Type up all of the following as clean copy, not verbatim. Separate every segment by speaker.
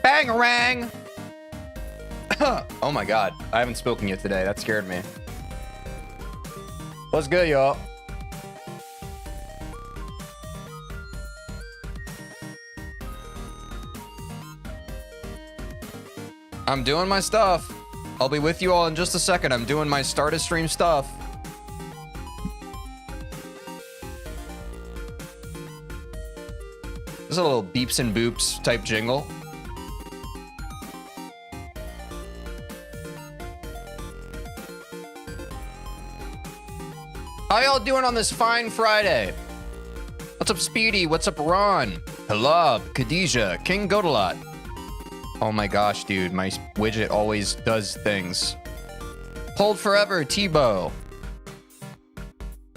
Speaker 1: Bangarang! Oh my god, I haven't spoken yet today. That scared me. What's good, y'all? I'm doing my stuff. I'll be with you all in just a second. I'm doing my start of stream stuff. This is a little beeps and boops type jingle. How y'all doing on this fine Friday? What's up, Speedy? What's up, Ron? Hello, Khadijah, King Godalot. Oh my gosh, dude, my widget always does things. Hold forever, Tebow.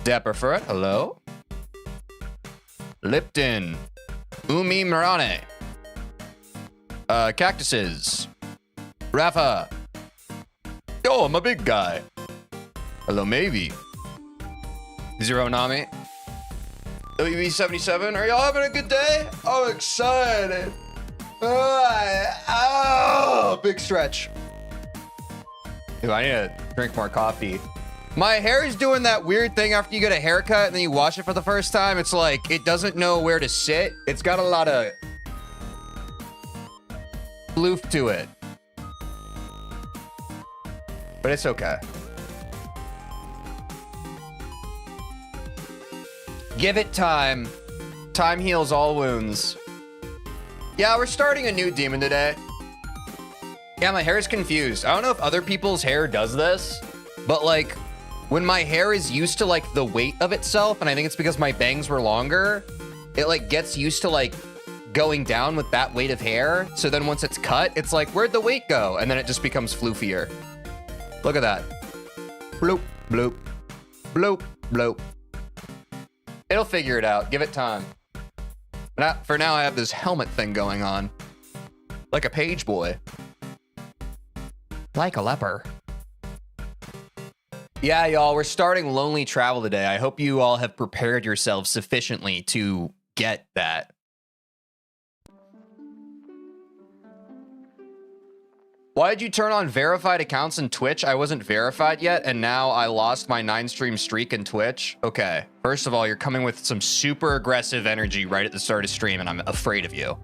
Speaker 1: Dapper for it, hello. Lipton. Umi Mirane. Cactuses. Rafa. Yo, I'm a big guy. Hello, maybe. Zero Nami. WB77, are y'all having a good day? I'm excited. Oh, big stretch. Dude, I need to drink more coffee. My hair is doing that weird thing after you get a haircut and then you wash it for the first time. It's like, it doesn't know where to sit. It's got a lot of floof to it. But it's okay. Give it time. Time heals all wounds. Yeah, we're starting a new demon today. Yeah, my hair is confused. I don't know if other people's hair does this, but like when my hair is used to like the weight of itself, and I think it's because my bangs were longer, it like gets used to like going down with that weight of hair. So then once it's cut, it's like, where'd the weight go? And then it just becomes floofier. Look at that. Bloop, bloop, bloop, bloop. It'll figure it out. Give it time. For now, I have this helmet thing going on. Like a page boy. Like a leper. Yeah, y'all, we're starting Lonely Travel today. I hope you all have prepared yourselves sufficiently to get that. Why did you turn on verified accounts in Twitch? I wasn't verified yet, and now I lost my 9-stream streak in Twitch. Okay, first of all, you're coming with some super aggressive energy right at the start of stream, and I'm afraid of you.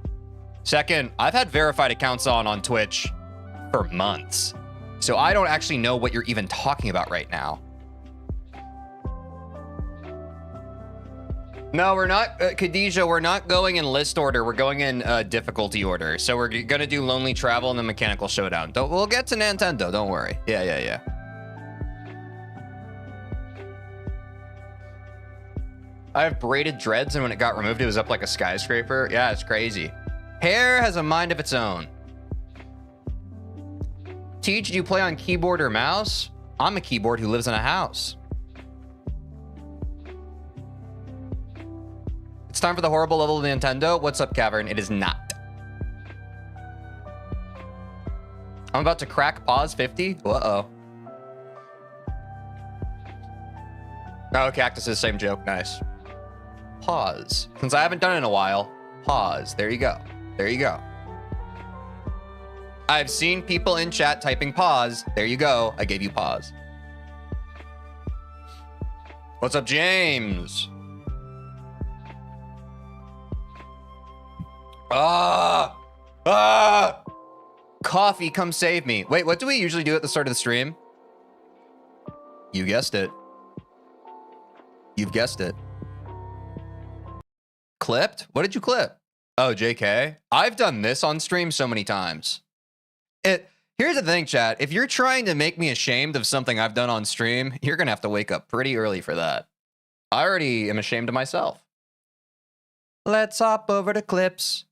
Speaker 1: Second, I've had verified accounts on Twitch for months, so I don't actually know what you're even talking about right now. No, we're not, Khadijah, we're not going in list order. We're going in difficulty order. So we're gonna do Lonely Travel and then Mechanical Showdown. We'll get to Nintendo, don't worry. Yeah. I have braided dreads, and when it got removed, it was up like a skyscraper. Yeah, it's crazy. Hair has a mind of its own. Teej, do you play on keyboard or mouse? I'm a keyboard who lives in a house. It's time for the horrible level of Nintendo. What's up, Cavern? It is not. I'm about to crack pause 50. Uh-oh. Oh, cactuses, same joke. Nice. Pause. Since I haven't done it in a while, pause. There you go. There you go. I've seen people in chat typing pause. There you go. I gave you pause. What's up, James? Coffee, come save me. Wait, what do we usually do at the start of the stream? You guessed it. You've guessed it. Clipped? What did you clip? Oh, JK. I've done this on stream so many times. Here's the thing, chat. If you're trying to make me ashamed of something I've done on stream, you're gonna have to wake up pretty early for that. I already am ashamed of myself. Let's hop over to clips.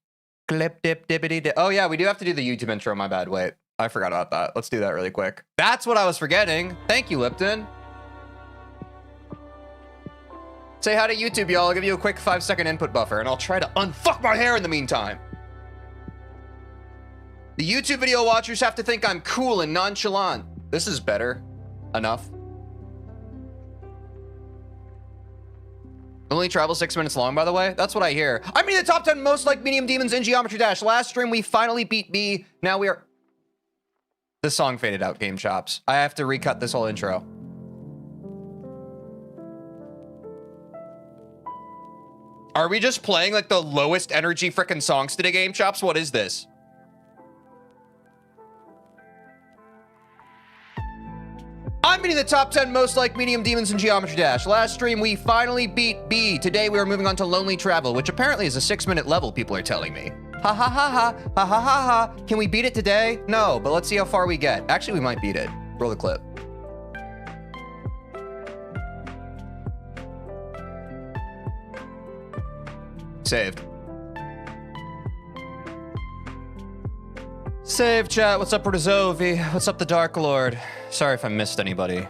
Speaker 1: Clip, dip, dippity, dip. Oh, yeah, we do have to do the YouTube intro. My bad. Wait, I forgot about that. Let's do that really quick. That's what I was forgetting. Thank you, Lipton. Say hi to YouTube, y'all. I'll give you a quick 5-second input buffer, and I'll try to unfuck my hair in the meantime. The YouTube video watchers have to think I'm cool and nonchalant. This is better. Enough. Only travel 6 minutes long, by the way. That's what I hear. I'm in the top 10 most like medium demons in Geometry Dash. Last stream, we finally beat B. Now we are... This song faded out, Game Chops. I have to recut this whole intro. Are we just playing like the lowest energy frickin' songs today, Game Chops? What is this? I'm in the top 10 most like medium demons in Geometry Dash. Last stream, we finally beat B. Today, we are moving on to Lonely Travel, which apparently is a 6-minute level, people are telling me. Ha ha ha ha, ha ha ha ha. Can we beat it today? No, but let's see how far we get. Actually, we might beat it. Roll the clip. Saved. Save chat. What's up, Protozovi? What's up, the Dark Lord? Sorry if I missed anybody.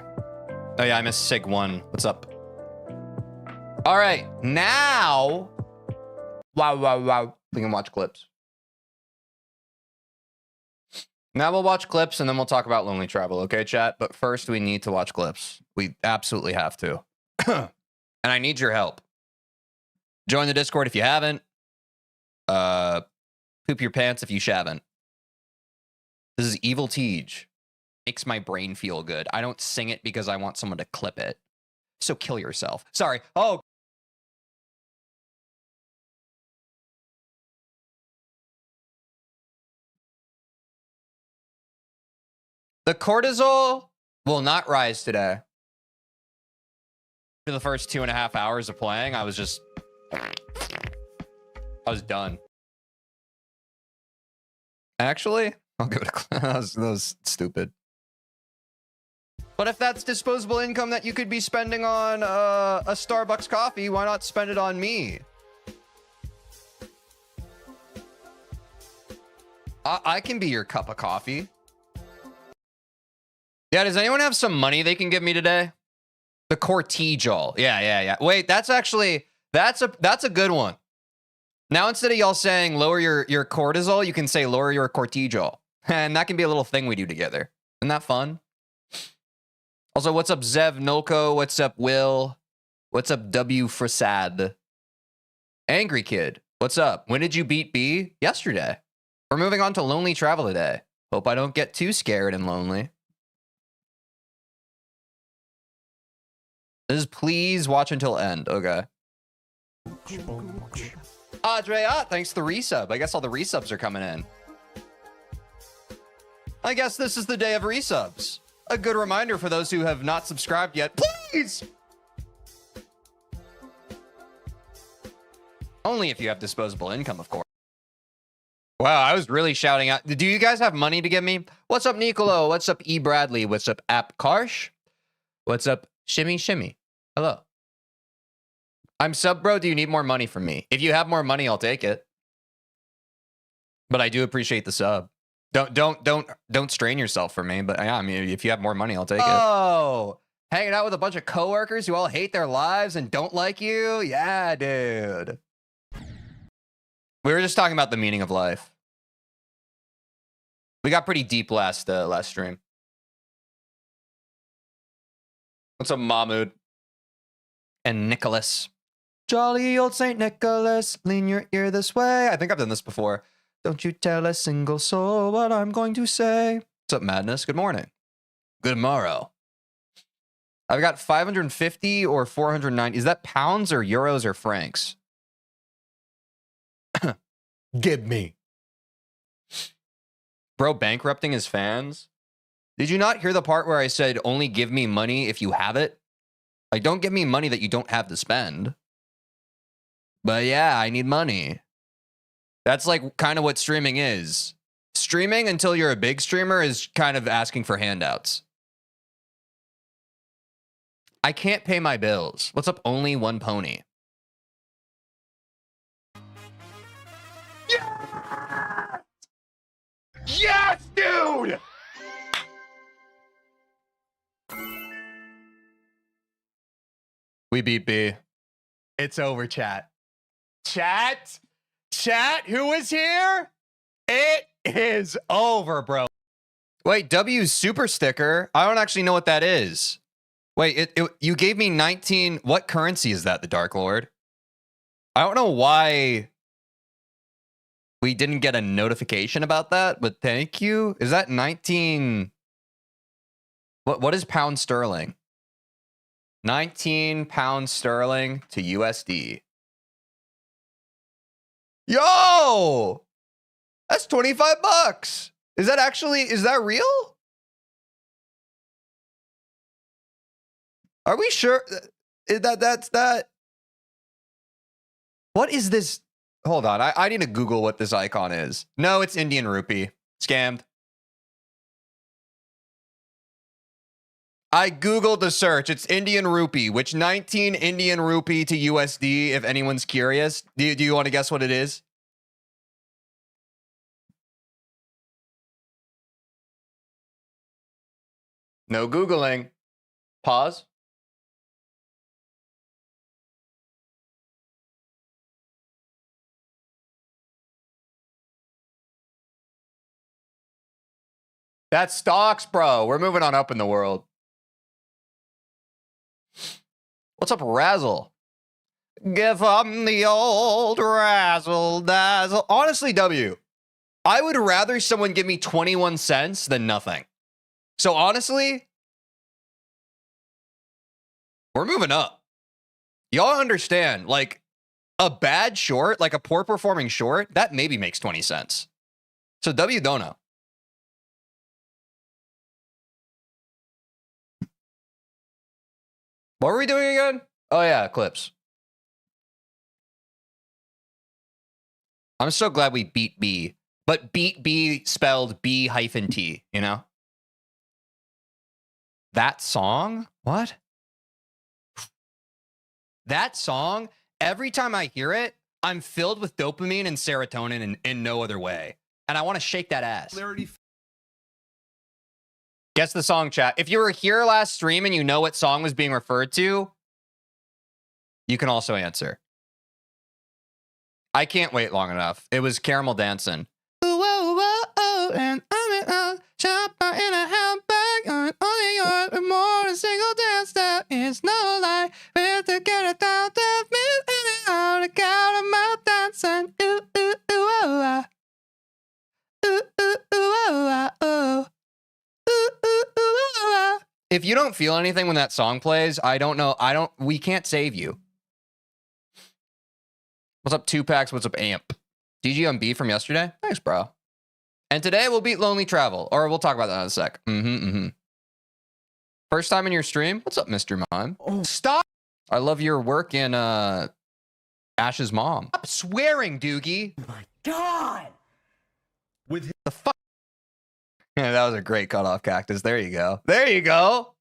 Speaker 1: Oh yeah, I missed Sig1. What's up? All right, now... Wow. We can watch clips. Now we'll watch clips and then we'll talk about Lonely Travel, okay, chat? But first, we need to watch clips. We absolutely have to. And I need your help. Join the Discord if you haven't. Poop your pants if you shaven't. This is Evil Teej. Makes my brain feel good. I don't sing it because I want someone to clip it. So kill yourself. Sorry. Oh. The cortisol will not rise today. For the first 2.5 hours of playing, I was done. Actually, I'll give it a that was stupid. But if that's disposable income that you could be spending on a Starbucks coffee, why not spend it on me? I can be your cup of coffee. Yeah, does anyone have some money they can give me today? The cortisol. Yeah. Wait, that's actually, that's a good one. Now, instead of y'all saying lower your cortisol, you can say lower your cortisol. And that can be a little thing we do together. Isn't that fun? Also, what's up, Zev Nolko? What's up, Will? What's up, W Frasad? Angry Kid. What's up? When did you beat B? Yesterday. We're moving on to Lonely Travel today. Hope I don't get too scared and lonely. This is please watch until end. Okay. Adrea, thanks for the resub. I guess all the resubs are coming in. I guess this is the day of resubs. A good reminder for those who have not subscribed yet. Please! Only if you have disposable income, of course. Wow, I was really shouting out. Do you guys have money to give me? What's up, Nicolo? What's up, E. Bradley? What's up, App Karsh? What's up, Shimmy Shimmy? Hello. I'm sub, bro. Do you need more money from me? If you have more money, I'll take it. But I do appreciate the sub. Don't strain yourself for me. But yeah, I mean, if you have more money, I'll take it. Oh, hanging out with a bunch of coworkers who all hate their lives and don't like you? Yeah, dude. We were just talking about the meaning of life. We got pretty deep last stream. What's up, Mahmood? And Nicholas. Jolly old Saint Nicholas, lean your ear this way. I think I've done this before. Don't you tell a single soul what I'm going to say. What's up, Madness? Good morning. Good morrow. I've got 550 or 490. Is that pounds or euros or francs? Give me. Bro bankrupting his fans. Did you not hear the part where I said only give me money if you have it? Like, don't give me money that you don't have to spend. But yeah, I need money. That's like kind of what streaming is. Streaming until you're a big streamer is kind of asking for handouts. I can't pay my bills. What's up, only one pony? Yes! Yes, dude! We beat B. It's over, chat. Chat, who is here? It is over, bro. Wait, W's super sticker. I don't actually know what that is. Wait, you gave me 19. What currency is that, the Dark Lord? I don't know why we didn't get a notification about that, but thank you. Is that 19? What is pound sterling? 19 pounds sterling to USD. Yo! That's 25 bucks. Is that real? Are we sure that's that? What is this? Hold on. I need to Google what this icon is. No, it's Indian rupee. Scammed. I Googled the search. It's Indian rupee, which 19 Indian rupee to USD, if anyone's curious. Do you want to guess what it is? No Googling. Pause. That's stocks, bro. We're moving on up in the world. What's up, Razzle? Give 'em the old razzle dazzle. Honestly, W, I would rather someone give me 21 cents than nothing. So honestly, we're moving up. Y'all understand, like, a bad short, like a poor performing short, that maybe makes 20 cents. So W don't know. What were we doing again? Oh yeah, clips. I'm so glad we beat B, but beat B spelled B-T, you know? That song? What? That song, every time I hear it, I'm filled with dopamine and serotonin in no other way. And I want to shake that ass. Guess the song, chat. If you were here last stream and you know what song was being referred to, you can also answer. I can't wait long enough. It was Caramel Dancing. Ooh, whoa, whoa, oh, and chopper in a handbag, and only yours with more a single dance. There is no lie. We have to get it down to me and out to caramel dancing. Ooh, ooh, ooh, oh, ah. Ooh, ooh, ooh, oh, ah, oh. If you don't feel anything when that song plays, I don't know. We can't save you. What's up, 2-packs? What's up, Amp? DG on B from yesterday? Thanks, bro. And today we'll beat Lonely Travel. Or we'll talk about that in a sec. First time in your stream? What's up, Mr. Mime? Oh, stop. I love your work in Ash's mom. Stop swearing, Doogie. Oh my God. With the fuck. Yeah, that was a great cutoff, Cactus. There you go. There you go.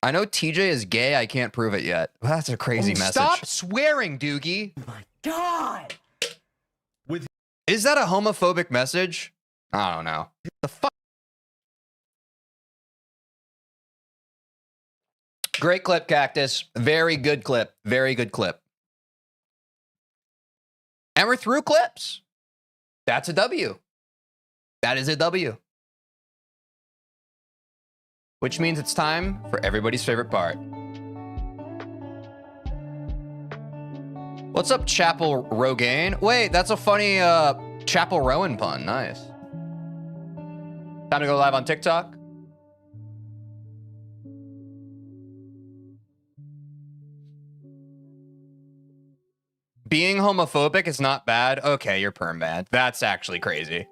Speaker 1: I know TJ is gay. I can't prove it yet. Well, that's a crazy message. Stop swearing, Doogie. Oh my God. Is that a homophobic message? I don't know. The fuck. Great clip, Cactus. Very good clip. Very good clip. And we're through clips. That's a W. That is a W. Which means it's time for everybody's favorite part. What's up, Chapel Rogaine? Wait, that's a funny Chapel Rowan pun. Nice. Time to go live on TikTok. Being homophobic is not bad. Okay, you're perm bad. That's actually crazy.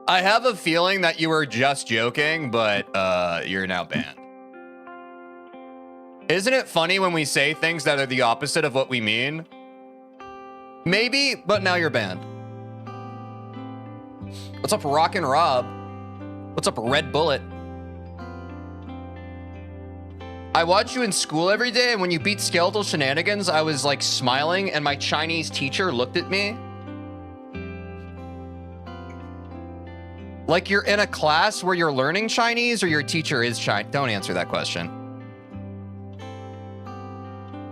Speaker 1: I have a feeling that you were just joking, but you're now banned. Isn't it funny when we say things that are the opposite of what we mean? Maybe, but now you're banned. What's up, Rockin' Rob? What's up, Red Bullet? I watch you in school every day, and when you beat skeletal shenanigans, I was like smiling, and my Chinese teacher looked at me. Like you're in a class where you're learning Chinese or your teacher is Chinese? Don't answer that question.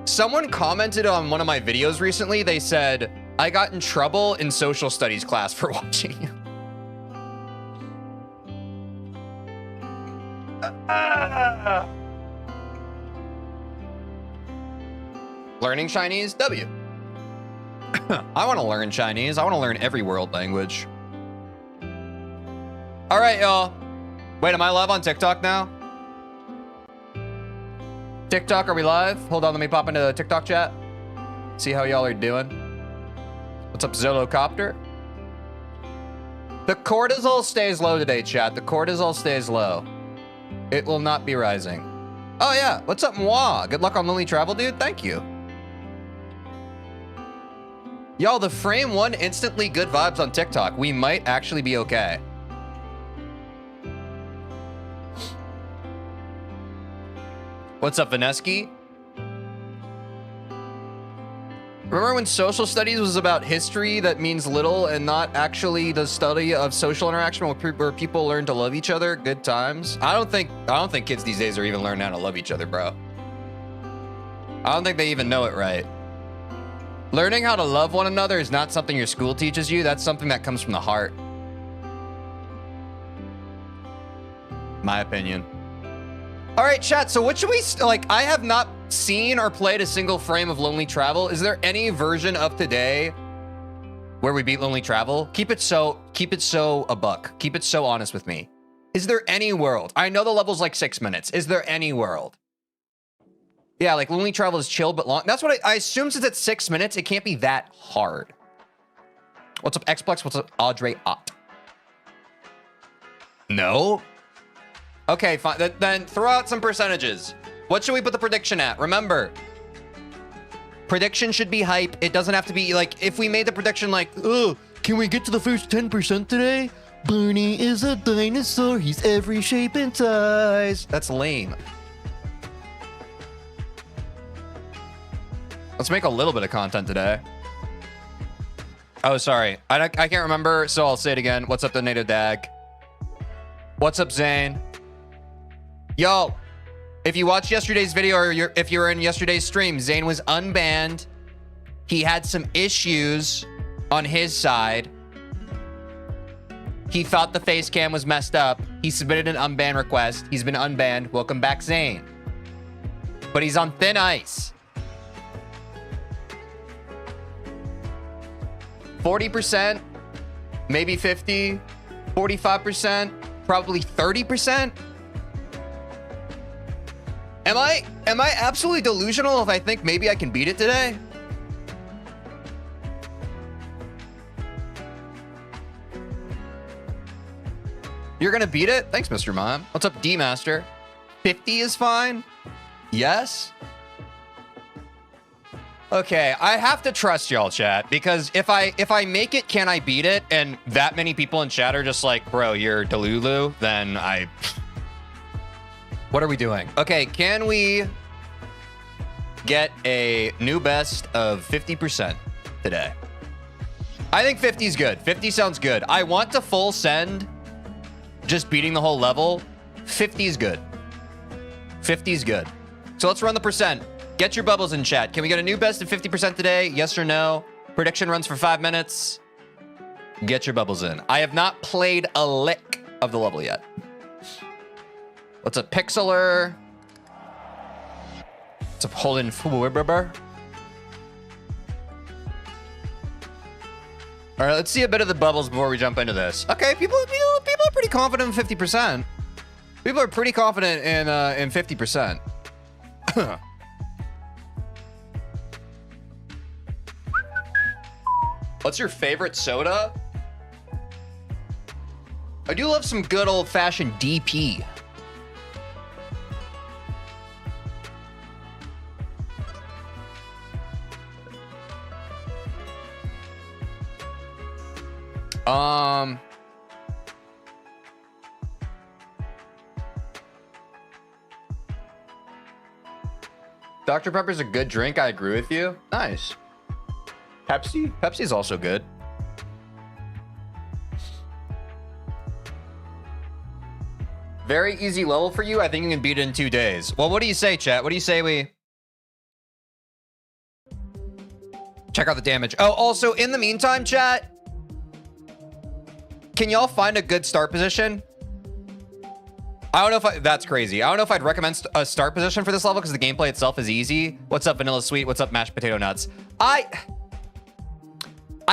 Speaker 1: Someone commented on one of my videos recently. They said, I got in trouble in social studies class for watching you. Learning Chinese? W. I want to learn Chinese. I want to learn every world language. All right, y'all. Wait, am I live on TikTok now? TikTok, are we live? Hold on, let me pop into the TikTok chat. See how y'all are doing. What's up, Zolocopter? The cortisol stays low today, chat. The cortisol stays low. It will not be rising. Oh, yeah. What's up, Moi? Good luck on Lonely Travel, dude. Thank you. Y'all, the frame one instantly good vibes on TikTok. We might actually be okay. What's up, Vaneski? Remember when social studies was about history that means little and not actually the study of social interaction where people learn to love each other? Good times. I don't think kids these days are even learning how to love each other, bro. I don't think they even know it right. Learning how to love one another is not something your school teaches you. That's something that comes from the heart. My opinion. All right, chat. So what should we like? I have not seen or played a single frame of Lonely Travel. Is there any version of today where we beat Lonely Travel? Keep it so a buck. Keep it so honest with me. Is there any world? I know the level's like 6 minutes. Is there any world? Yeah, like Lonely Travel is chill but long. That's what I assume. Since it's 6 minutes, it can't be that hard. What's up, Xplex? What's up, Audrey Ott? No? Okay, fine. Then throw out some percentages. What should we put the prediction at? Remember, prediction should be hype. It doesn't have to be like, if we made the prediction like, oh, can we get to the first 10% today? Bernie is a dinosaur. He's every shape and size. That's lame. Let's make a little bit of content today. Oh, sorry. I can't remember, so I'll say it again. What's up, the Native Dag? What's up, Zane? Yo, if you watched yesterday's video or if you were in yesterday's stream, Zane was unbanned. He had some issues on his side. He thought the face cam was messed up. He submitted an unban request. He's been unbanned. Welcome back, Zane. But he's on thin ice. 40%, maybe 50, 45%, probably 30%. Am I absolutely delusional if I think maybe I can beat it today? You're gonna beat it? Thanks, Mr. Mom. What's up, D-Master? 50 is fine? Yes? Okay, I have to trust y'all, chat, because if I make it, can I beat it? And that many people in chat are just like, bro, you're Delulu, then What are we doing? Okay, can we get a new best of 50% today? I think 50 is good. 50 sounds good. I want to full send just beating the whole level. 50 is good. 50 is good. So let's run the percent. Get your bubbles in chat. Can we get a new best of 50% today? Yes or no? Prediction runs for 5 minutes. Get your bubbles in. I have not played a lick of the level yet. What's a pixeler? What's a Holden Fuberber? All right, let's see a bit of the bubbles before we jump into this. Okay, people are pretty confident in 50%. People are pretty confident in 50%. What's your favorite soda? I do love some good old-fashioned DP. Dr. Pepper's a good drink. I agree with you. Nice. Pepsi? Pepsi's also good. Very easy level for you. I think you can beat it in 2 days. Well, what do you say, chat? What do you say we check out the damage? Oh, also, in the meantime, chat, can y'all find a good start position? I don't know if that's crazy. I don't know if I'd recommend a start position for this level because the gameplay itself is easy. What's up, Vanilla Sweet? What's up, Mashed Potato Nuts? I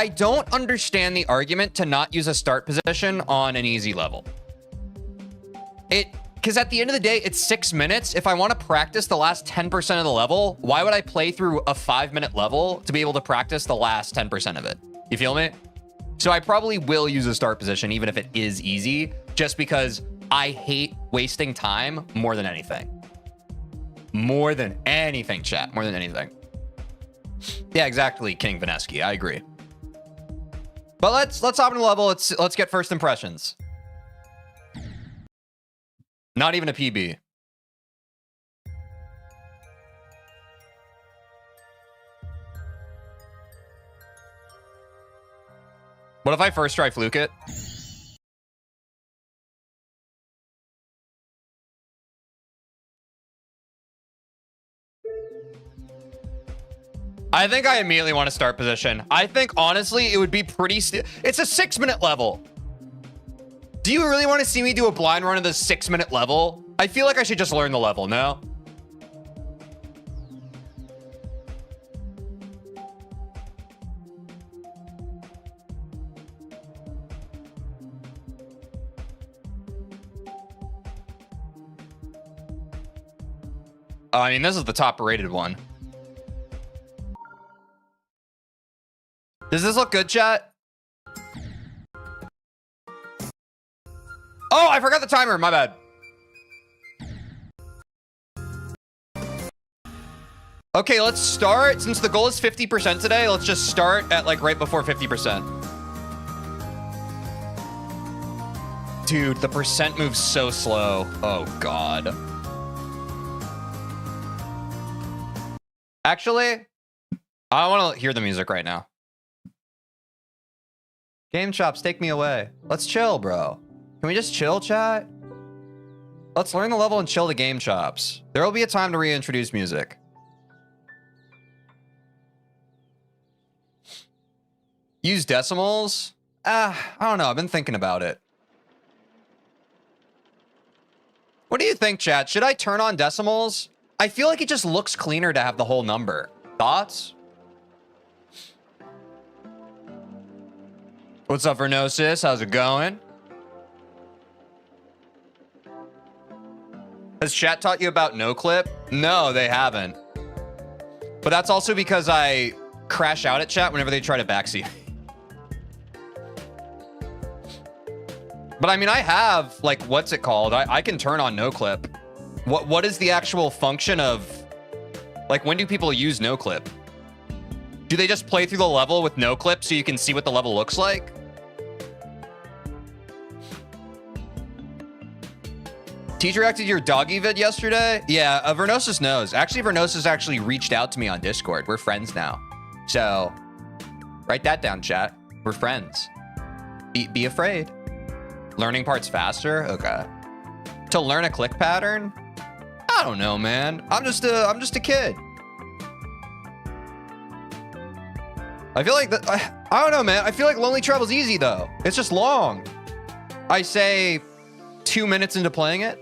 Speaker 1: don't understand the argument to not use a start position on an easy level. Because at the end of the day, it's 6 minutes. If I want to practice the last 10% of the level, why would I play through a 5-minute level to be able to practice the last 10% of it? You feel me? So I probably will use a start position, even if it is easy, just because I hate wasting time more than anything. More than anything, chat. More than anything. Yeah, exactly, King Vaneski. I agree. But let's hop into the level. Let's get first impressions. Not even a PB. What if I first try fluke it? I think I immediately want to start position. I think, honestly, it would be pretty... It's a 6-minute level. Do you really want to see me do a blind run of the 6-minute level? I feel like I should just learn the level, no? I mean, this is the top rated one. Does this look good, chat? Oh, I forgot the timer. My bad. Okay, let's start. Since the goal is 50% today, let's just start at like right before 50%. Dude, the percent moves so slow. Oh, God. Actually, I want to hear the music right now. Game Chops, take me away. Let's chill, bro. Can we just chill, chat? Let's learn the level and chill the Game Chops. There will be a time to reintroduce music. Use decimals? I don't know. I've been thinking about it. What do you think, chat? Should I turn on decimals? I feel like it just looks cleaner to have the whole number. Thoughts? What's up, Vernosis? How's it going? Has chat taught you about no clip? No, they haven't. But that's also because I crash out at chat whenever they try to backseat. But I mean, I have, like, what's it called? I can turn on no clip. What is the actual function of, like, when do people use no clip? Do they just play through the level with no clip so you can see what the level looks like? Teacher reacted to your doggy vid yesterday? Yeah, Vernosis knows. Actually, Vernosis actually reached out to me on Discord. We're friends now. So, write that down, chat. We're friends. Be afraid. Learning parts faster? Okay. To learn a click pattern? I don't know, man. I'm just a kid. I feel like I don't know, man. I feel like Lonely Travel's easy though. It's just long. I say 2 minutes into playing it.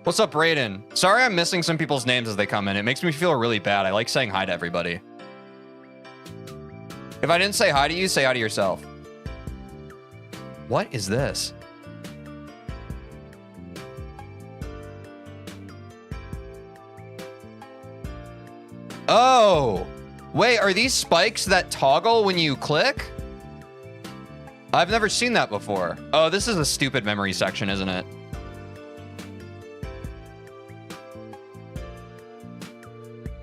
Speaker 1: What's up, Brayden? Sorry I'm missing some people's names as they come in. It makes me feel really bad. I like saying hi to everybody. If I didn't say hi to you, say hi to yourself. What is this? Oh, wait, are these spikes that toggle when you click? I've never seen that before. Oh, this is a stupid memory section, isn't it?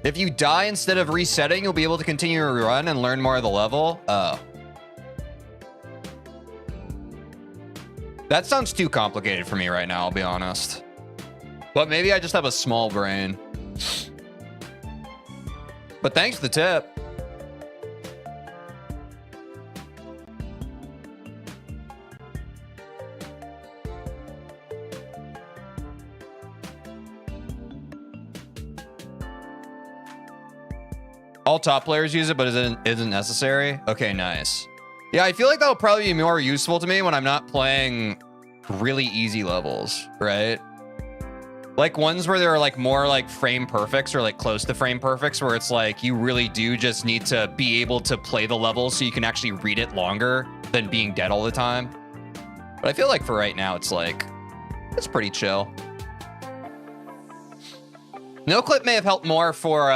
Speaker 1: If you die instead of resetting, you'll be able to continue your run and learn more of the level. Oh. That sounds too complicated for me right now, I'll be honest. But maybe I just have a small brain. But thanks for the tip. All top players use it, but isn't necessary? Okay, nice. Yeah, I feel like that'll probably be more useful to me when I'm not playing really easy levels, right? Like ones where there are like more like frame perfects or like close to frame perfects where it's like you really do just need to be able to play the level so you can actually read it longer than being dead all the time. But I feel like for right now, it's like, it's pretty chill. No clip may have helped more for,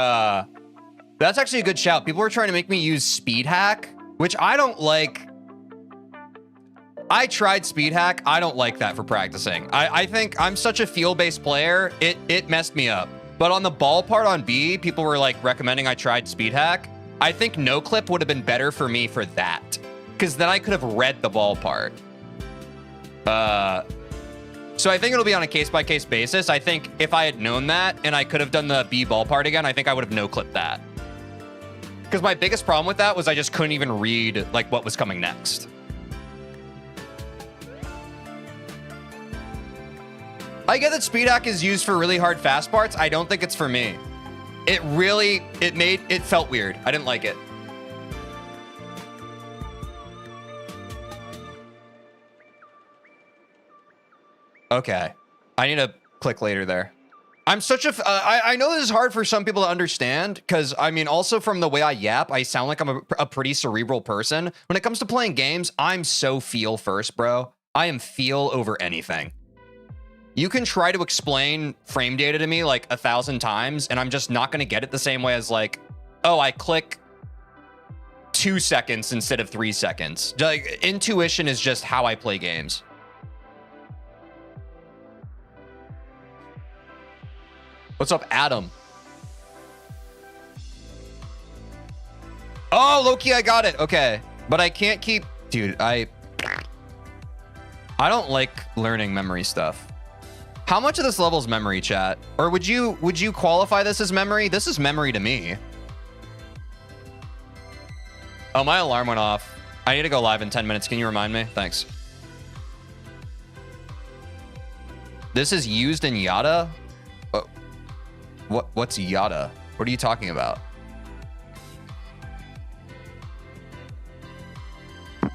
Speaker 1: that's actually a good shout. People were trying to make me use speed hack, which I don't like. I tried speed hack. I don't like that for practicing. I think I'm such a feel-based player. It messed me up. But on the ball part on B, people were like recommending I tried speed hack. I think no clip would have been better for me for that, because then I could have read the ball part. So I think it'll be on a case-by-case basis. I think if I had known that and I could have done the B ball part again, I think I would have no-clipped that. Because my biggest problem with that was I just couldn't even read like what was coming next. I get that speed hack is used for really hard fast parts. I don't think it's for me. It felt weird. I didn't like it. Okay. I need to click later there. I'm such a... I know this is hard for some people to understand because, I mean, also from the way I yap, I sound like I'm a pretty cerebral person. When it comes to playing games, I'm so feel first, bro. I am feel over anything. You can try to explain frame data to me like 1,000 times, and I'm just not going to get it the same way as like, oh, I click 2 seconds instead of 3 seconds. Like, intuition is just how I play games. What's up, Adam? Oh, Loki, I got it. Okay. But I can't keep... Dude, I don't like learning memory stuff. How much of this level is memory, chat? Or would you qualify this as memory? This is memory to me. Oh, my alarm went off. I need to go live in 10 minutes. Can you remind me? Thanks. This is used in Yada? What's Yada? What are you talking about?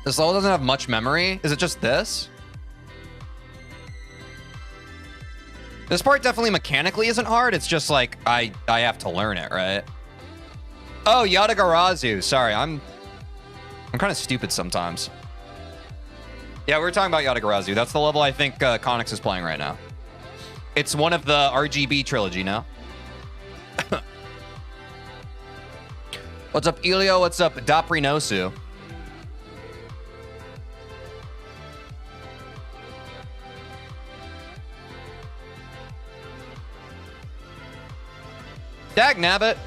Speaker 1: This level doesn't have much memory. Is it just this? This part definitely mechanically isn't hard. It's just like I have to learn it, right? Oh, Yadagarazu. Sorry, I'm kind of stupid sometimes. Yeah, we were talking about Yadagarazu. That's the level I think Connix is playing right now. It's one of the RGB trilogy now. What's up, Elio? What's up, Daprinosu? Dag nabbit.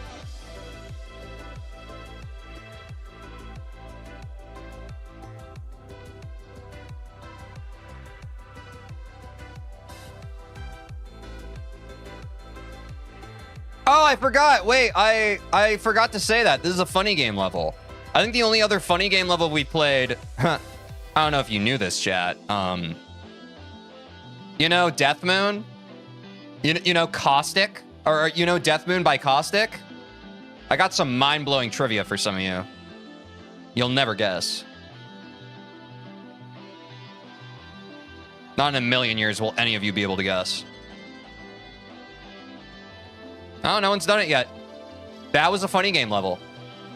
Speaker 1: Oh, I forgot. Wait, I forgot to say that. This is a funny game level. I think the only other funny game level we played... I don't know if you knew this, chat. You know Death Moon? You know Caustic? Or you know Death Moon by Caustic? I got some mind-blowing trivia for some of you. You'll never guess. Not in a million years will any of you be able to guess. Oh, no one's done it yet. That was a funny game level.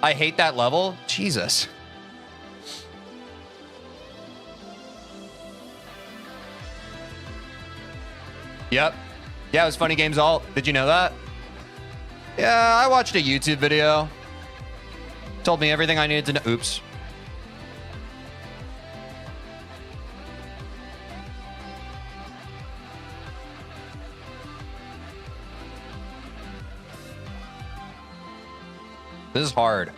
Speaker 1: I hate that level. Jesus. Yep. Yeah, it was Funny Games Alt. Did you know that? Yeah, I watched a YouTube video. Told me everything I needed to know. Oops. This is hard.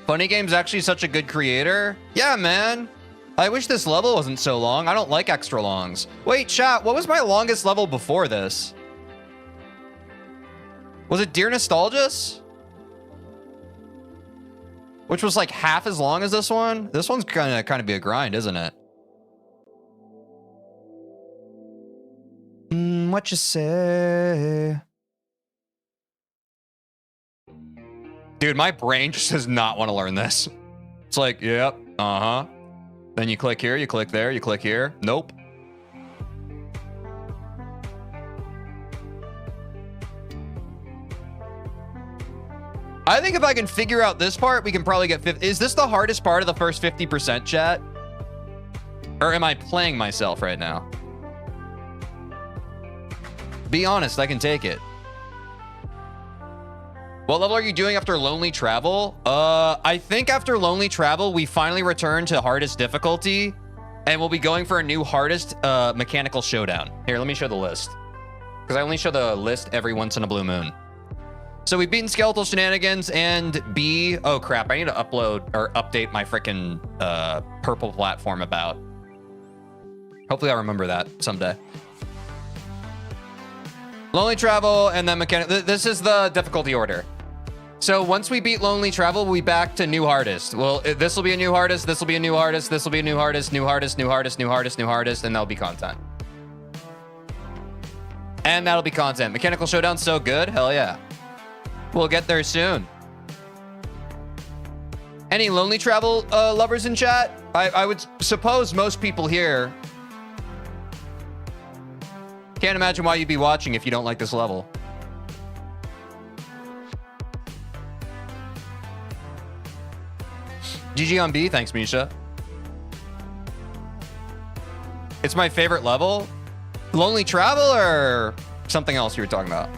Speaker 1: Funny Game's actually such a good creator. Yeah, man. I wish this level wasn't so long. I don't like extra longs. Wait, chat, what was my longest level before this? Was it Dear Nostalgius? Which was like half as long as this one? This one's kind of be a grind, isn't it? What you say? Dude, my brain just does not want to learn this. It's like, yep, uh-huh. Then you click here, you click there, you click here. Nope. I think if I can figure out this part, we can probably get 50. Is this the hardest part of the first 50%, chat? Or am I playing myself right now? Be honest, I can take it. What level are you doing after Lonely Travel? I think after Lonely Travel, we finally return to hardest difficulty, and we'll be going for a new hardest mechanical showdown. Here, let me show the list, because I only show the list every once in a blue moon. So we've beaten Skeletal Shenanigans and B. Oh crap! I need to upload or update my freaking purple platform about. Hopefully, I remember that someday. Lonely Travel and then mechanic. This is the difficulty order. So once we beat Lonely Travel, we'll be back to new hardest. Well, this will be a new hardest. This will be a new hardest. This will be a new hardest. New hardest. New hardest. New hardest. New hardest. And that'll be content. And that'll be content. Mechanical Showdown's so good. Hell yeah. We'll get there soon. Any Lonely Travel lovers in chat? I would suppose most people here. Can't imagine why you'd be watching if you don't like this level. GG on B, thanks Misha. It's my favorite level. Lonely Travel or something else you were talking about?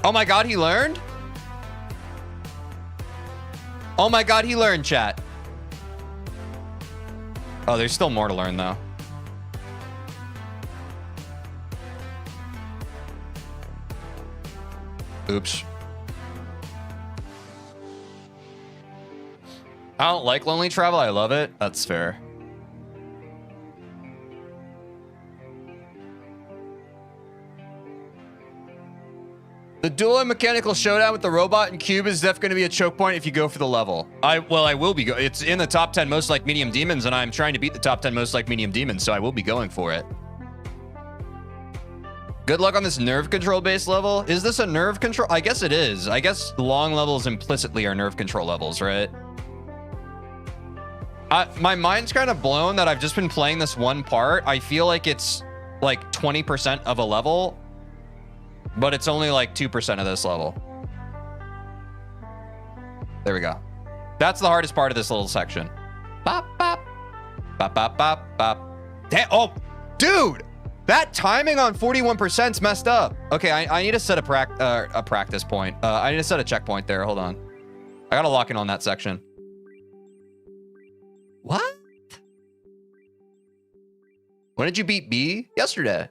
Speaker 1: Oh my god, he learned? Oh my god, he learned, chat. Oh, there's still more to learn, though. Oops. I don't like Lonely Travel. I love it. That's fair. The dual and mechanical showdown with the robot and cube is definitely going to be a choke point if you go for the level. I will be. It's in the top 10 most like medium demons, and I'm trying to beat the top 10 most like medium demons, so I will be going for it. Good luck on this nerve control based level. Is this a nerve control? I guess it is. I guess long levels implicitly are nerve control levels, right? My mind's kind of blown that I've just been playing this one part. I feel like it's like 20% of a level, but it's only like 2% of this level. There we go. That's the hardest part of this little section. Bop, bop. Bop, bop, bop, bop. Damn. Oh, dude. That timing on 41%'s messed up. Okay, I need to set a practice point. I need to set a checkpoint there. Hold on. I gotta lock in on that section. What? When did you beat B? Yesterday.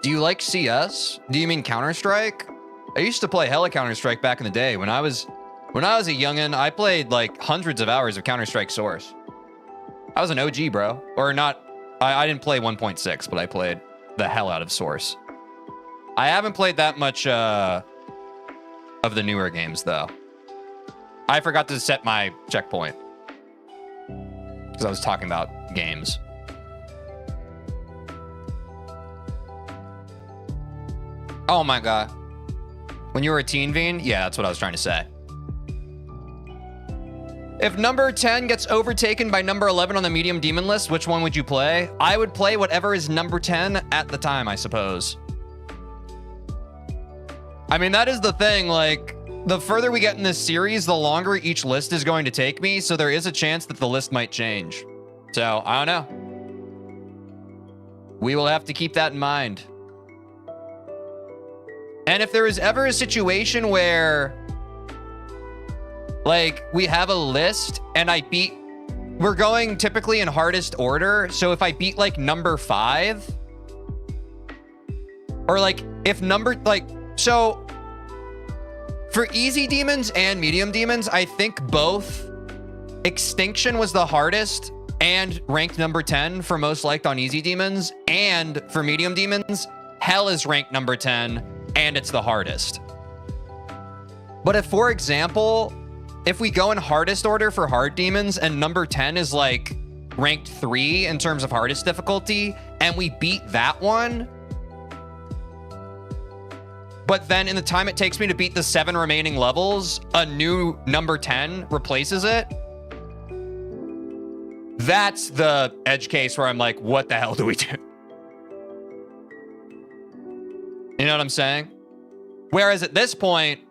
Speaker 1: Do you like CS? Do you mean Counter-Strike? I used to play hella Counter-Strike back in the day. When I was a youngin', I played like hundreds of hours of Counter-Strike Source. I was an OG, bro. Or not. I didn't play 1.6, but I played the hell out of Source. I haven't played that much of the newer games, though. I forgot to set my checkpoint because I was talking about games. Oh my god. When you were a TeejVeen? Yeah, that's what I was trying to say. If number 10 gets overtaken by number 11 on the medium demon list, which one would you play? I would play whatever is number 10 at the time, I suppose. I mean, that is the thing, like, the further we get in this series, the longer each list is going to take me, so there is a chance that the list might change. So, I don't know. We will have to keep that in mind. And if there is ever a situation where, like, we have a list and I beat, we're going typically in hardest order. So if I beat like number 5, or like if number, like, so for easy demons and medium demons, I think both Extinction was the hardest and ranked number 10 for most liked on easy demons. And for medium demons, Hell is ranked number 10 and it's the hardest. But if, for example, if we go in hardest order for hard demons and number 10 is like ranked 3 in terms of hardest difficulty and we beat that one, but then in the time it takes me to beat the 7 remaining levels, a new number 10 replaces it. That's the edge case where I'm like, what the hell do we do? You know what I'm saying? Whereas at this point,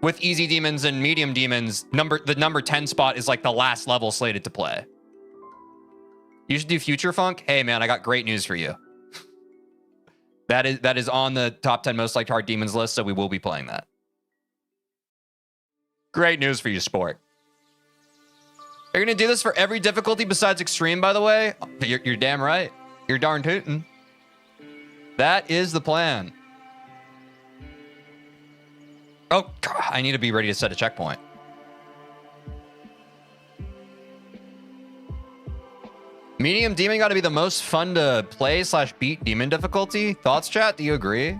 Speaker 1: with easy demons and medium demons, the number 10 spot is like the last level slated to play. You should do Future Funk. Hey man, I got great news for you. That is on the top 10 most liked hard demons list, so we will be playing that. Great news for you, sport. Are you gonna do this for every difficulty besides extreme, by the way? You're damn right. You're darn tootin'. That is the plan. Oh, God, I need to be ready to set a checkpoint. Medium demon got to be the most fun to play / beat demon difficulty. Thoughts, chat? Do you agree?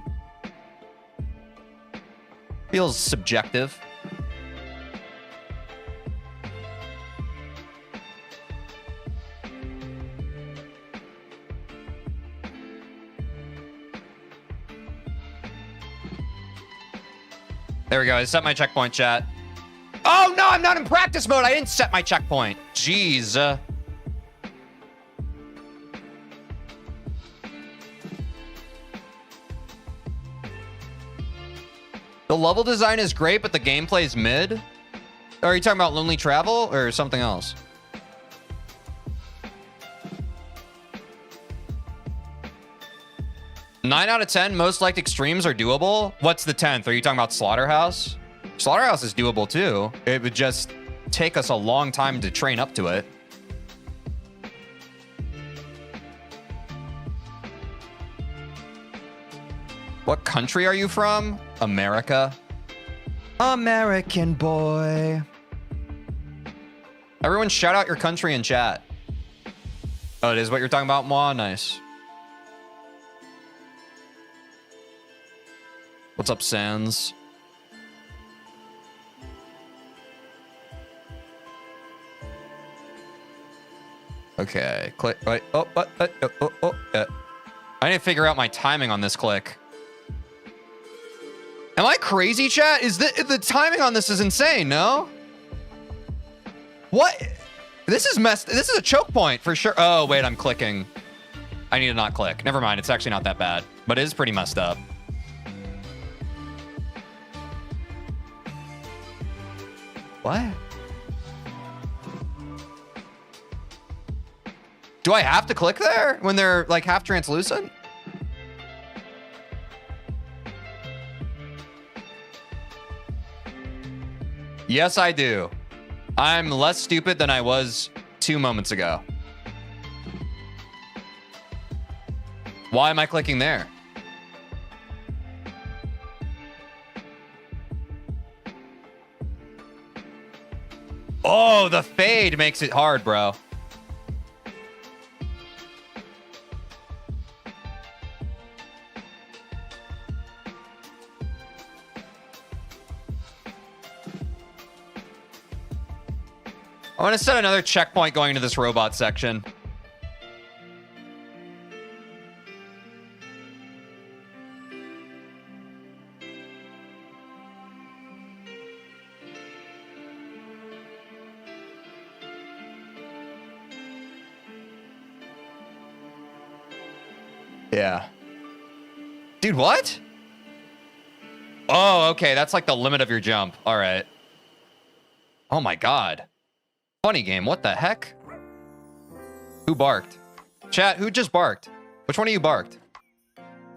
Speaker 1: Feels subjective. There we go. I set my checkpoint, chat. Oh, no, I'm not in practice mode. I didn't set my checkpoint. Jeez. The level design is great, but the gameplay is mid. Are you talking about Lonely Travel or something else? Nine out of 10 most liked extremes are doable. What's the 10th? Are you talking about Slaughterhouse? Slaughterhouse is doable too. It would just take us a long time to train up to it. What country are you from? America. American boy. Everyone shout out your country in chat. Oh, it is what you're talking about, Moi? Nice. What's up, Sans? Okay, click. Wait, I need to figure out my timing on this click. Am I crazy, chat? Is the timing on this is insane, no? What? This is messed. This is a choke point for sure. Oh, wait, I'm clicking. I need to not click. Never mind, it's actually not that bad, but it is pretty messed up. What? Do I have to click there when they're like half translucent? Yes, I do. I'm less stupid than I was 2 moments ago. Why am I clicking there? Oh, the fade makes it hard, bro. I want to set another checkpoint going into this robot section. Yeah. Dude, what? Oh, okay. That's like the limit of your jump. All right. Oh my God. Funny game. What the heck? Who barked? Chat, who just barked? Which one of you barked?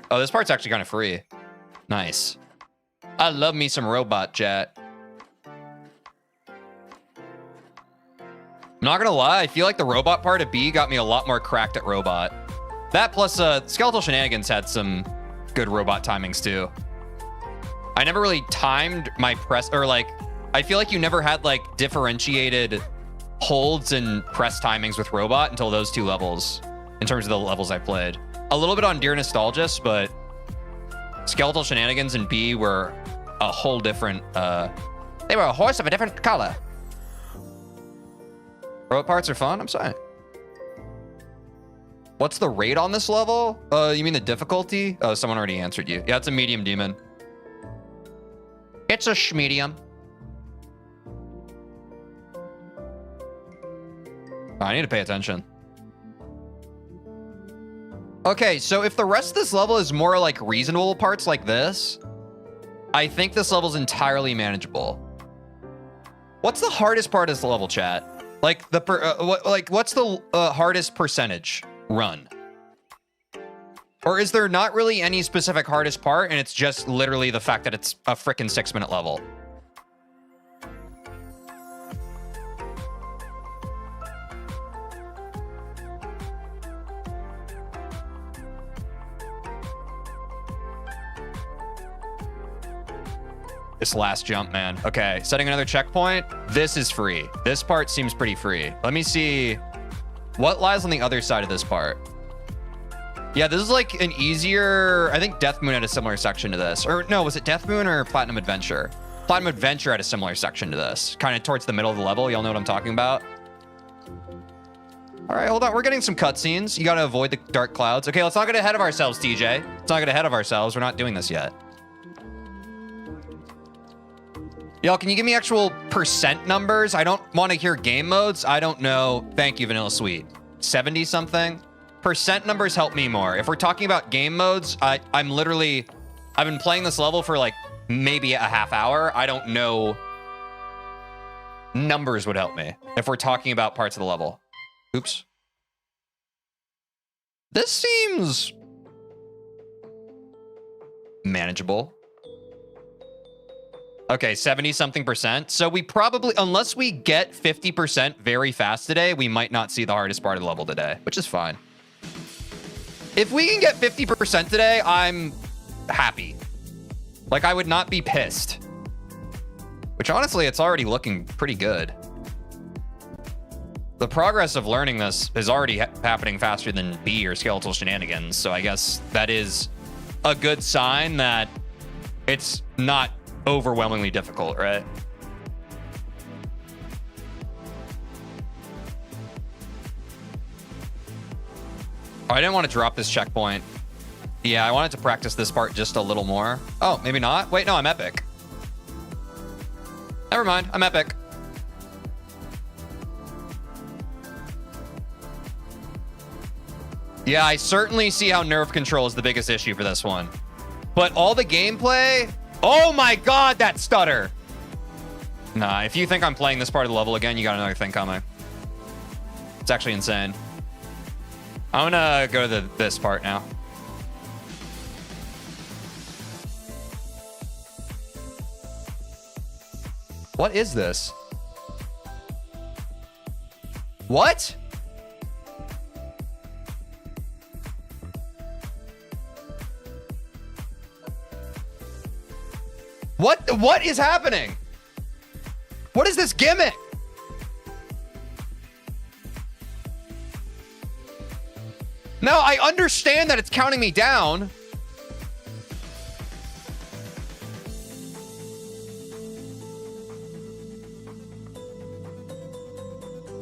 Speaker 1: Oh, this part's actually kind of free. Nice. I love me some robot, chat. I'm not gonna lie, I feel like the robot part of B got me a lot more cracked at robot. That plus Skeletal Shenanigans had some good robot timings too. I never really timed my press, or like, I feel like you never had like differentiated holds and press timings with robot until those 2 levels, in terms of the levels I played. A little bit on Dear Nostalgist, but Skeletal Shenanigans and B were a whole different, they were a horse of a different color. Robot parts are fun, I'm sorry. What's the rate on this level? You mean the difficulty? Oh, someone already answered you. Yeah, it's a medium demon. It's a medium. I need to pay attention. Okay, so if the rest of this level is more like reasonable parts like this, I think this level's entirely manageable. What's the hardest part of this level, chat? Like what's the hardest percentage run? Or is there not really any specific hardest part and it's just literally the fact that it's a frickin' 6-minute level? This last jump, man. Okay, setting another checkpoint. This is free. This part seems pretty free. Let me see what lies on the other side of this part. Yeah, this is like an easier... I think Death Moon had a similar section to this. Or no, was it Death Moon or Platinum Adventure? Platinum Adventure had a similar section to this. Kind of towards the middle of the level. Y'all know what I'm talking about? All right, hold on. We're getting some cutscenes. You got to avoid the dark clouds. Okay, let's not get ahead of ourselves, TJ. Let's not get ahead of ourselves. We're not doing this yet. Y'all, can you give me actual percent numbers? I don't want to hear game modes. I don't know. Thank you, Vanilla Sweet. 70 something? Percent numbers help me more. If we're talking about game modes, I've been playing this level for like maybe a half hour. I don't know. Numbers would help me if we're talking about parts of the level. Oops. This seems manageable. Okay, 70 something percent. So we probably, unless we get 50% very fast today, we might not see the hardest part of the level today, which is fine. If we can get 50% today, I'm happy. Like, I would not be pissed. Which honestly, it's already looking pretty good. The progress of learning this is already happening faster than B or Skeletal Shenanigans. So I guess that is a good sign that it's not overwhelmingly difficult, right? Oh, I didn't want to drop this checkpoint. Yeah, I wanted to practice this part just a little more. Oh, maybe not. Wait, no, I'm epic. Never mind, I'm epic. Yeah, I certainly see how nerve control is the biggest issue for this one. But all the gameplay... Oh my god, that stutter! Nah, if you think I'm playing this part of the level again, you got another thing coming. It's actually insane. I'm gonna go to this part now. What is this? What? What is happening? What is this gimmick? No, I understand that it's counting me down.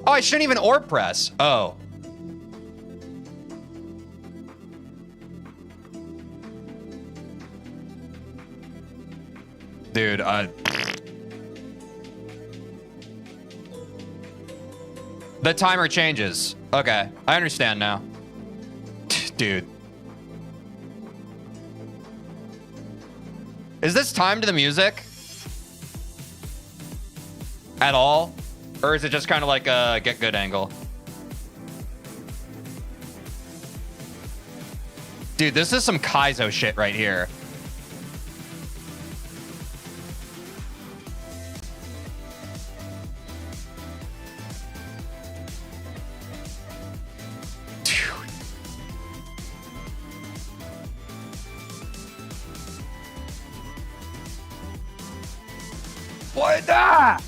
Speaker 1: Oh, I shouldn't even orb press. Oh. Dude, the timer changes. Okay, I understand now. Dude. Is this timed to the music? At all? Or is it just kind of like a get good angle? Dude, this is some Kaizo shit right here. What the?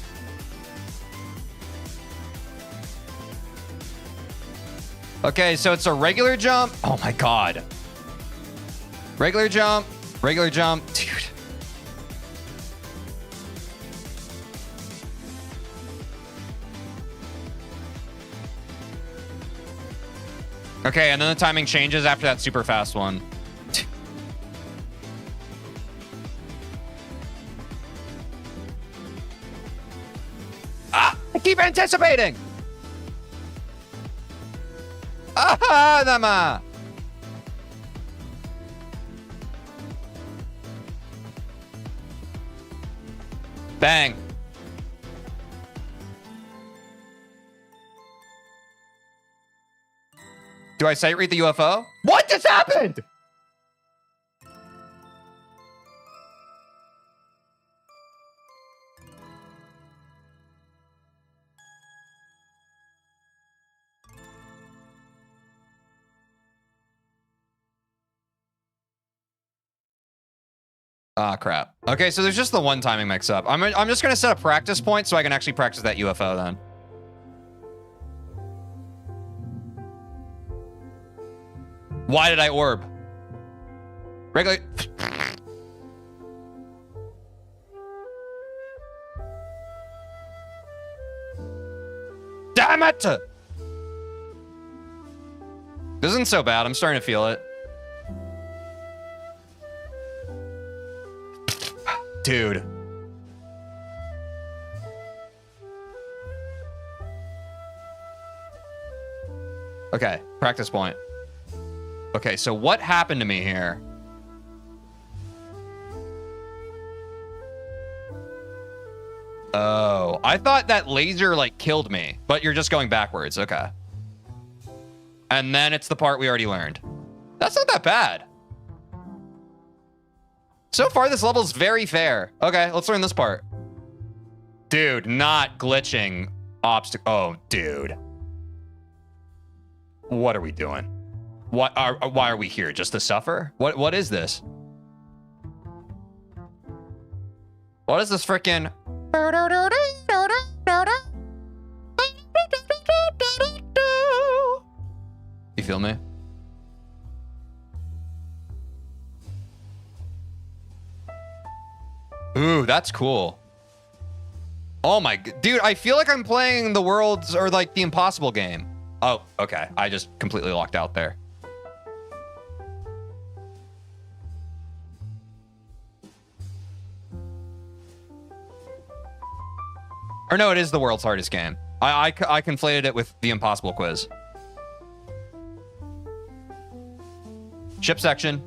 Speaker 1: Okay, so it's a regular jump. Oh my god. Regular jump, dude. Okay, and then the timing changes after that super fast one. keep anticipating. Ah, Nama. Bang. Do I sight read the UFO? What just happened? Ah, crap. Okay, so there's just the one timing mix-up. I'm just gonna set a practice point so I can actually practice that UFO then. Why did I orb? Regular. Damn it! This isn't so bad. I'm starting to feel it. Dude. Okay, practice point. Okay, so what happened to me here? Oh, I thought that laser like killed me, but you're just going backwards. Okay. And then it's the part we already learned. That's not that bad. So far, this level's very fair. Okay, let's learn this part. Dude, not glitching obstacle. Oh, dude. What are we doing? Why are we here? Just to suffer? What is this? What is this frickin'? You feel me? Ooh, that's cool. Oh my, dude, I feel like I'm playing the world's or like the impossible game. Oh, okay. I just completely locked out there. Or no, it is the world's hardest game. I conflated it with the impossible quiz. Ship section.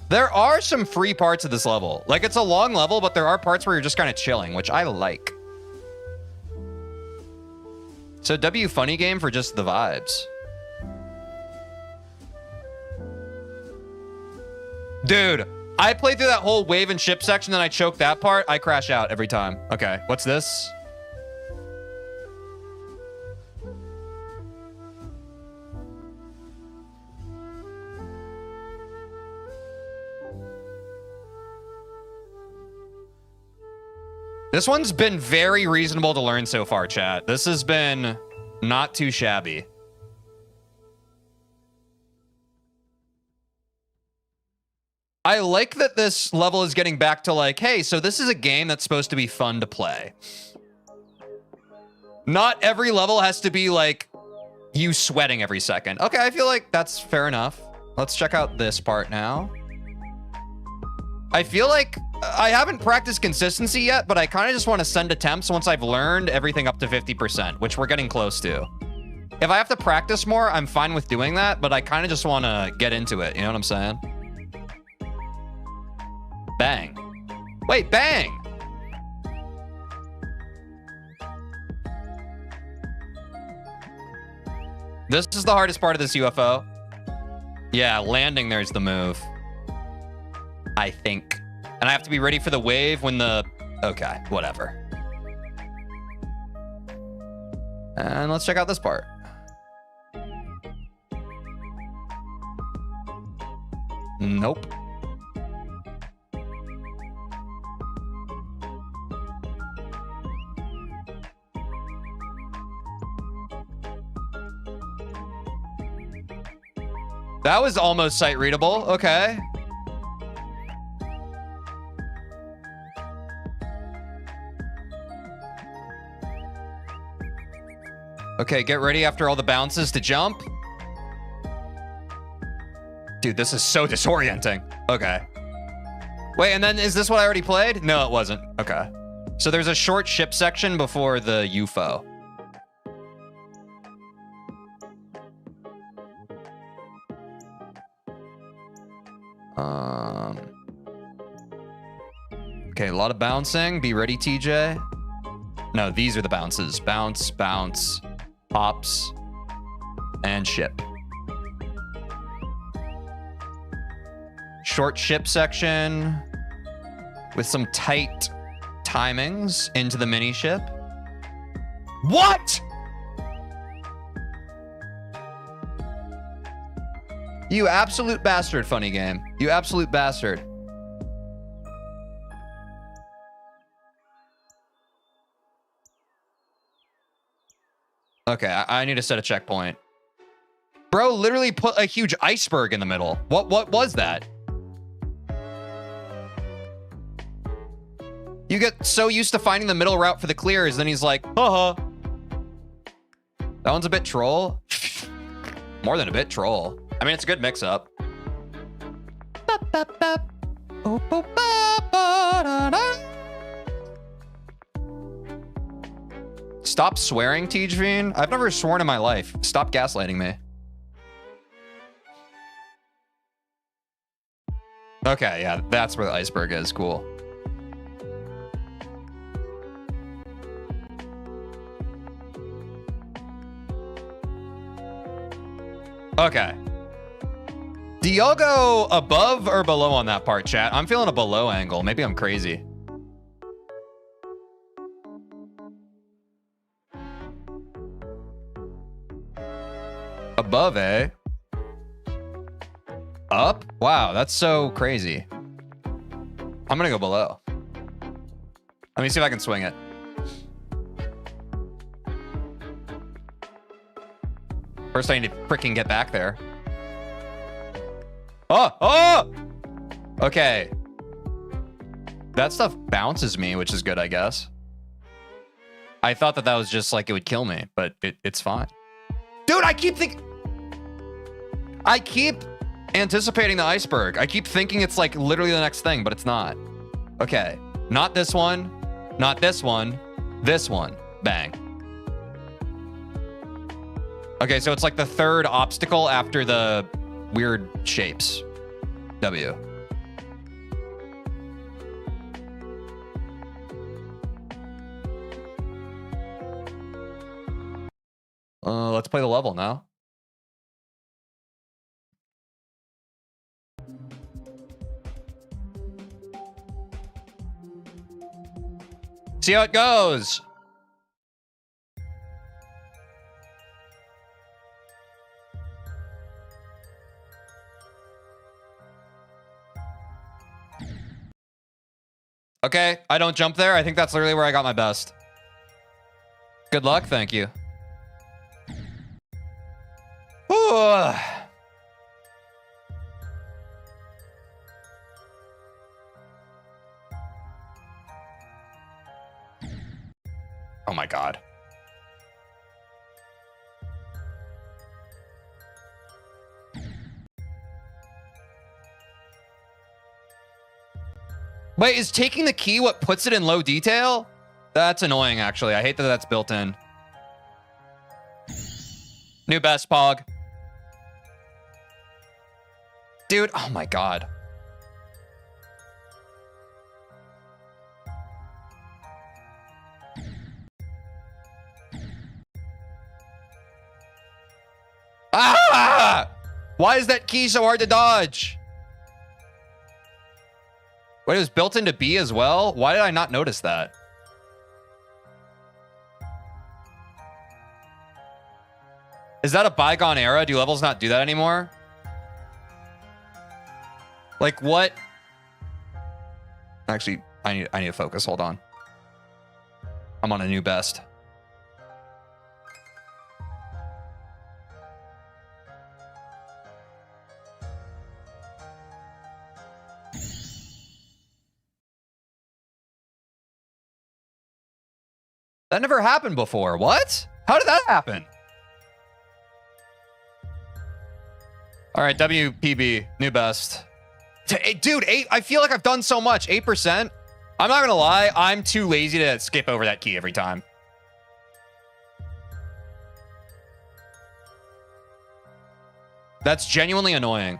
Speaker 1: There are some free parts of this level. Like, it's a long level, but there are parts where you're just kind of chilling, which I like. So W funny game for just the vibes. Dude, I played through that whole wave and ship section, then I choked that part. I crash out every time. Okay, what's this? This one's been very reasonable to learn so far, chat. This has been not too shabby. I like that this level is getting back to like, hey, so this is a game that's supposed to be fun to play. Not every level has to be like you sweating every second. Okay, I feel like that's fair enough. Let's check out this part now. I feel like I haven't practiced consistency yet, but I kind of just want to send attempts once I've learned everything up to 50%, which we're getting close to. If I have to practice more, I'm fine with doing that, but I kind of just want to get into it. You know what I'm saying? Bang. Wait, bang! This is the hardest part of this UFO. Yeah, landing there's the move. I think. And I have to be ready for the wave when the... Okay, whatever. And let's check out this part. Nope. That was almost sight readable. Okay. Okay, get ready after all the bounces to jump. Dude, this is so disorienting. Okay. Wait, and then is this what I already played? No, it wasn't. Okay. So there's a short ship section before the UFO. Okay, a lot of bouncing. Be ready, TJ. No, these are the bounces. Bounce, bounce, hops, and ship. Short ship section with some tight timings into the mini ship. What? You absolute bastard, funny game. You absolute bastard. Okay, I need to set a checkpoint. Bro literally put a huge iceberg in the middle. What was that? You get so used to finding the middle route for the clears, then he's like, haha. That one's a bit troll. More than a bit troll. I mean, it's a good mix-up. Stop swearing, TeejVeen. I've never sworn in my life. Stop gaslighting me. Okay, yeah, that's where the iceberg is. Cool. Okay. Do y'all go above or below on that part, chat? I'm feeling a below angle. Maybe I'm crazy. Above, eh? Up? Wow, that's so crazy. I'm gonna go below. Let me see if I can swing it. First, I need to freaking get back there. Oh! Oh! Okay. That stuff bounces me, which is good, I guess. I thought that was just like it would kill me, but it's fine. Dude, I keep anticipating the iceberg. I keep thinking it's like literally the next thing, but it's not. Okay. Not this one. Not this one. This one. Bang. Okay, so it's like the third obstacle after the weird shapes. W. Let's play the level now. See how it goes. Okay, I don't jump there. I think that's literally where I got my best. Good luck, thank you. Ooh. Oh my God. Wait, is taking the key what puts it in low detail? That's annoying, actually. I hate that that's built in. New best, Pog. Dude, oh my God. Ah! Why is that key so hard to dodge? Wait, it was built into B as well? Why did I not notice that? Is that a bygone era? Do levels not do that anymore? Like what? Actually, I need to focus. Hold on. I'm on a new best. That never happened before. What? How did that happen? All right, WPB, new best. Dude, 8. I feel like I've done so much. 8%. I'm not gonna lie. I'm too lazy to skip over that key every time. That's genuinely annoying.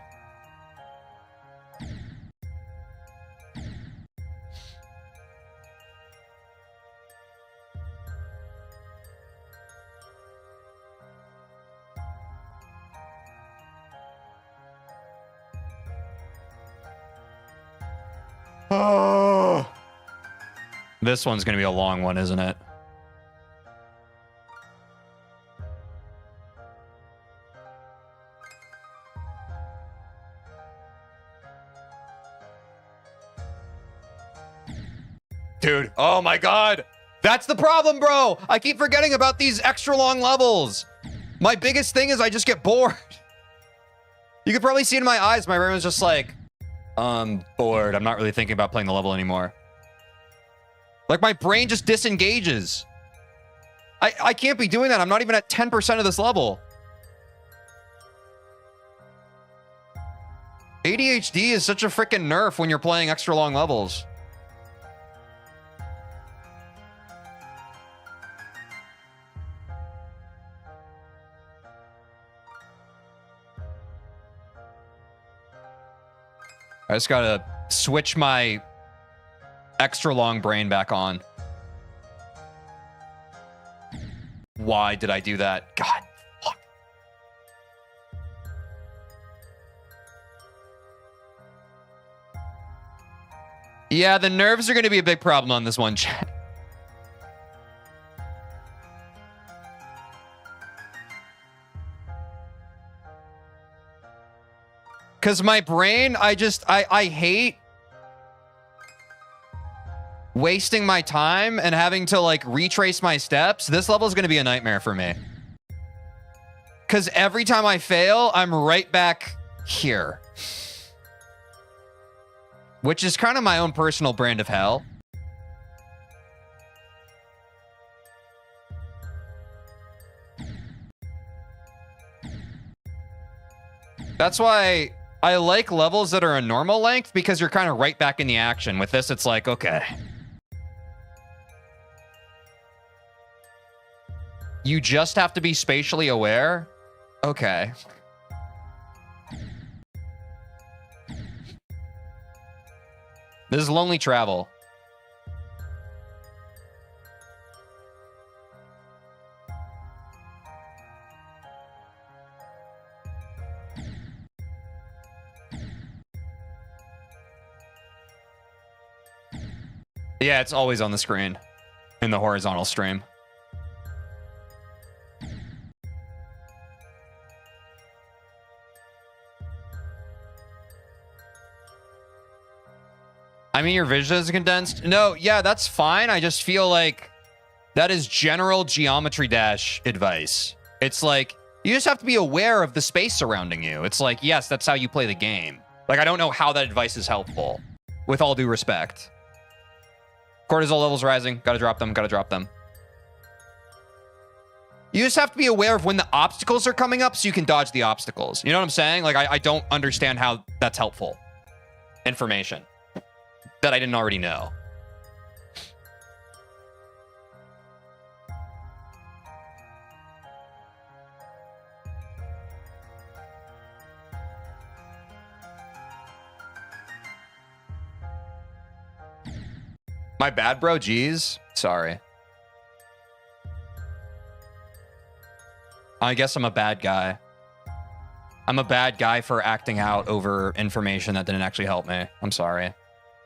Speaker 1: Oh. This one's going to be a long one, isn't it? Dude, oh my God. That's the problem, bro. I keep forgetting about these extra long levels. My biggest thing is I just get bored. You could probably see it in my eyes. My brain was just like, bored. I'm not really thinking about playing the level anymore. Like my brain just disengages. I can't be doing that. I'm not even at 10% of this level. ADHD is such a freaking nerf when you're playing extra long levels. I just gotta switch my extra long brain back on. Why did I do that? God. Fuck. Yeah, the nerves are gonna be a big problem on this one, chat. Because my brain, I hate wasting my time and having to like retrace my steps. This level is going to be a nightmare for me. Because every time I fail, I'm right back here. Which is kind of my own personal brand of hell. That's why I like levels that are a normal length, because you're kind of right back in the action. With this, it's like, okay. You just have to be spatially aware? Okay. This is Lonely Travel. Yeah, it's always on the screen in the horizontal stream. I mean, your vision is condensed. No, yeah, that's fine. I just feel like that is general Geometry Dash advice. It's like, you just have to be aware of the space surrounding you. It's like, yes, that's how you play the game. Like, I don't know how that advice is helpful, with all due respect. Cortisol levels rising. Gotta drop them. Gotta drop them. You just have to be aware of when the obstacles are coming up so you can dodge the obstacles. You know what I'm saying? Like, I don't understand how that's helpful information that I didn't already know. My bad, bro. Jeez. Sorry. I guess I'm a bad guy. I'm a bad guy for acting out over information that didn't actually help me. I'm sorry.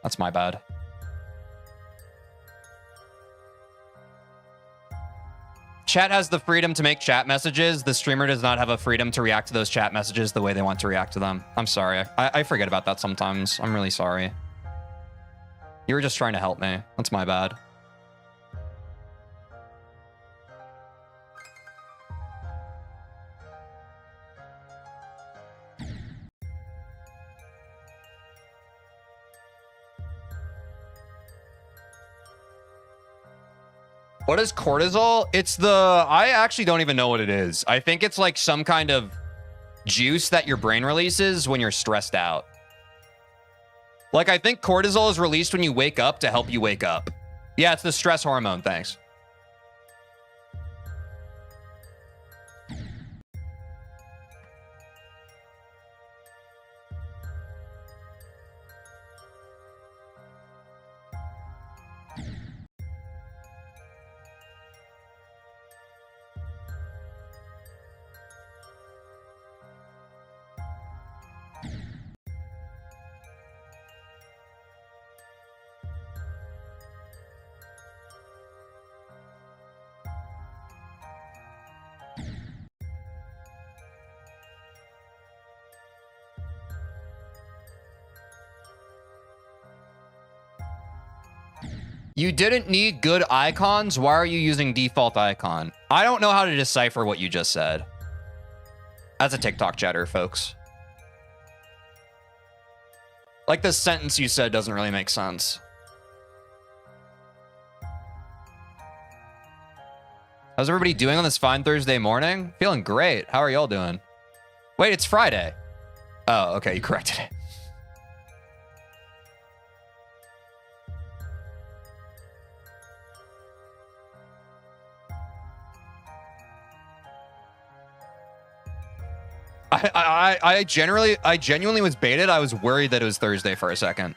Speaker 1: That's my bad. Chat has the freedom to make chat messages. The streamer does not have a freedom to react to those chat messages the way they want to react to them. I'm sorry. I forget about that sometimes. I'm really sorry. You were just trying to help me. That's my bad. What is cortisol? It's I actually don't even know what it is. I think it's like some kind of juice that your brain releases when you're stressed out. Like, I think cortisol is released when you wake up to help you wake up. Yeah, it's the stress hormone. Thanks. You didn't need good icons. Why are you using default icon? I don't know how to decipher what you just said. That's a TikTok chatter, folks. Like, the sentence you said doesn't really make sense. How's everybody doing on this fine Thursday morning? Feeling great. How are y'all doing? Wait, it's Friday. Oh, okay, you corrected it. I genuinely was baited. I was worried that it was Thursday for a second.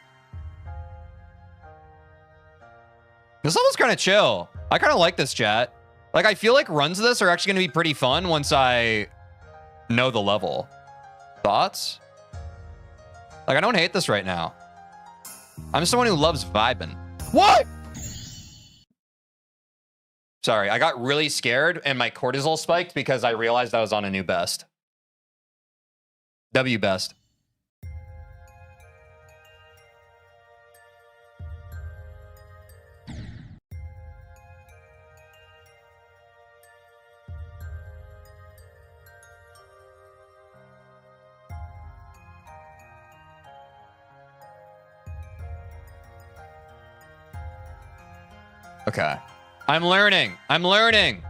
Speaker 1: This level's kind of chill. I kind of like this, chat. Like, I feel like runs of this are actually going to be pretty fun once I know the level. Thoughts? Like, I don't hate this right now. I'm someone who loves vibing. What? Sorry, I got really scared and my cortisol spiked because I realized I was on a new best. W best. Okay. I'm learning. I'm learning.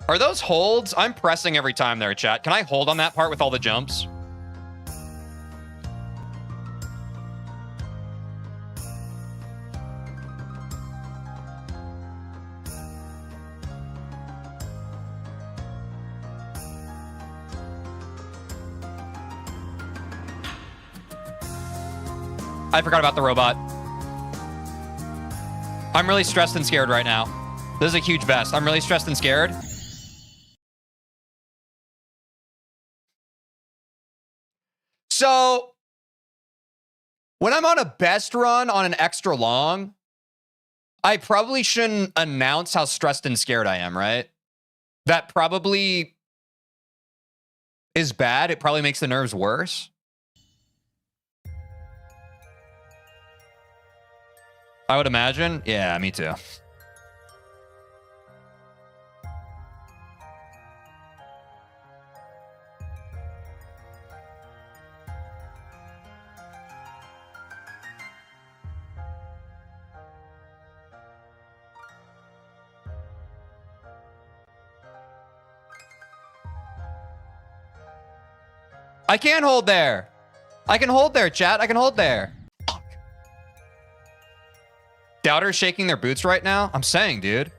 Speaker 1: Are those holds? I'm pressing every time there, chat. Can I hold on that part with all the jumps? I forgot about the robot. I'm really stressed and scared right now. This is a huge best. I'm really stressed and scared. So, when I'm on a best run on an extra long, I probably shouldn't announce how stressed and scared I am, right? That probably is bad. It probably makes the nerves worse. I would imagine. Yeah, me too. I can hold there. I can hold there, chat. I can hold there. Fuck. Doubters shaking their boots right now? I'm saying, dude.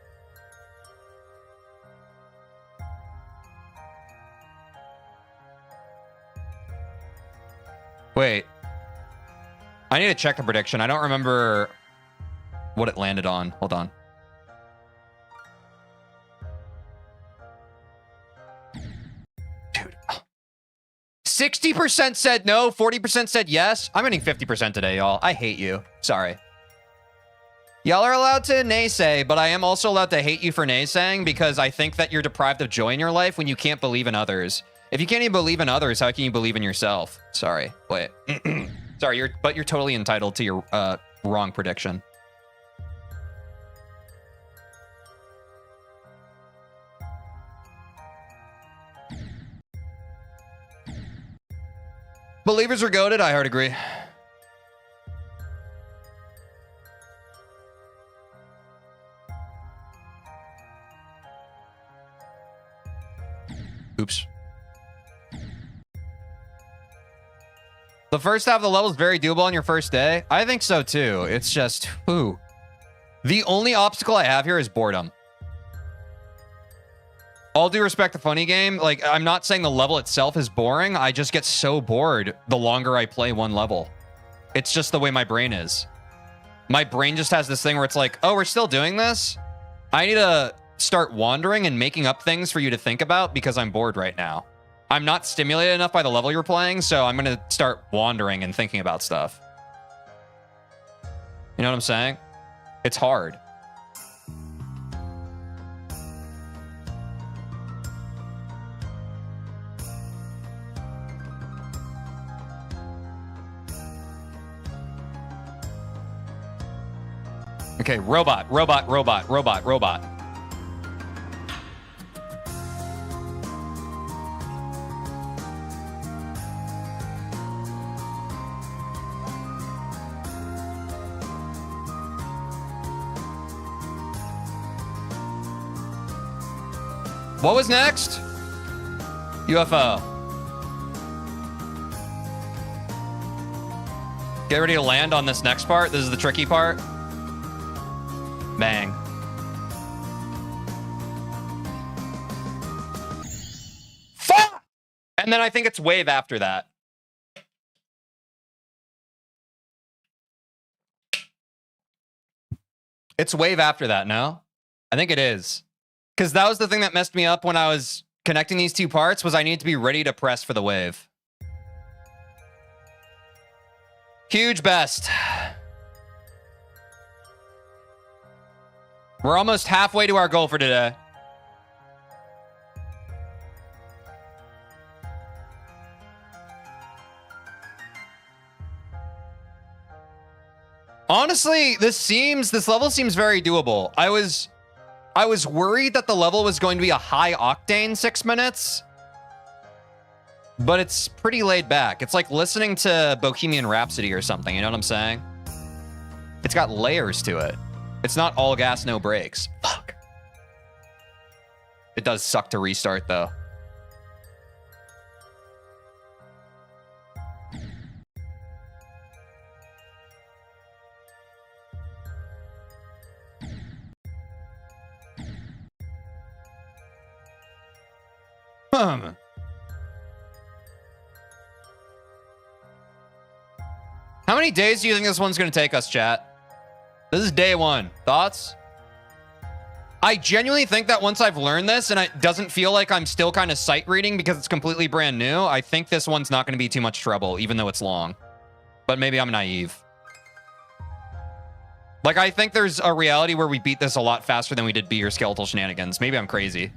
Speaker 1: Wait. I need to check the prediction. I don't remember what it landed on. Hold on. Dude. 60% said no, 40% said yes. I'm getting 50% today, y'all. I hate you. Sorry. Y'all are allowed to naysay, but I am also allowed to hate you for naysaying because I think that you're deprived of joy in your life when you can't believe in others. If you can't even believe in others, how can you believe in yourself? Sorry. Wait. Sorry, but you're totally entitled to your wrong prediction. Believers are goated. I heard agree. Oops. The first half of the level is very doable on your first day. I think so too. It's just, ooh. The only obstacle I have here is boredom. All due respect to Funny Game, like, I'm not saying the level itself is boring. I just get so bored the longer I play one level. It's just the way my brain is. My brain just has this thing where it's like, oh, we're still doing this? I need to start wandering and making up things for you to think about because I'm bored right now. I'm not stimulated enough by the level you're playing, so I'm going to start wandering and thinking about stuff. You know what I'm saying? It's hard. Okay, robot. What was next? UFO. Get ready to land on this next part. This is the tricky part. Bang. Fuck! And then I think it's wave after that. It's wave after that, no? I think it is. Because that was the thing that messed me up when I was connecting these two parts, was I needed to be ready to press for the wave. Huge best. We're almost halfway to our goal for today. Honestly, this level seems very doable. I was worried that the level was going to be a high octane 6 minutes, but it's pretty laid back. It's like listening to Bohemian Rhapsody or something, you know what I'm saying? It's got layers to it. It's not all gas, no brakes. Fuck. It does suck to restart, though. How many days do you think this one's going to take us, chat? This is day 1. Thoughts? I genuinely think that once I've learned this and it doesn't feel like I'm still kind of sight reading because it's completely brand new, I think this one's not going to be too much trouble, even though it's long. But maybe I'm naive. Like, I think there's a reality where we beat this a lot faster than we did Be Your Skeletal Shenanigans. Maybe I'm crazy.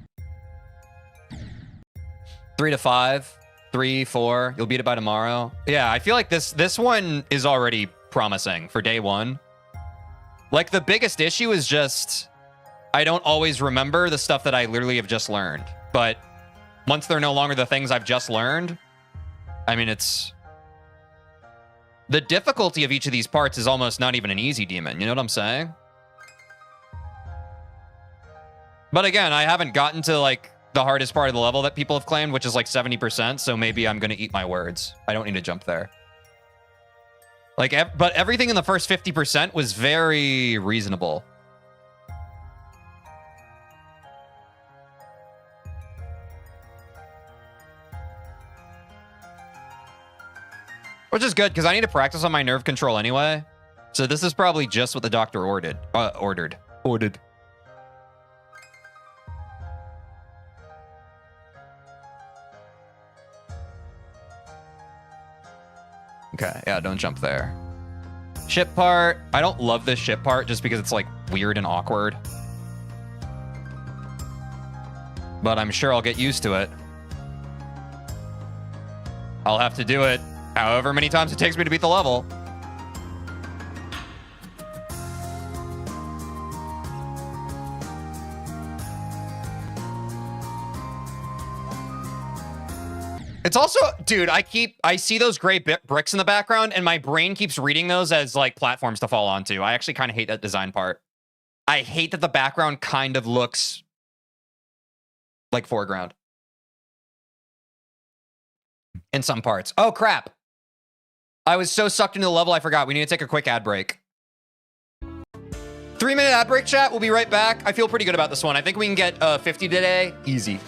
Speaker 1: 3 to 5, 3, 4. You'll beat it by tomorrow. Yeah, I feel like this one is already promising for day 1. Like, the biggest issue is just I don't always remember the stuff that I literally have just learned. But once they're no longer the things I've just learned, I mean, it's... The difficulty of each of these parts is almost not even an easy demon. You know what I'm saying? But again, I haven't gotten to, like, the hardest part of the level that people have claimed, which is like 70%, so maybe I'm going to eat my words. I don't need to jump there. Like, but everything in the first 50% was very reasonable. Which is good, because I need to practice on my nerve control anyway. So this is probably just what the doctor ordered. Okay, yeah, don't jump there. Ship part. I don't love this ship part just because it's like weird and awkward. But I'm sure I'll get used to it. I'll have to do it however many times it takes me to beat the level. It's also, dude, I see those gray bricks in the background and my brain keeps reading those as like platforms to fall onto. I actually kind of hate that design part. I hate that the background kind of looks like foreground. in some parts. Oh, crap. I was so sucked into the level, I forgot. We need to take a quick ad break. 3-minute ad break, chat. We'll be right back. I feel pretty good about this one. I think we can get 50 today. Easy.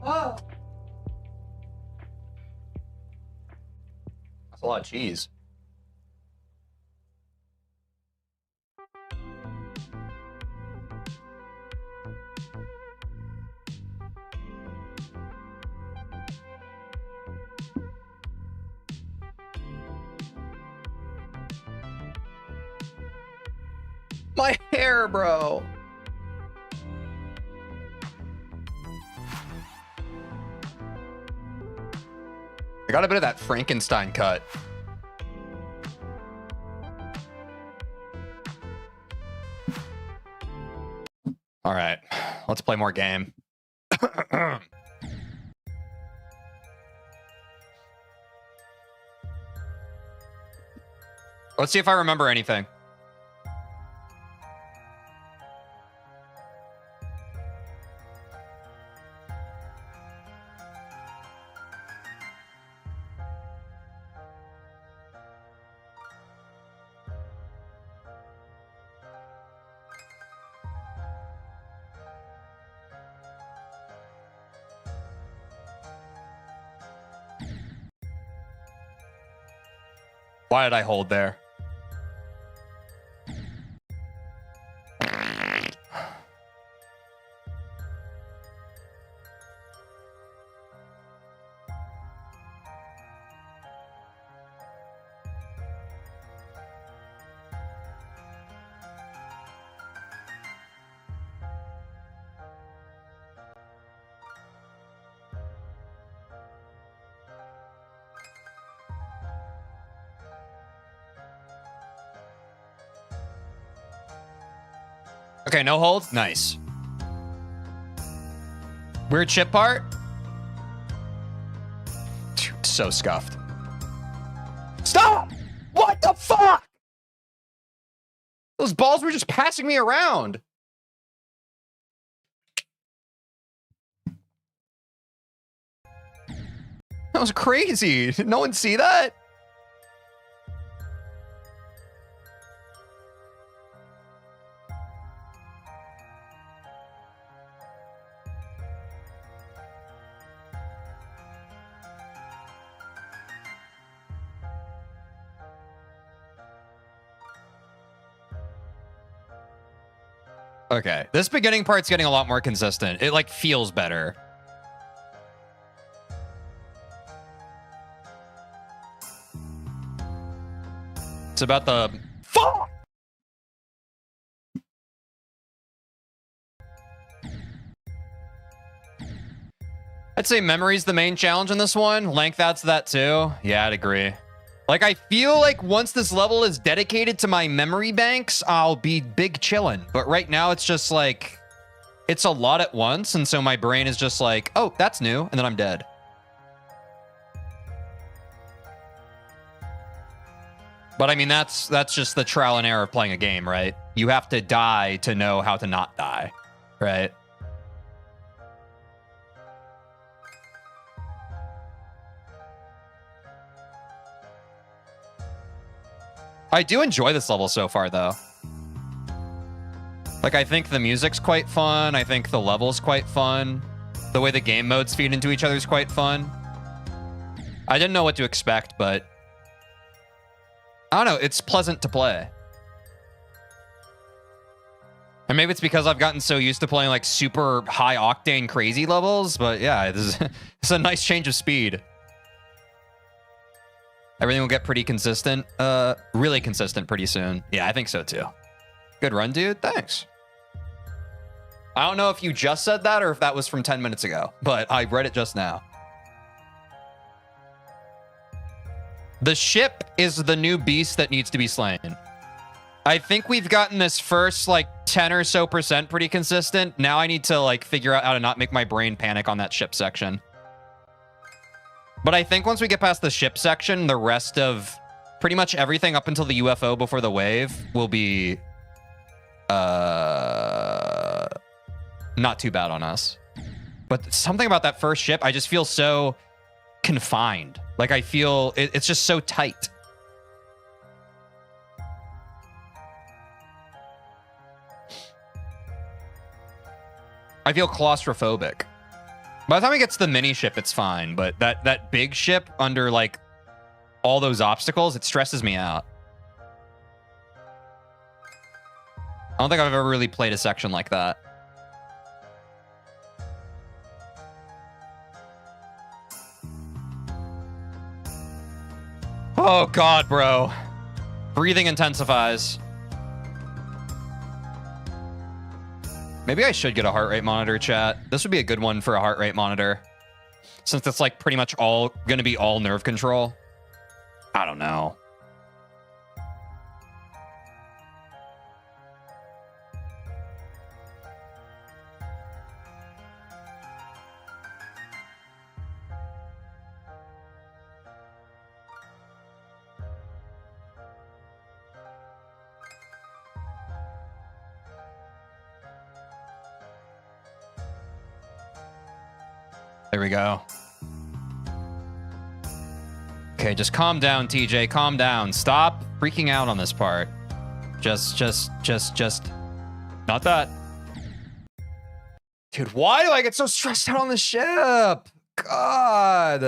Speaker 1: Oh. That's a lot of cheese. My hair, bro. I got a bit of that Frankenstein cut. All right, let's play more game. Let's see if I remember anything. Why did I hold there? Okay, no hold. Nice. Weird chip part. Dude, so scuffed. Stop! What the fuck? Those balls were just passing me around. That was crazy. Did no one see that? Okay, this beginning part's getting a lot more consistent. It like feels better. It's about the fuck. I'd say memory's the main challenge in this one. Length adds to that too. Yeah, I'd agree. Like, I feel like once this level is dedicated to my memory banks, I'll be big chillin'. But right now, it's just like, it's a lot at once. And so my brain is just like, oh, that's new. And then I'm dead. But I mean, that's just the trial and error of playing a game, right? You have to die to know how to not die, right? I do enjoy this level so far, though. Like, I think the music's quite fun. I think the level's quite fun. The way the game modes feed into each other is quite fun. I didn't know what to expect, but I don't know. It's pleasant to play. And maybe it's because I've gotten so used to playing like super high octane crazy levels, but yeah, this is a nice change of speed. Everything will get pretty consistent, really consistent pretty soon. Yeah, I think so too. Good run, dude. Thanks. I don't know if you just said that or if that was from 10 minutes ago, but I read it just now. The ship is the new beast that needs to be slain. I think we've gotten this first like 10 or so % pretty consistent. Now I need to like figure out how to not make my brain panic on that ship section. But I think once we get past the ship section, the rest of pretty much everything up until the UFO before the wave will be not too bad on us. But something about that first ship, I just feel so confined. Like I feel it's just so tight. I feel claustrophobic. By the time it gets to the mini ship, it's fine. But that big ship under like all those obstacles, it stresses me out. I don't think I've ever really played a section like that. Oh God, bro. Breathing intensifies. Maybe I should get a heart rate monitor, chat. This would be a good one for a heart rate monitor. Since it's like pretty much all gonna be all nerve control. I don't know. There we go. Okay, just calm down, TJ. Calm down. Stop freaking out on this part. Just. Not that. Dude, why do I get so stressed out on the ship? God.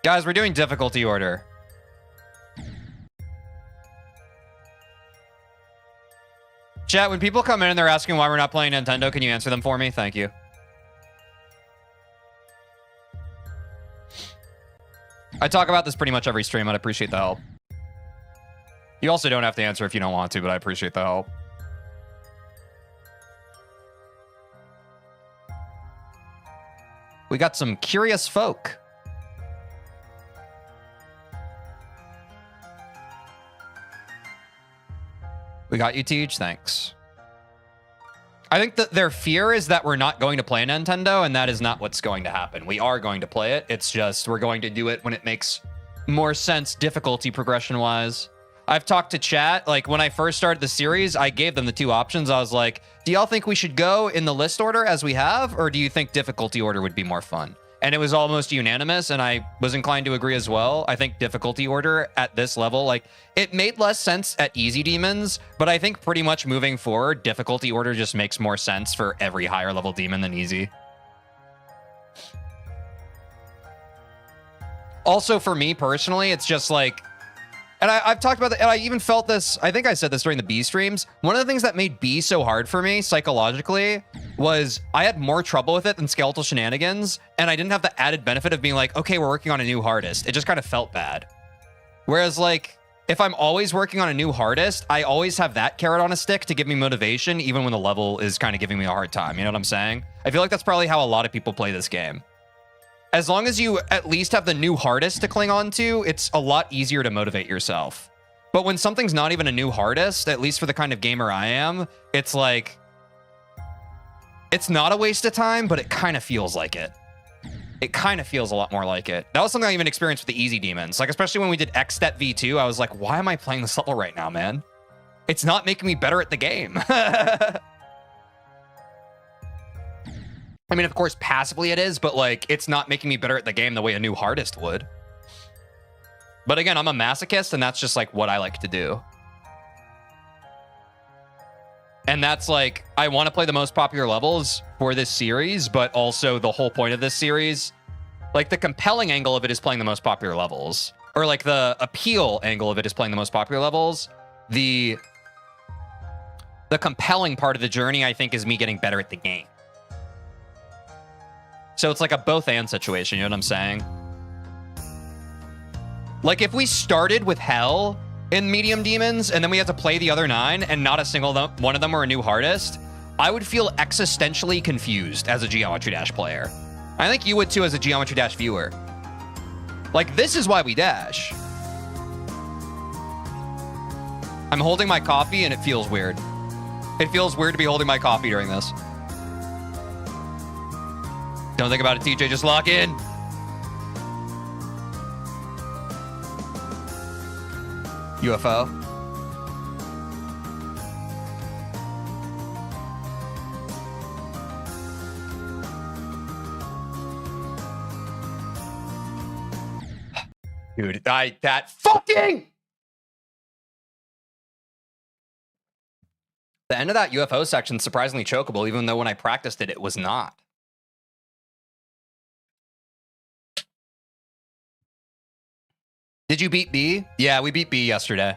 Speaker 1: Guys, we're doing difficulty order. Chat, when people come in and they're asking why we're not playing Nintendo, can you answer them for me? Thank you. I talk about this pretty much every stream. I'd appreciate the help. You also don't have to answer if you don't want to, but I appreciate the help. We got some curious folk. We got you, Teej. Thanks. I think that their fear is that we're not going to play Nintendo, and that is not what's going to happen. We are going to play it. It's just we're going to do it when it makes more sense difficulty progression-wise. I've talked to chat. Like, when I first started the series, I gave them the two options. I was like, do y'all think we should go in the list order as we have, or do you think difficulty order would be more fun? And it was almost unanimous, and I was inclined to agree as well. I think difficulty order at this level, like, it made less sense at easy demons, but I think pretty much moving forward, difficulty order just makes more sense for every higher level demon than easy. Also, for me personally, it's just like, and I've talked about that, and I even felt this, I think I said this during the B streams. One of the things that made B so hard for me psychologically was I had more trouble with it than Skeletal Shenanigans, and I didn't have the added benefit of being like, okay, we're working on a new hardest. It just kind of felt bad. Whereas, like, if I'm always working on a new hardest, I always have that carrot on a stick to give me motivation, even when the level is kind of giving me a hard time. You know what I'm saying? I feel like that's probably how a lot of people play this game. As long as you at least have the new hardest to cling on to, it's a lot easier to motivate yourself. But when something's not even a new hardest, at least for the kind of gamer I am, it's like, it's not a waste of time, but it kind of feels like it. It kind of feels a lot more like it. That was something I even experienced with the easy demons. Like, especially when we did X-Step V2, I was like, why am I playing this level right now, man? It's not making me better at the game. I mean, of course, passively it is, but, like, it's not making me better at the game the way a new hardest would. But again, I'm a masochist, and that's just, like, what I like to do. And that's, like, I want to play the most popular levels for this series, but also the whole point of this series, like, the compelling angle of it is playing the most popular levels. Or, like, the appeal angle of it is playing the most popular levels. The compelling part of the journey, I think, is me getting better at the game. So it's like a both-and situation, you know what I'm saying? Like, if we started with Hell in Medium Demons, and then we had to play the other 9, and not a single one of them were a new hardest, I would feel existentially confused as a Geometry Dash player. I think you would too as a Geometry Dash viewer. Like, this is why we dash. I'm holding my coffee, and it feels weird. It feels weird to be holding my coffee during this. Don't think about it, TJ. Just lock in. UFO. Dude, that fucking... The end of that UFO section is surprisingly chokeable, even though when I practiced it, it was not. Did you beat B? Yeah, we beat B yesterday.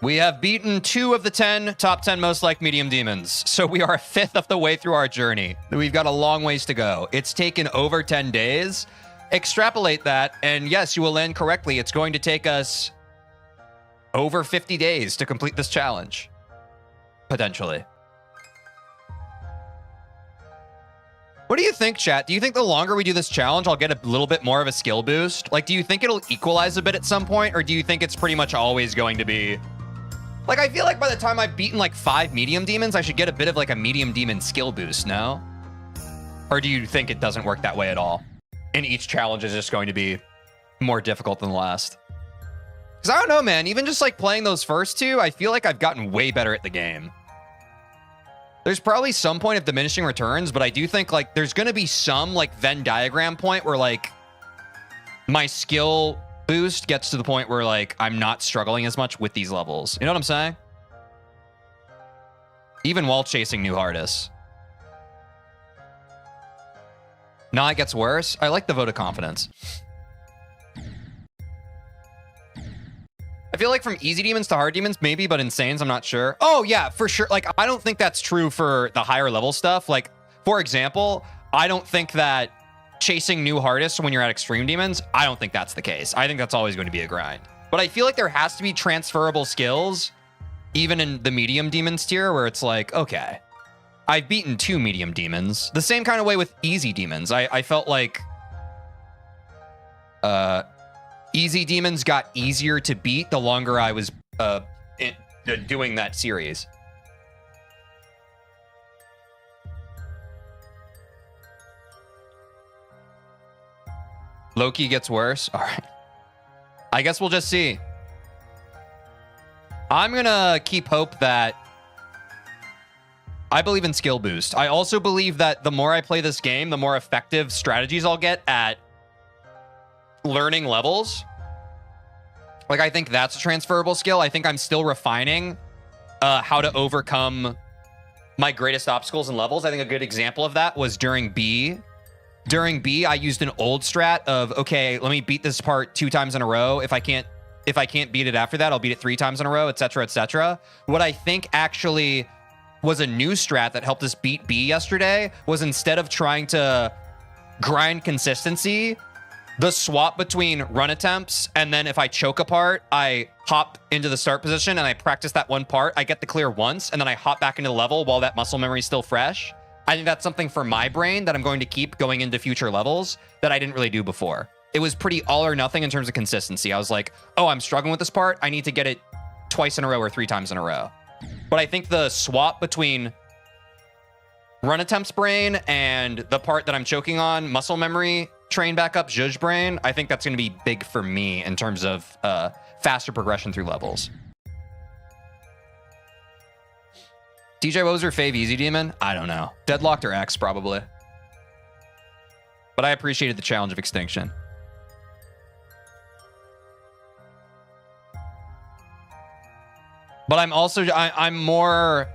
Speaker 1: We have beaten 2 of the 10 top 10 most liked medium demons. So we are a fifth of the way through our journey. We've got a long ways to go. It's taken over 10 days. Extrapolate that, and yes, you will land correctly. It's going to take us over 50 days to complete this challenge. Potentially. What do you think, chat? Do you think the longer we do this challenge, I'll get a little bit more of a skill boost? Like, do you think it'll equalize a bit at some point? Or do you think it's pretty much always going to be... Like, I feel like by the time I've beaten, like, 5 medium demons, I should get a bit of, like, a medium demon skill boost, no? Or do you think it doesn't work that way at all? And each challenge is just going to be more difficult than the last? Because I don't know, man. Even just, like, playing those first 2, I feel like I've gotten way better at the game. There's probably some point of diminishing returns, but I do think, like, there's going to be some, like, Venn diagram point where, like, my skill boost gets to the point where, like, I'm not struggling as much with these levels. You know what I'm saying? Even while chasing new hardest. Nah, it gets worse. I like the vote of confidence. I feel like from easy demons to hard demons, maybe, but insanes, I'm not sure. Oh, yeah, for sure. Like, I don't think that's true for the higher level stuff. Like, for example, I don't think that chasing new hardest when you're at extreme demons, I don't think that's the case. I think that's always going to be a grind. But I feel like there has to be transferable skills, even in the medium demons tier, where it's like, okay, I've beaten 2 medium demons. The same kind of way with easy demons. I felt like... Easy demons got easier to beat the longer I was doing that series. Loki gets worse. All right. I guess we'll just see. I'm gonna keep hope that I believe in skill boost. I also believe that the more I play this game, the more effective strategies I'll get at learning levels. Like, I think that's a transferable skill. I think I'm still refining how to overcome my greatest obstacles and levels. I think a good example of that was during B. During B, I used an old strat of, okay, let me beat this part 2 times in a row. If I can't beat it after that, I'll beat it 3 times in a row, etc., etc. What I think actually was a new strat that helped us beat B yesterday was, instead of trying to grind consistency, the swap between run attempts, and then if I choke a part, I hop into the start position and I practice that one part. I get the clear once, and then I hop back into the level while that muscle memory is still fresh. I think that's something for my brain that I'm going to keep going into future levels that I didn't really do before. It was pretty all or nothing in terms of consistency. I was like, oh, I'm struggling with this part. I need to get it twice in a row or 3 times in a row. But I think the swap between run attempts brain and the part that I'm choking on, muscle memory, train back up, zhuzh brain, I think that's going to be big for me in terms of faster progression through levels. DJ, what was your fave easy demon? I don't know. Deadlocked or X, probably. But I appreciated the challenge of extinction. But I'm also, I'm more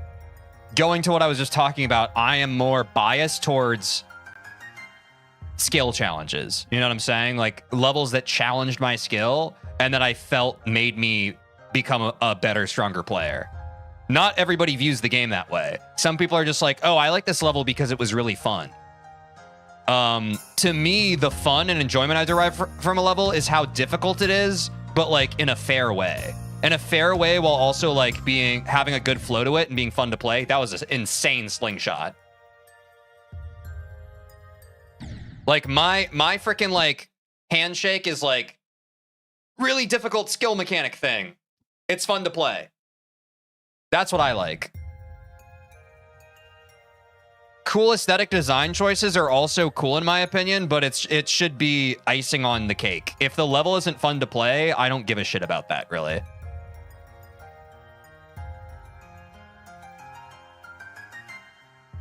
Speaker 1: going to what I was just talking about. I am more biased towards skill challenges. You know what I'm saying? Like levels that challenged my skill and that I felt made me become a better, stronger player. Not everybody views the game that way. Some people are just like, oh, I like this level because it was really fun. To me, the fun and enjoyment I derive from a level is how difficult it is, but like in a fair way. In a fair way while also like having a good flow to it and being fun to play. That was an insane slingshot. Like my freaking like handshake is like really difficult skill mechanic thing. It's fun to play. That's what I like. Cool aesthetic design choices are also cool in my opinion, but it should be icing on the cake. If the level isn't fun to play, I don't give a shit about that, really.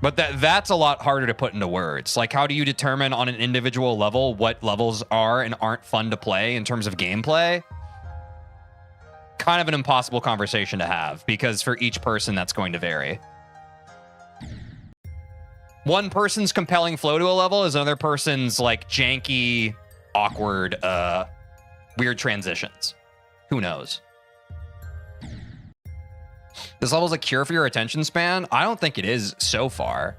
Speaker 1: But that's a lot harder to put into words. Like, how do you determine on an individual level what levels are and aren't fun to play in terms of gameplay? Kind of an impossible conversation to have, because for each person that's going to vary. One person's compelling flow to a level is another person's like janky, awkward, weird transitions. Who knows? This level's a cure for your attention span? I don't think it is so far.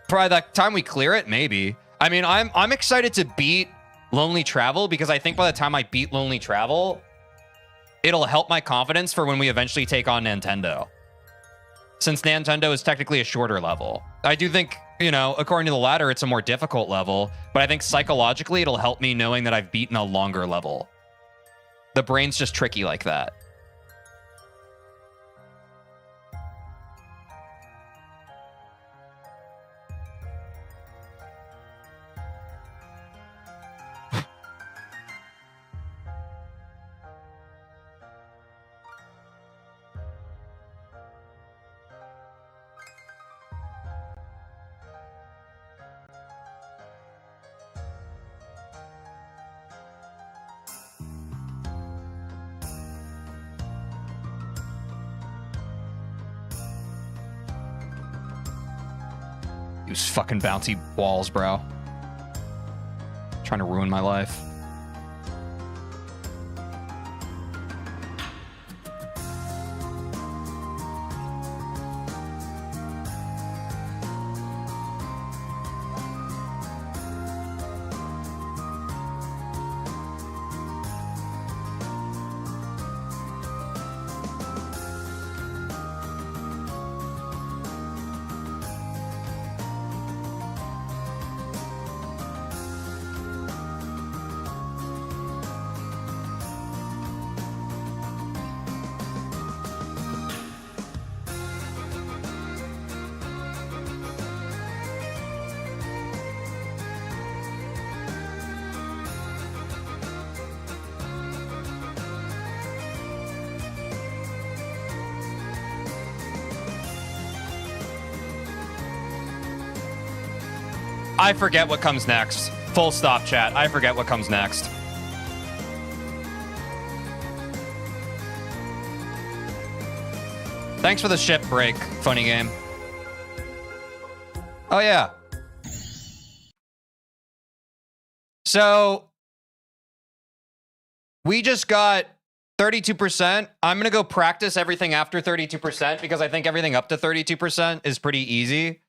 Speaker 1: Probably that time we clear it, maybe. I mean, I'm excited to beat Lonely Travel, because I think by the time I beat Lonely Travel, it'll help my confidence for when we eventually take on Nintendo. Since Nintendo is technically a shorter level. I do think, you know, according to the ladder, it's a more difficult level, but I think psychologically it'll help me knowing that I've beaten a longer level. The brain's just tricky like that. These fucking bouncy walls, bro. Trying to ruin my life. I forget what comes next. Full stop, chat. I forget what comes next. Thanks for the ship break, funny game. Oh, yeah. So, we just got 32%. I'm going to go practice everything after 32% because I think everything up to 32% is pretty easy.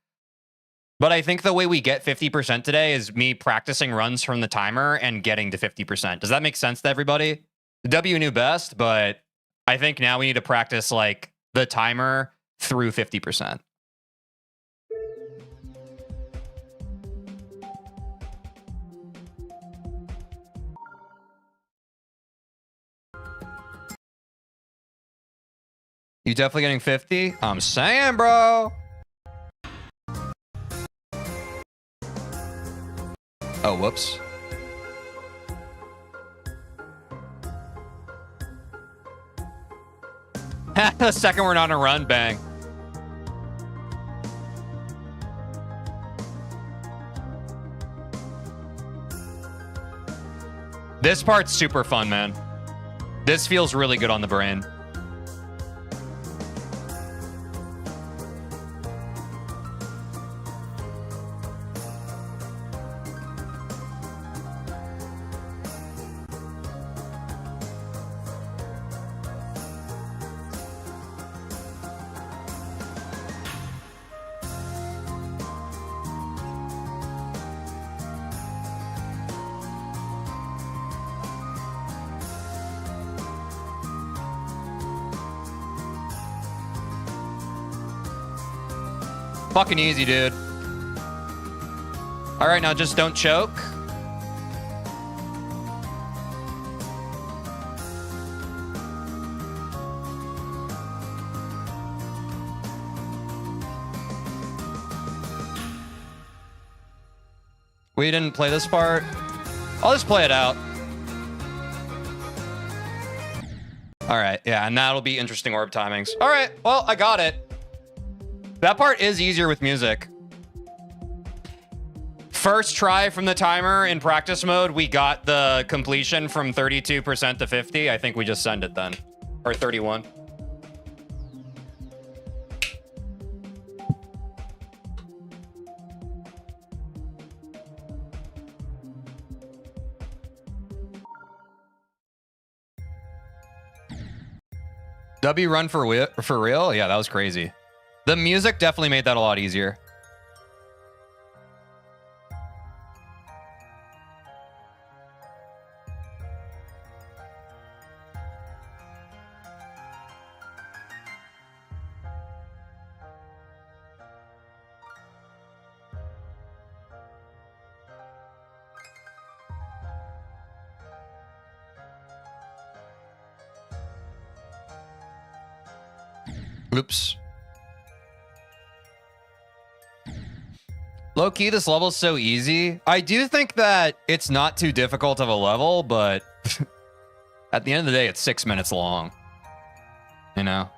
Speaker 1: But I think the way we get 50% today is me practicing runs from the timer and getting to 50%. Does that make sense to everybody? The W knew best, but I think now we need to practice like the timer through 50%. You definitely getting 50? I'm saying, bro. Oh, whoops. The second we're on a run, bang. This part's super fun, man. This feels really good on the brain. Fucking easy, dude. All right, now just don't choke. We didn't play this part. I'll just play it out. All right, yeah, and that'll be interesting orb timings. All right, well, I got it. That part is easier with music. First try from the timer in practice mode, we got the completion from 32% to 50. I think we just send it then. Or 31. W run for real? Yeah, that was crazy. The music definitely made that a lot easier. Oops. Low key, this level's so easy. I do think that it's not too difficult of a level, but at the end of the day, it's 6 minutes long. You know?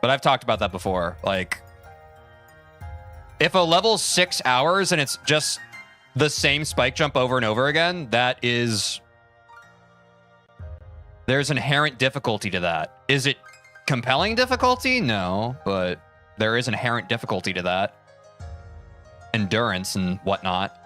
Speaker 1: But I've talked about that before. Like, if a level's 6 hours and it's just the same spike jump over and over again, that is... There's inherent difficulty to that. Is it compelling difficulty? No, but there is inherent difficulty to that. Endurance and whatnot.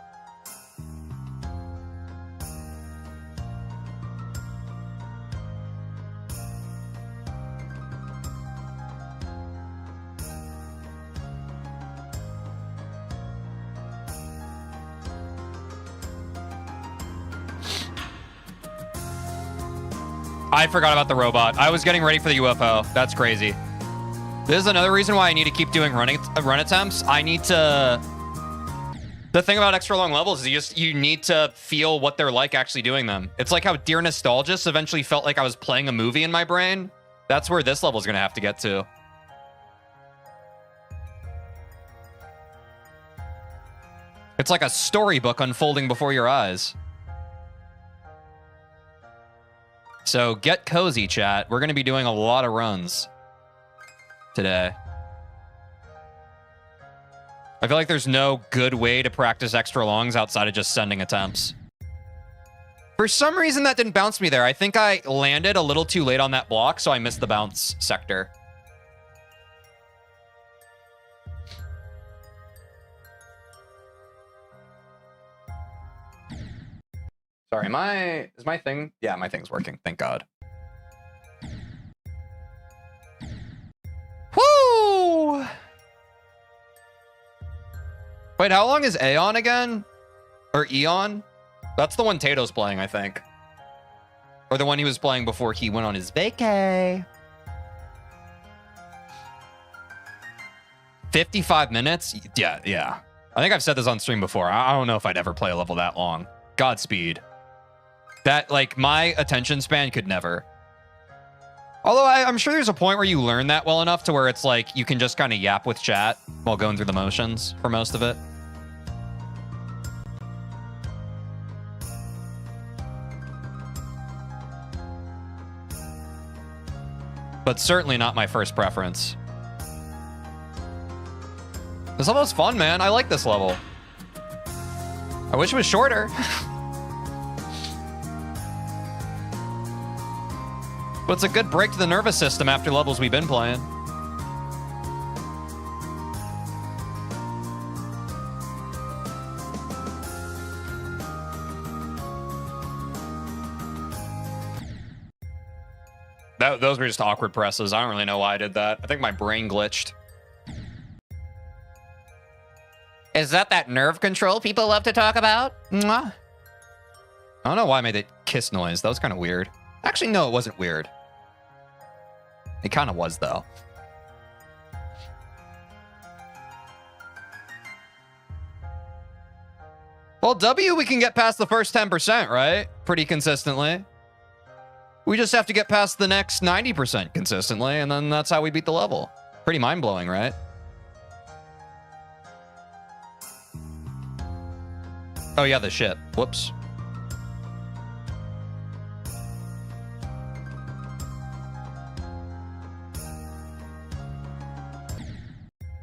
Speaker 1: I forgot about the robot. I was getting ready for the UFO. That's crazy. This is another reason why I need to keep doing run attempts. I need to... The thing about extra long levels is you need to feel what they're like actually doing them. It's like how Dear Nostalgist eventually felt like I was playing a movie in my brain. That's where this level's going to have to get to. It's like a storybook unfolding before your eyes. So get cozy, chat. We're going to be doing a lot of runs today. I feel like there's no good way to practice extra longs outside of just sending attempts. For some reason, that didn't bounce me there. I think I landed a little too late on that block, so I missed the bounce sector. Sorry, is my thing? Yeah, my thing's working. Thank God. Woo! Wait, how long is Aeon again? Or Eon? That's the one Tato's playing, I think. Or the one he was playing before he went on his vacay. 55 minutes? Yeah. I think I've said this on stream before. I don't know if I'd ever play a level that long. Godspeed. That, like, my attention span could never. Although I'm sure there's a point where you learn that well enough to where it's like you can just kind of yap with chat while going through the motions for most of it. But certainly not my first preference. This level's fun, man. I like this level. I wish it was shorter. But it's a good break to the nervous system after levels we've been playing. Those were just awkward presses. I don't really know why I did that. I think my brain glitched. Is that nerve control people love to talk about? Mwah. I don't know why I made that kiss noise. That was kind of weird. Actually, no, it wasn't weird. It kind of was, though. Well, W, we can get past the first 10%, right? Pretty consistently. We just have to get past the next 90% consistently, and then that's how we beat the level. Pretty mind-blowing, right? Oh, yeah, the ship. Whoops.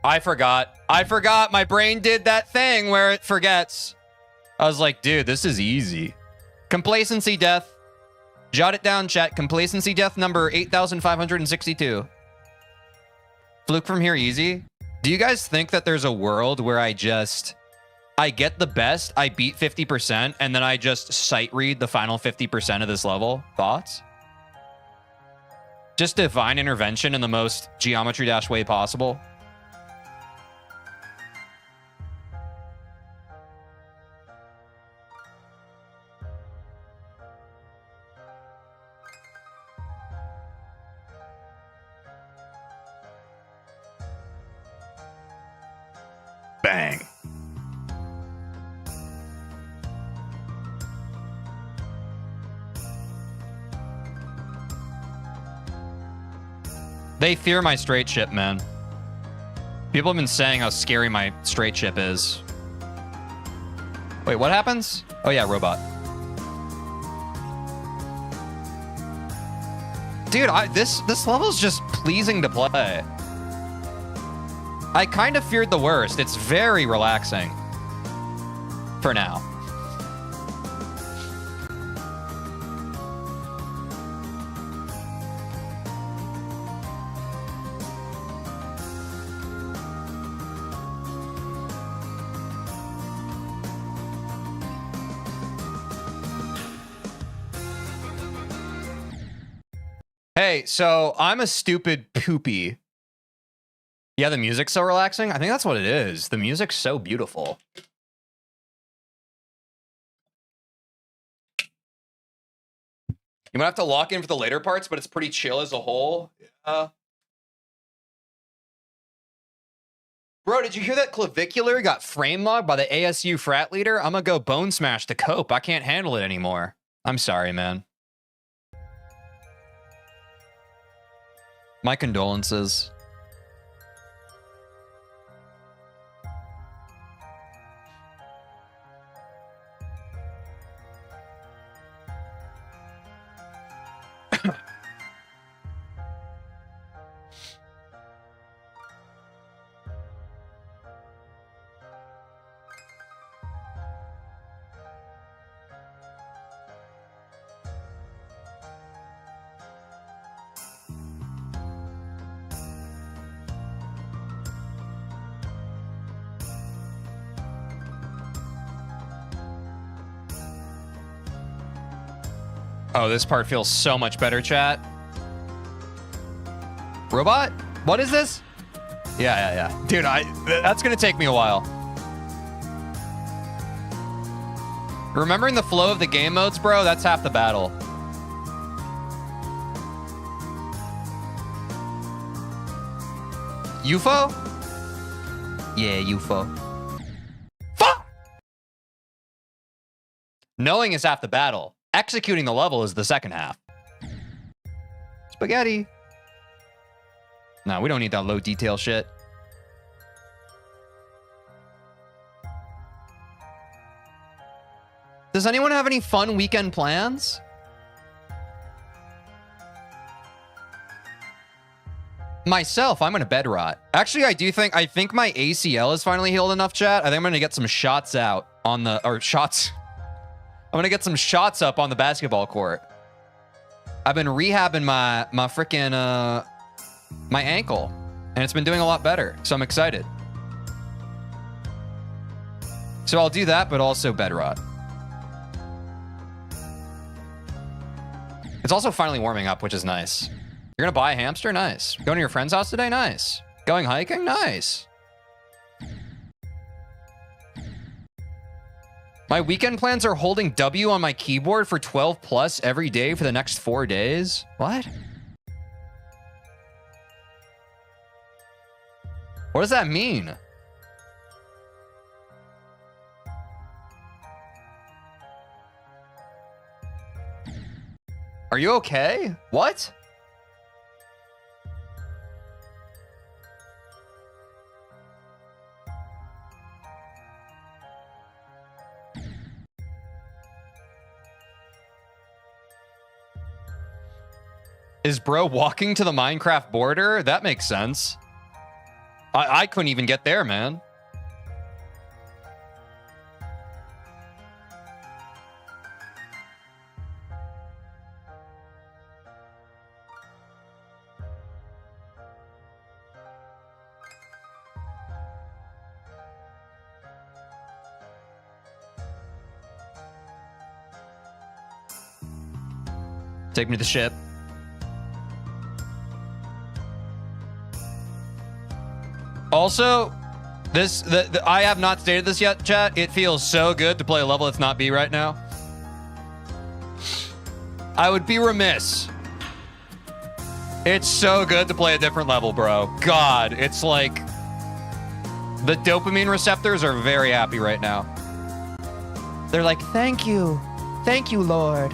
Speaker 1: I forgot. My brain did that thing where it forgets. I was like, dude, this is easy. Complacency death. Jot it down, chat. Complacency death number 8,562. Fluke from here easy. Do you guys think that there's a world where I get the best, I beat 50%, and then I just sight read the final 50% of this level? Thoughts? Just divine intervention in the most Geometry Dash way possible. Bang. They fear my straight ship, man. People have been saying how scary my straight ship is. Wait, what happens? Oh yeah, robot. Dude, this level's just pleasing to play. I kind of feared the worst. It's very relaxing. For now. Hey, so I'm a stupid poopy. Yeah, the music's so relaxing. I think that's what it is. The music's so beautiful. You might have to lock in for the later parts, but it's pretty chill as a whole. Bro, did you hear that Clavicular got frame logged by the ASU frat leader? I'm gonna go bone smash to cope. I can't handle it anymore. I'm sorry, man. My condolences. Oh, this part feels so much better, chat. Robot? What is this? Yeah. Dude, that's gonna take me a while. Remembering the flow of the game modes, bro, that's half the battle. UFO? Yeah, UFO. Fuck! Knowing is half the battle. Executing the level is the second half. Spaghetti. No, we don't need that low detail shit. Does anyone have any fun weekend plans? Myself, I'm gonna bed rot. Actually, I think my ACL is finally healed enough, chat. I think I'm gonna get some shots out on the, I'm gonna get some shots up on the basketball court. I've been rehabbing my freaking, my ankle, and it's been doing a lot better, so I'm excited. So I'll do that, but also bed rot. It's also finally warming up, which is nice. You're gonna buy a hamster? Nice. Going to your friend's house today? Nice. Going hiking? Nice. My weekend plans are holding W on my keyboard for 12 plus every day for the next 4 days. What? What does that mean? Are you okay? What? Is bro walking to the Minecraft border? That makes sense. I couldn't even get there, man. Take me to the ship. Also, I have not stated this yet, chat. It feels so good to play a level that's not B right now. I would be remiss. It's so good to play a different level, bro. God, it's like the dopamine receptors are very happy right now. They're like, thank you, Lord.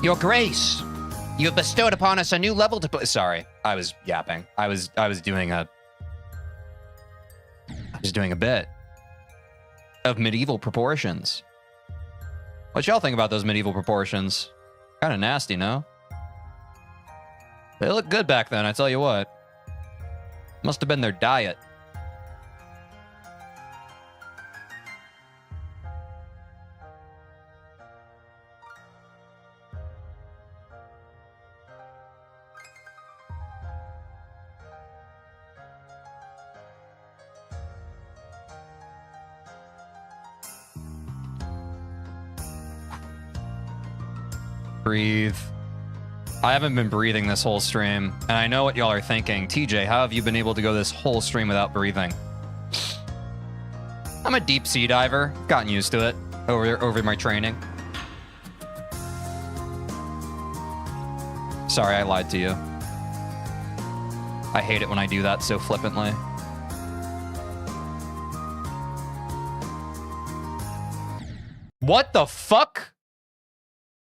Speaker 1: Your Grace, you have bestowed upon us a new level to play. Sorry, I was yapping. I was doing a bit of medieval proportions. What y'all think about those medieval proportions? Kind of nasty, no? They look good back then, I tell you what. Must have been their diet. Breathe. I haven't been breathing this whole stream, and I know what y'all are thinking. TJ, how have you been able to go this whole stream without breathing? I'm a deep sea diver. Gotten used to it over my training. Sorry, I lied to you. I hate it when I do that so flippantly. What the fuck?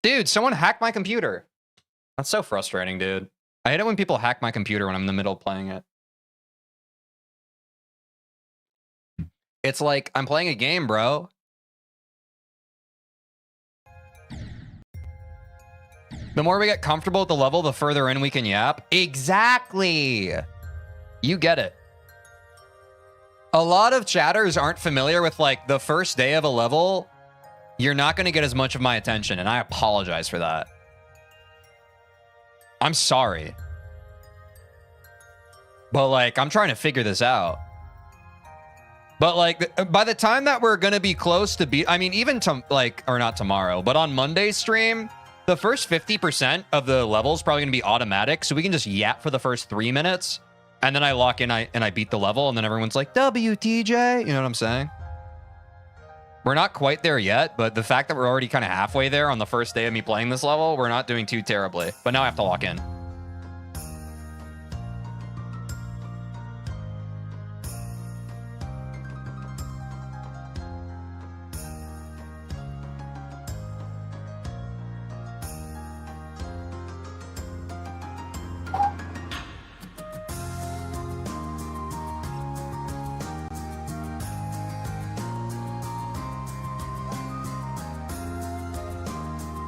Speaker 1: Dude, someone hacked my computer. That's so frustrating, dude. I hate it when people hack my computer when I'm in the middle of playing it. It's like, I'm playing a game, bro. The more we get comfortable with the level, the further in we can yap. Exactly. You get it. A lot of chatters aren't familiar with, like, the first day of a level. You're not going to get as much of my attention, and I apologize for that. I'm sorry. But, like, I'm trying to figure this out. But like by the time that we're gonna be close to I mean, even to like, or not tomorrow, but on Monday's stream, the first 50% of the level is probably gonna be automatic, so we can just yap for the first 3 minutes, and then I lock in, and I beat the level, and then everyone's like, WTJ, you know what I'm saying? We're not quite there yet, but the fact that we're already kind of halfway there on the first day of me playing this level, we're not doing too terribly. But now I have to lock in.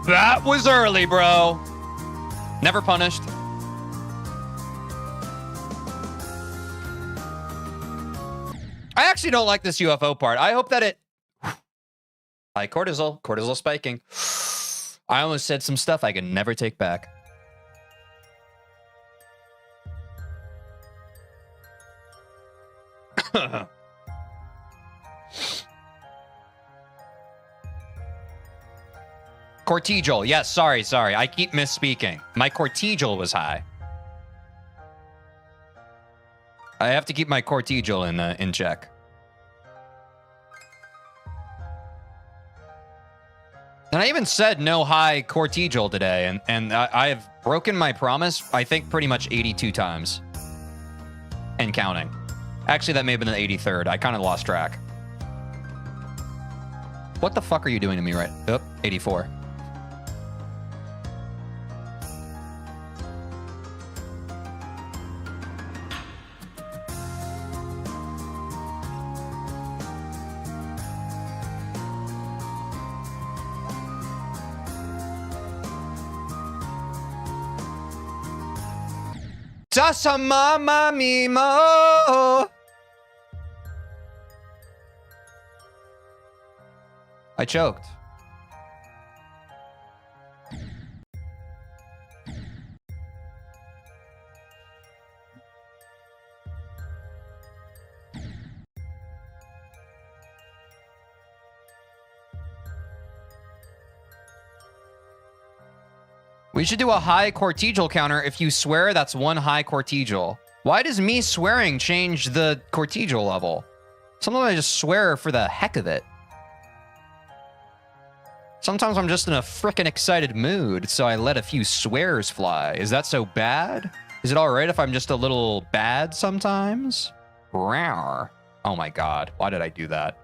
Speaker 1: That was early, bro. Never punished. I actually don't like this UFO part. I hope that it... High cortisol. Cortisol spiking. I almost said some stuff I can never take back. Cortical. Yes, sorry. I keep misspeaking. My cortical was high. I have to keep my cortical in check. And I even said no high cortical today, and I have broken my promise, I think, pretty much 82 times. And counting. Actually, that may have been the 83rd. I kind of lost track. What the fuck are you doing to me right? Oh, 84. Dasa mama mimo. I choked. We should do a high cortical counter. If you swear, that's one high cortical. Why does me swearing change the cortical level? Sometimes I just swear for the heck of it. Sometimes I'm just in a frickin' excited mood, so I let a few swears fly. Is that so bad? Is it alright if I'm just a little bad sometimes? Rawr. Oh my god, why did I do that?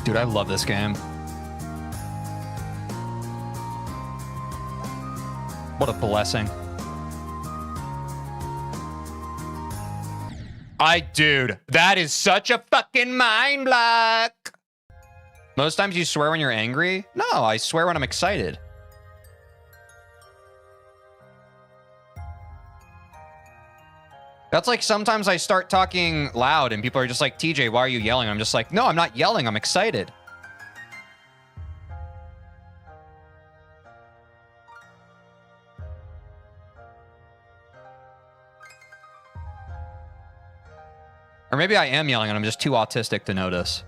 Speaker 1: Dude, I love this game. What a blessing. Dude, that is such a fucking mind block. Most times you swear when you're angry? No, I swear when I'm excited. That's like sometimes I start talking loud and people are just like, TJ, why are you yelling? I'm just like, no, I'm not yelling. I'm excited. Or maybe I am yelling and I'm just too autistic to notice.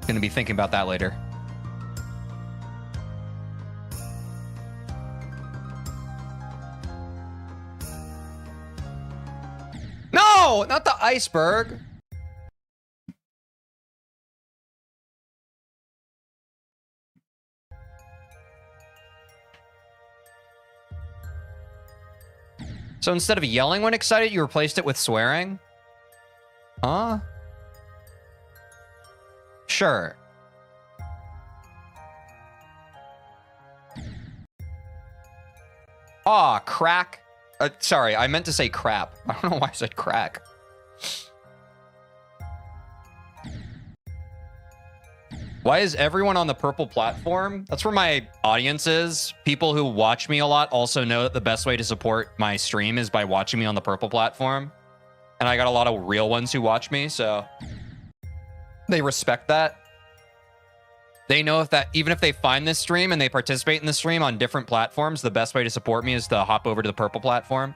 Speaker 1: Gonna be thinking about that later. No, not the iceberg. So instead of yelling when excited, you replaced it with swearing? Huh? Sure. Aw, crack. Sorry, I meant to say crap. I don't know why I said crack. Why is everyone on the purple platform? That's where my audience is. People who watch me a lot also know that the best way to support my stream is by watching me on the purple platform. And I got a lot of real ones who watch me, so they respect that. They know if that, even if they find this stream and they participate in the stream on different platforms, the best way to support me is to hop over to the purple platform.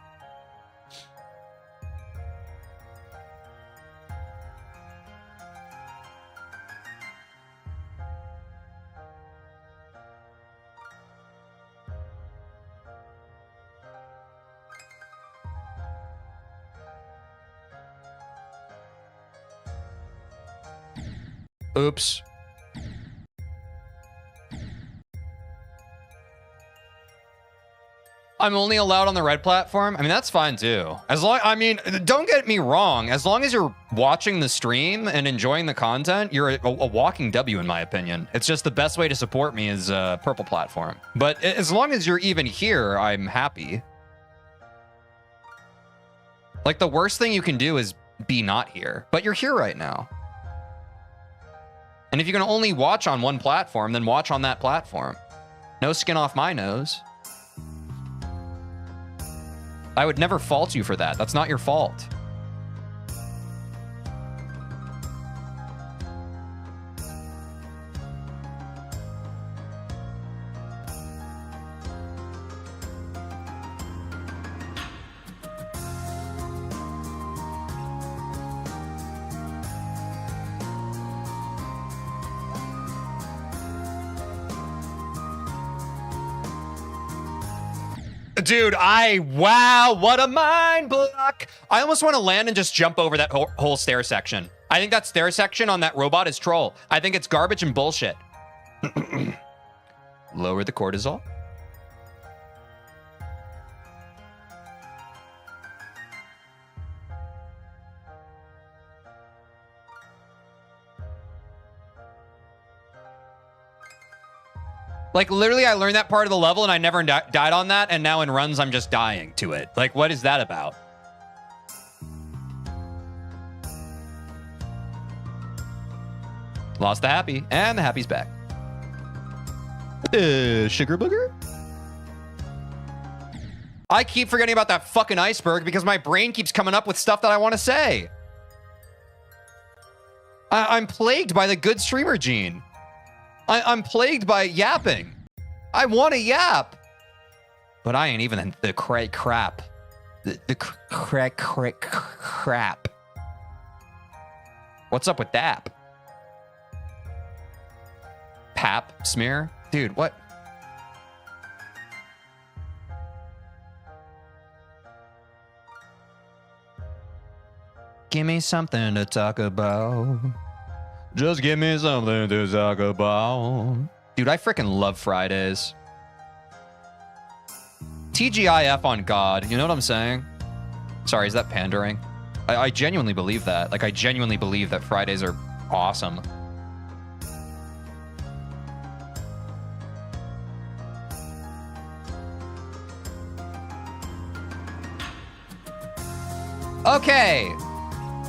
Speaker 1: Oops. I'm only allowed on the red platform. I mean, that's fine too. As long, I mean, don't get me wrong. As long as you're watching the stream and enjoying the content, you're a walking W in my opinion. It's just the best way to support me is purple platform. But as long as you're even here, I'm happy. Like the worst thing you can do is be not here, but you're here right now. And if you can only watch on one platform, then watch on that platform. No skin off my nose. I would never fault you for that. That's not your fault. Dude, wow, what a mind block. I almost want to land and just jump over that whole stair section. I think that stair section on that robot is troll. I think it's garbage and bullshit. Lower the cortisol. Like, literally, I learned that part of the level, and I never died on that, and now in runs, I'm just dying to it. Like, what is that about? Lost the happy, and the happy's back. Sugar booger? I keep forgetting about that fucking iceberg because my brain keeps coming up with stuff that I want to say. I'm plagued by the good streamer gene. I'm plagued by yapping. I want to yap. But I ain't even the cray crap. The crack crap. What's up with that? Pap smear? Dude, what? Give me something to talk about. Just give me something to talk about. Dude, I freaking love Fridays. TGIF on God. You know what I'm saying? Sorry, is that pandering? I genuinely believe that. Like, I genuinely believe that Fridays are awesome. Okay.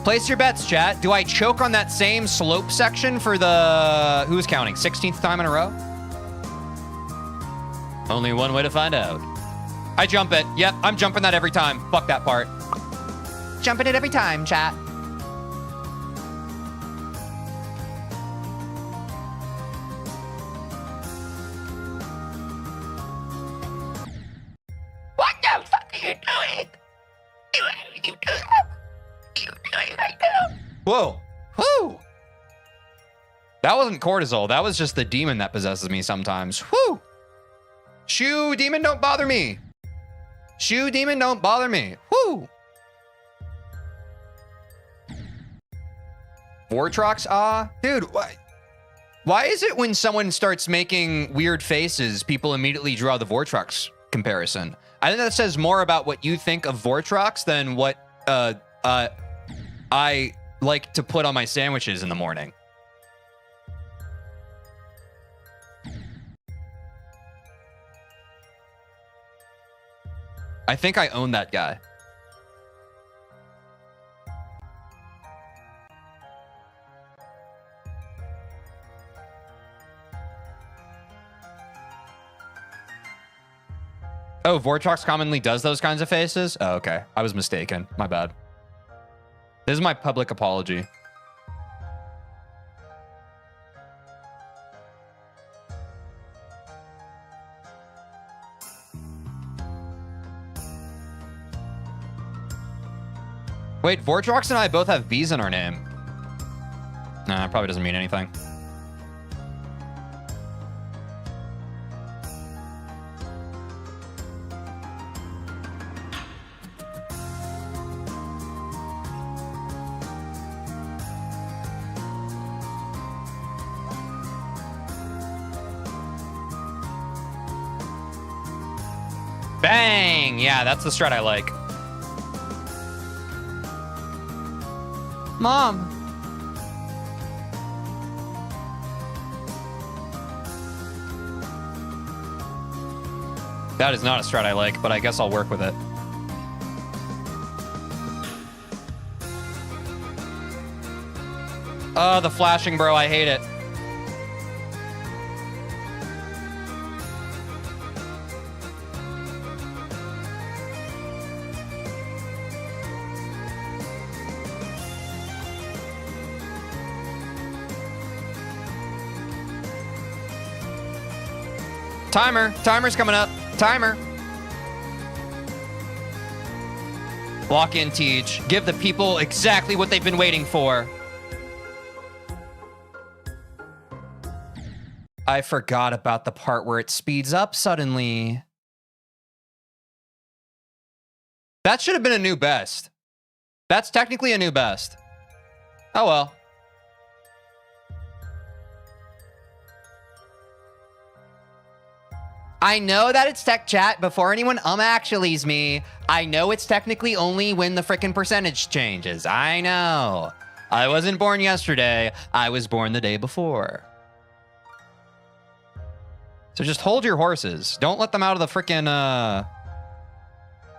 Speaker 1: Place your bets, chat. Do I choke on that same slope section for the... Who's counting? 16th time in a row? Only one way to find out. I jump it. Yep, I'm jumping that every time. Fuck that part. Jumping it every time, chat. What the fuck are you doing? What are you doing? Whoa. Whoo. That wasn't cortisol. That was just the demon that possesses me sometimes. Whoo. Shoo, demon, don't bother me. Shoo, demon, don't bother me. Whoo. Vortrox, dude, why is it when someone starts making weird faces, people immediately draw the Vortrox comparison? I think that says more about what you think of Vortrox than what I like to put on my sandwiches in the morning. I think I own that guy. Oh, Vortrox commonly does those kinds of faces? Oh, okay. I was mistaken. My bad. This is my public apology. Wait, Vortrox and I both have B's in our name. Nah, it probably doesn't mean anything. Bang! Yeah, that's the strat I like. Mom. That is not a strat I like, but I guess I'll work with it. Oh, the flashing, bro. I hate it. Timer's coming up. Timer. Lock in, Teej. Give the people exactly what they've been waiting for. I forgot about the part where it speeds up suddenly. That should have been a new best. That's technically a new best. Oh well. I know that it's tech chat before anyone actuallys me. I know it's technically only when the frickin' percentage changes. I know. I wasn't born yesterday. I was born the day before. So just hold your horses. Don't let them out of the frickin', I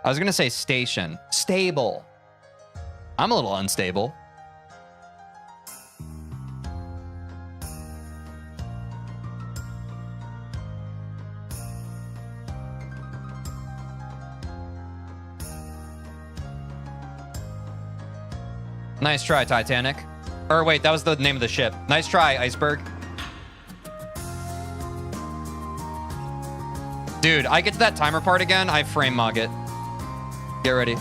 Speaker 1: was gonna say station. Stable. I'm a little unstable. Nice try, Titanic. Or wait, that was the name of the ship. Nice try, Iceberg. Dude, I get to that timer part again, I frame mog it. Get ready.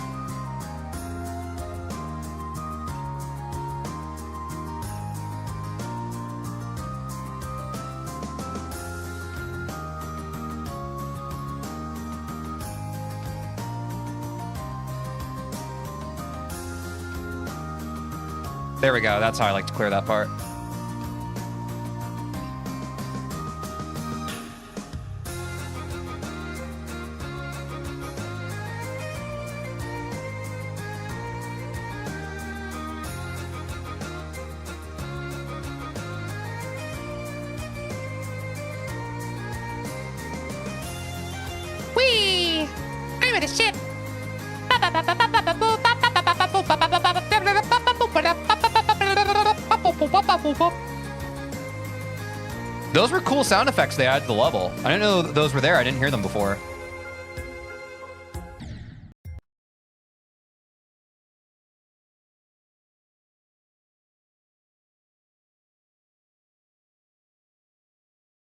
Speaker 1: There we go. That's how I like to clear that part.
Speaker 2: Whee! I'm at a ship.
Speaker 1: Those were cool sound effects they added to the level. I didn't know those were there. I didn't hear them before.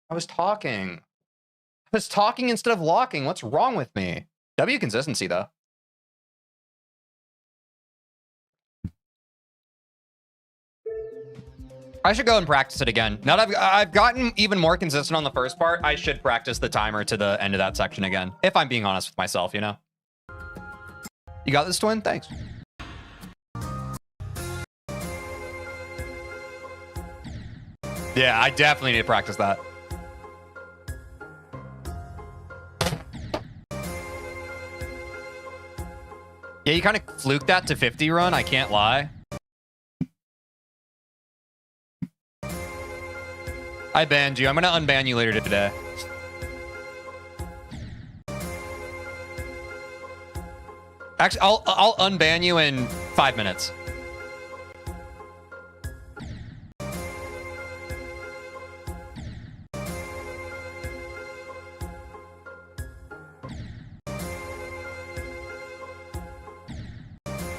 Speaker 1: I was talking. I was talking instead of locking. What's wrong with me? W consistency, though. I should go and practice it again. Now that I've gotten even more consistent on the first part, I should practice the timer to the end of that section again. If I'm being honest with myself, you know? You got this, Twin? Thanks. Yeah, I definitely need to practice that. Yeah, you kind of fluked that to 50 run, I can't lie. I banned you. I'm gonna unban you later today. Actually, I'll unban you in 5 minutes.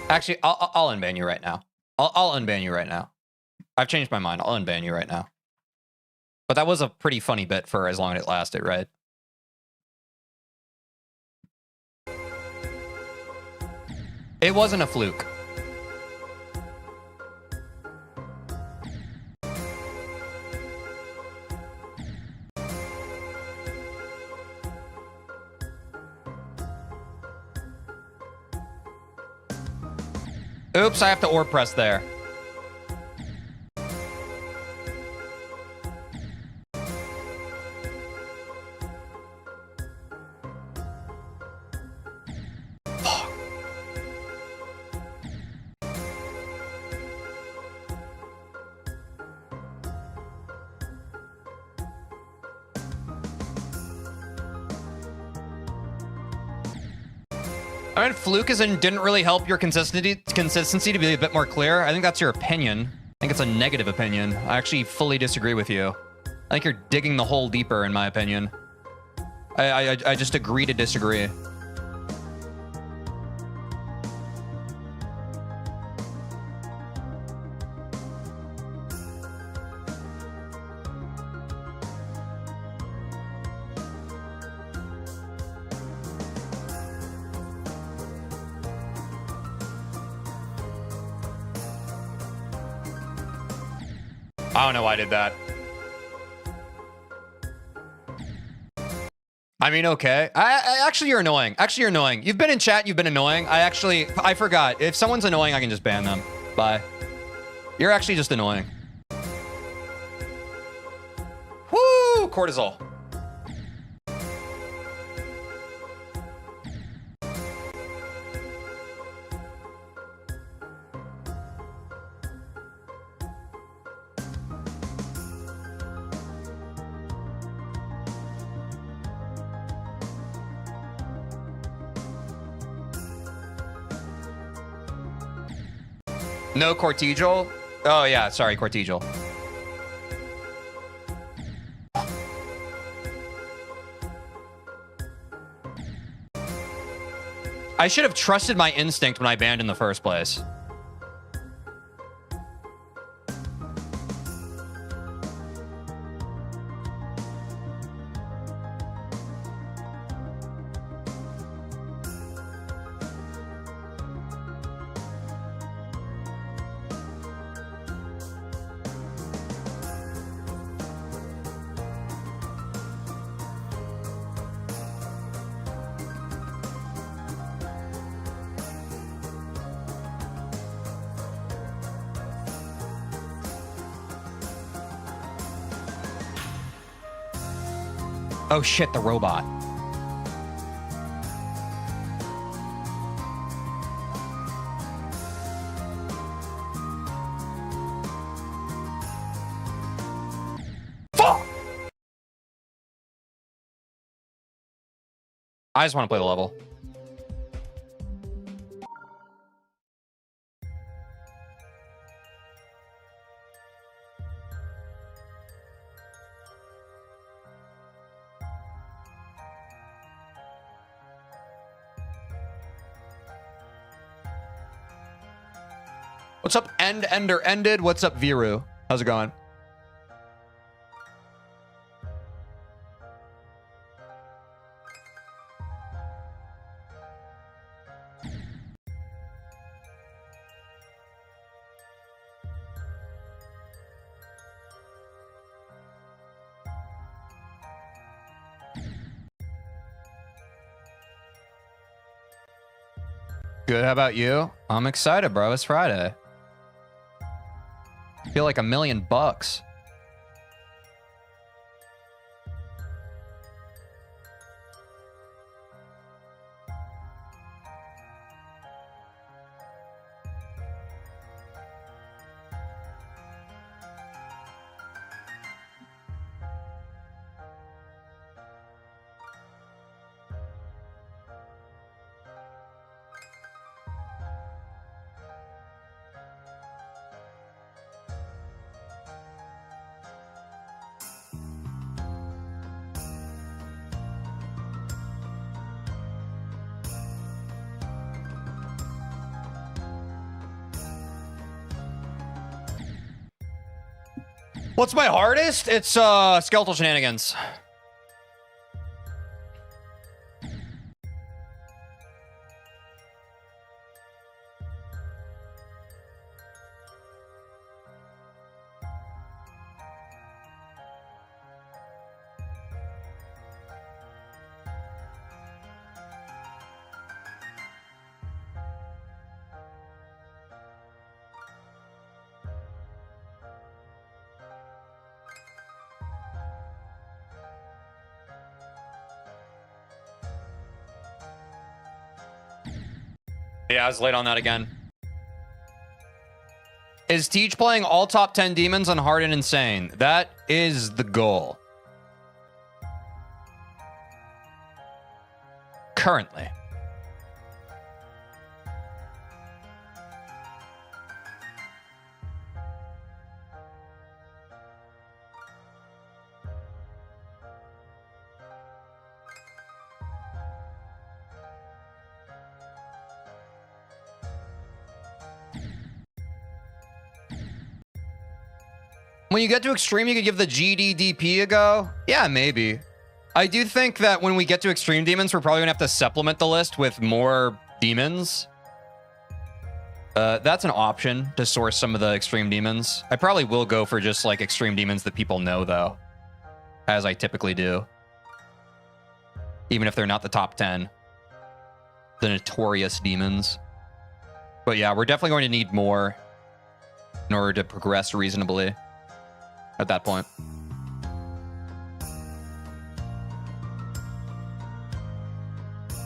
Speaker 1: Actually, I'll unban you right now. I'll unban you right now. I've changed my mind. I'll unban you right now. But that was a pretty funny bit for as long as it lasted, right? It wasn't a fluke. Oops, I have to orb press there. Fuck. I mean, fluke didn't really help your consistency to be a bit more clear. I think that's your opinion. I think it's a negative opinion. I actually fully disagree with you. I think you're digging the hole deeper, in my opinion. I just agree to disagree. I don't know why I did that. I mean, okay. Actually, you're annoying. Actually, you're annoying. You've been in chat. You've been annoying. I forgot. If someone's annoying, I can just ban them. Bye. You're actually just annoying. Woo! Cortisol. No cortical? Oh, yeah. Sorry, cortical. I should have trusted my instinct when I banned in the first place. Oh shit, the robot. Fuck! I just want to play the level. What's up, Ender Ended? What's up, Viru? How's it going? Good, how about you? I'm excited, bro. It's Friday. I feel like $1,000,000. What's my hardest? It's skeletal shenanigans. Yeah, I was late on that again. Is Teej playing all top 10 demons on hard and insane? That is the goal. Currently. When you get to extreme, you could give the GDDP a go? Yeah, maybe. I do think that when we get to extreme demons, we're probably gonna have to supplement the list with more demons. That's an option to source some of the extreme demons. I probably will go for just like extreme demons that people know though, as I typically do. Even if they're not the top 10. The notorious demons. But yeah, we're definitely going to need more in order to progress reasonably at that point.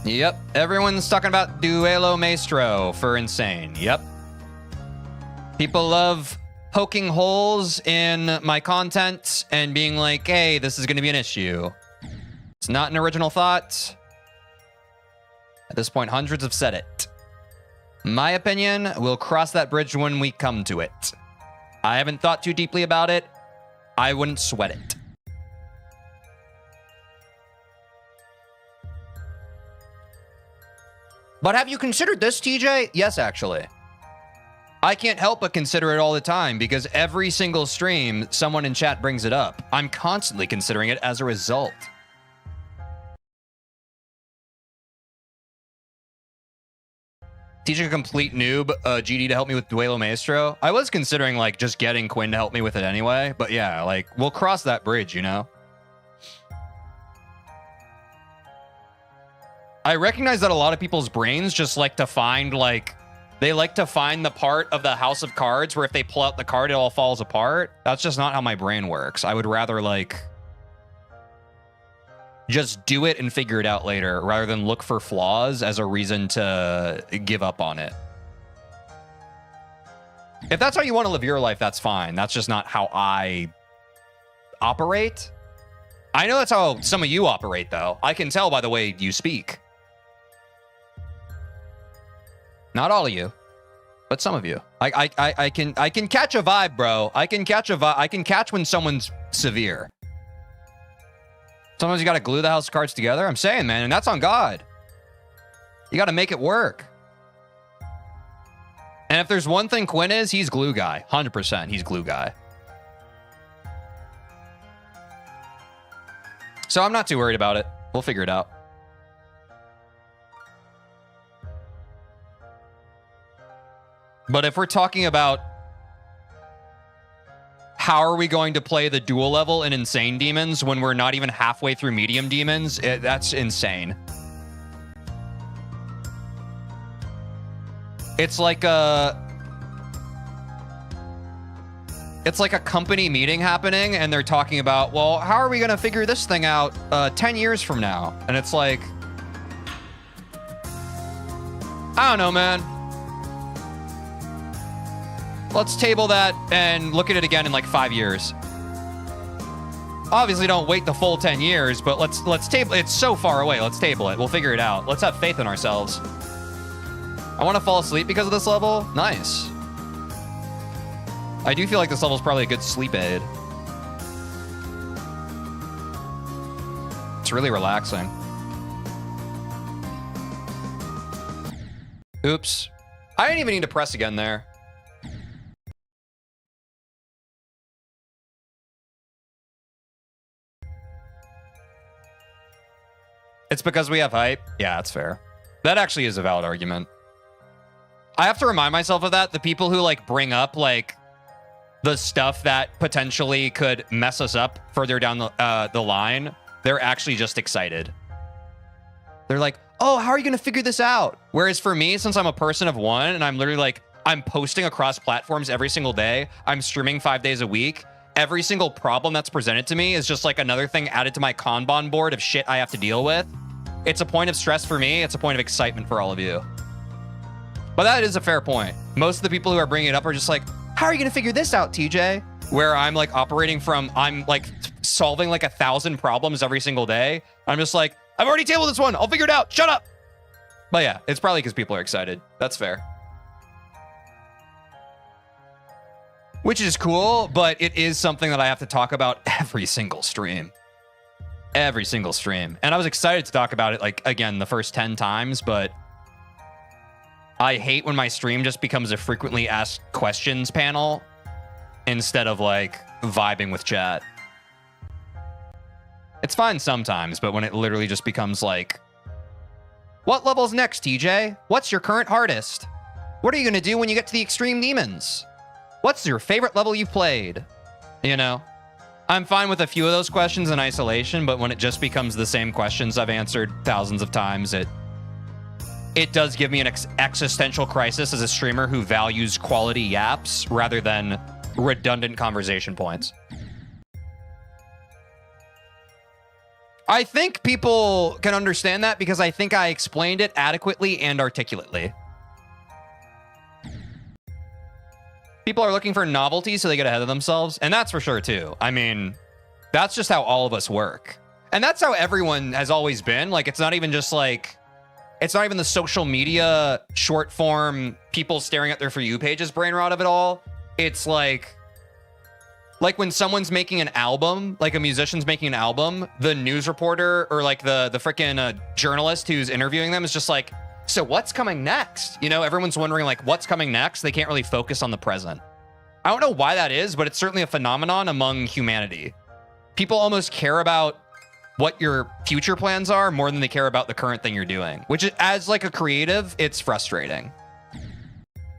Speaker 1: Yep, everyone's talking about Duelo Maestro for insane. Yep. People love poking holes in my content and being like, hey, this is going to be an issue. It's not an original thought. At this point, hundreds have said it. My opinion, we'll cross that bridge when we come to it. I haven't thought too deeply about it. I wouldn't sweat it. But have you considered this, TJ? Yes, actually. I can't help but consider it all the time because every single stream, someone in chat brings it up. I'm constantly considering it as a result. Teaching a complete noob, GD to help me with Duelo Maestro. I was considering like just getting Quinn to help me with it anyway, but yeah, like we'll cross that bridge, you know? I recognize that a lot of people's brains just like to find like, they like to find the part of the house of cards where if they pull out the card, it all falls apart. That's just not how my brain works. I would rather like just do it and figure it out later rather than look for flaws as a reason to give up on it. If that's how you want to live your life, that's fine. That's just not how I operate. I know that's how some of you operate, though. I can tell by the way you speak. Not all of you, but some of you. I can catch a vibe, bro. I can catch a vibe. I can catch when someone's severe. Sometimes you got to glue the house of cards together. I'm saying, man, and that's on God. You got to make it work. And if there's one thing Quinn is, he's glue guy. 100%, he's glue guy. So I'm not too worried about it. We'll figure it out. But if we're talking about how are we going to play the dual level in Insane Demons when we're not even halfway through Medium Demons? That's insane. It's like a company meeting happening and they're talking about, well, how are we going to figure this thing out 10 years from now? And it's like, I don't know, man. Let's table that and look at it again in like 5 years. Obviously, don't wait the full 10 years, but let's table. It's so far away. Let's table it. We'll figure it out. Let's have faith in ourselves. I want to fall asleep because of this level. Nice. I do feel like this level is probably a good sleep aid. It's really relaxing. Oops. I didn't even need to press again there. It's because we have hype. Yeah, that's fair. That actually is a valid argument. I have to remind myself of that. The people who like bring up like the stuff that potentially could mess us up further down the line, they're actually just excited. They're like, oh, how are you going to figure this out? Whereas for me, since I'm a person of one and I'm literally like, I'm posting across platforms every single day, I'm streaming 5 days a week, every single problem that's presented to me is just like another thing added to my Kanban board of shit I have to deal with. It's a point of stress for me. It's a point of excitement for all of you. But that is a fair point. Most of the people who are bringing it up are just like, how are you going to figure this out, TJ? Where I'm like operating from, I'm like solving like 1,000 problems every single day. I'm just like, I've already tabled this one. I'll figure it out. Shut up. But yeah, it's probably because people are excited. That's fair. Which is cool, but it is something that I have to talk about every single stream. Every single stream. And I was excited to talk about it, like, again, the first 10 times, but I hate when my stream just becomes a frequently asked questions panel instead of, like, vibing with chat. It's fine sometimes, but when it literally just becomes like, what level's next, TJ? What's your current hardest? What are you going to do when you get to the extreme demons? What's your favorite level you've played? You know, I'm fine with a few of those questions in isolation, but when it just becomes the same questions I've answered thousands of times, it does give me an existential crisis as a streamer who values quality yaps rather than redundant conversation points. I think people can understand that because I think I explained it adequately and articulately. People are looking for novelty so they get ahead of themselves, and that's for sure too. I mean, that's just how all of us work. And that's how everyone has always been. Like, it's not even just like, it's not even the social media short form people staring at their For You pages brain rot of it all. It's like when someone's making an album, like a musician's making an album, the news reporter or like the freaking journalist who's interviewing them is just like, so what's coming next? You know, everyone's wondering like what's coming next. They can't really focus on the present. I don't know why that is, but it's certainly a phenomenon among humanity. People almost care about what your future plans are more than they care about the current thing you're doing, which is, as like a creative, it's frustrating.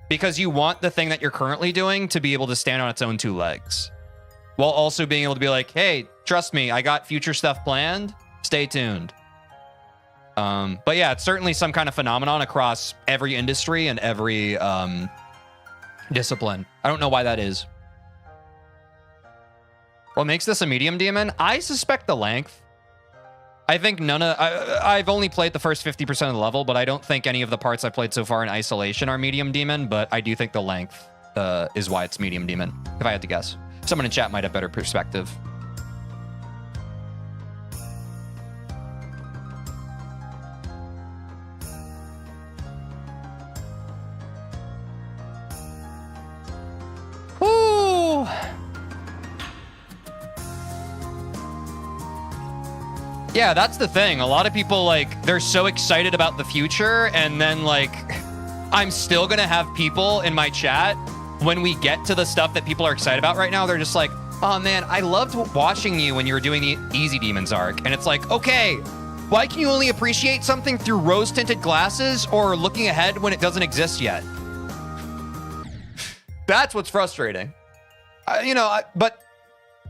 Speaker 1: Because you want the thing that you're currently doing to be able to stand on its own two legs. While also being able to be like, hey, trust me, I got future stuff planned. Stay tuned. But yeah, it's certainly some kind of phenomenon across every industry and every discipline. I don't know why that is. What makes this a medium demon? I suspect the length. I think I've only played the first 50% of the level, but I don't think any of the parts I've played so far in isolation are medium demon, but I do think the length is why it's medium demon, if I had to guess. Someone in chat might have better perspective. Ooh. Yeah, that's the thing. A lot of people, like, they're so excited about the future, and then, like, I'm still gonna have people in my chat when we get to the stuff that people are excited about right now, they're just like, oh man, I loved watching you when you were doing the Easy Demons arc. And it's like, okay, why can you only appreciate something through rose-tinted glasses or looking ahead when it doesn't exist yet? That's what's frustrating. You know, but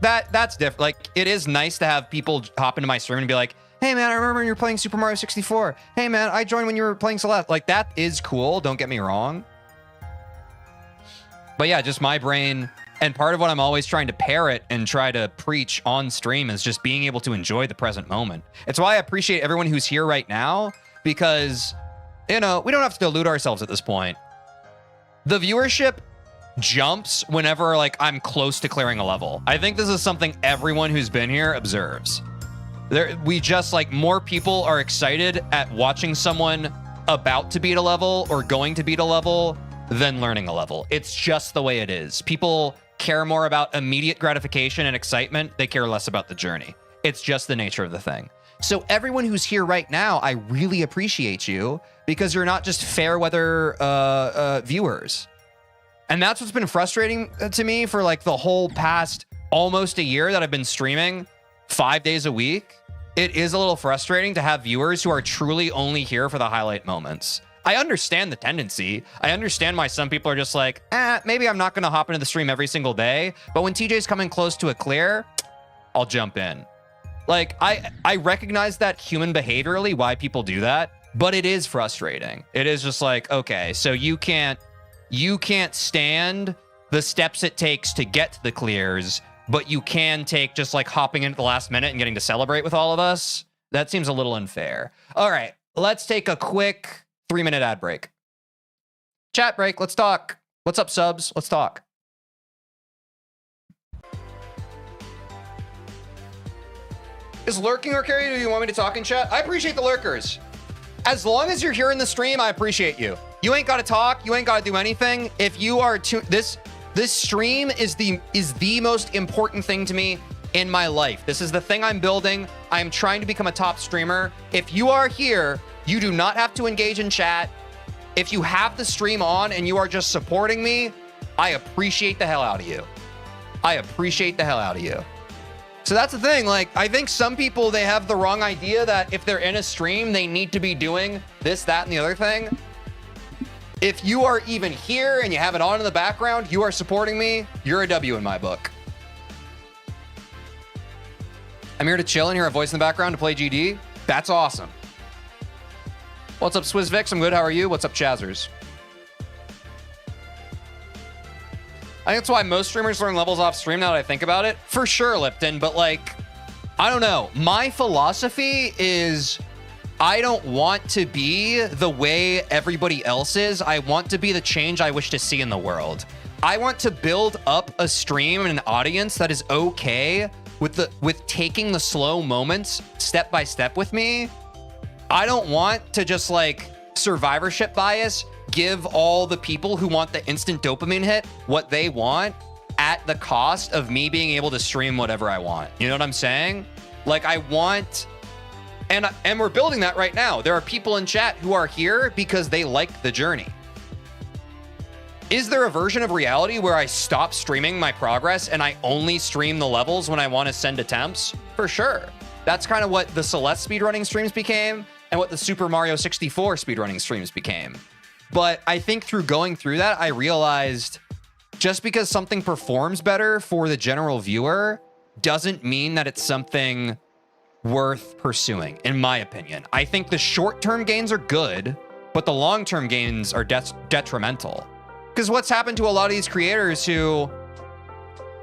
Speaker 1: that's different. Like, it is nice to have people hop into my stream and be like, hey man, I remember when you were playing Super Mario 64. Hey man, I joined when you were playing Celeste. Like, that is cool, don't get me wrong. But yeah, just my brain, and part of what I'm always trying to parrot and try to preach on stream is just being able to enjoy the present moment. It's why I appreciate everyone who's here right now, because, you know, we don't have to delude ourselves at this point. The viewership jumps whenever, like, I'm close to clearing a level. I think this is something everyone who's been here observes. We just, like, more people are excited at watching someone about to beat a level or going to beat a level than learning a level. It's just the way it is. People care more about immediate gratification and excitement. They care less about the journey. It's just the nature of the thing. So everyone who's here right now, I really appreciate you because you're not just fair weather viewers. And that's what's been frustrating to me for like the whole past almost a year that I've been streaming 5 days a week, it is a little frustrating to have viewers who are truly only here for the highlight moments. I understand the tendency. I understand why some people are just like, maybe I'm not going to hop into the stream every single day. But when TJ's coming close to a clear, I'll jump in. Like, I recognize that human behaviorally, why people do that, but it is frustrating. It is just like, okay, so you can't stand the steps it takes to get to the clears, but you can take just like hopping in at the last minute and getting to celebrate with all of us. That seems a little unfair. All right, let's take a quick 3-minute ad break. Chat break, let's talk. What's up, subs? Let's talk. Is lurking okay? Do you want me to talk in chat? I appreciate the lurkers. As long as you're here in the stream, I appreciate you. You ain't got to talk. You ain't got to do anything. If you are this stream is the most important thing to me in my life. This is the thing I'm building. I am trying to become a top streamer. If you are here, you do not have to engage in chat. If you have the stream on and you are just supporting me, I appreciate the hell out of you. I appreciate the hell out of you. So that's the thing. Like, I think some people, they have the wrong idea that if they're in a stream, they need to be doing this, that, and the other thing. If you are even here and you have it on in the background, you are supporting me, you're a W in my book. I'm here to chill and hear a voice in the background to play GD. That's awesome. What's up, SwizzVix? I'm good. How are you? What's up, Chazzers? I think that's why most streamers learn levels off stream now that I think about it. For sure, Lipton, but like, I don't know. My philosophy is I don't want to be the way everybody else is. I want to be the change I wish to see in the world. I want to build up a stream and an audience that is okay with taking the slow moments step by step with me. I don't want to just like survivorship bias, give all the people who want the instant dopamine hit what they want at the cost of me being able to stream whatever I want. You know what I'm saying? Like, I want, and we're building that right now. There are people in chat who are here because they like the journey. Is there a version of reality where I stop streaming my progress and I only stream the levels when I want to send attempts? For sure. That's kind of what the Celeste speedrunning streams became and what the Super Mario 64 speedrunning streams became. But I think through going through that, I realized just because something performs better for the general viewer doesn't mean that it's something worth pursuing, in my opinion. I think the short-term gains are good, but the long-term gains are detrimental. Because what's happened to a lot of these creators who,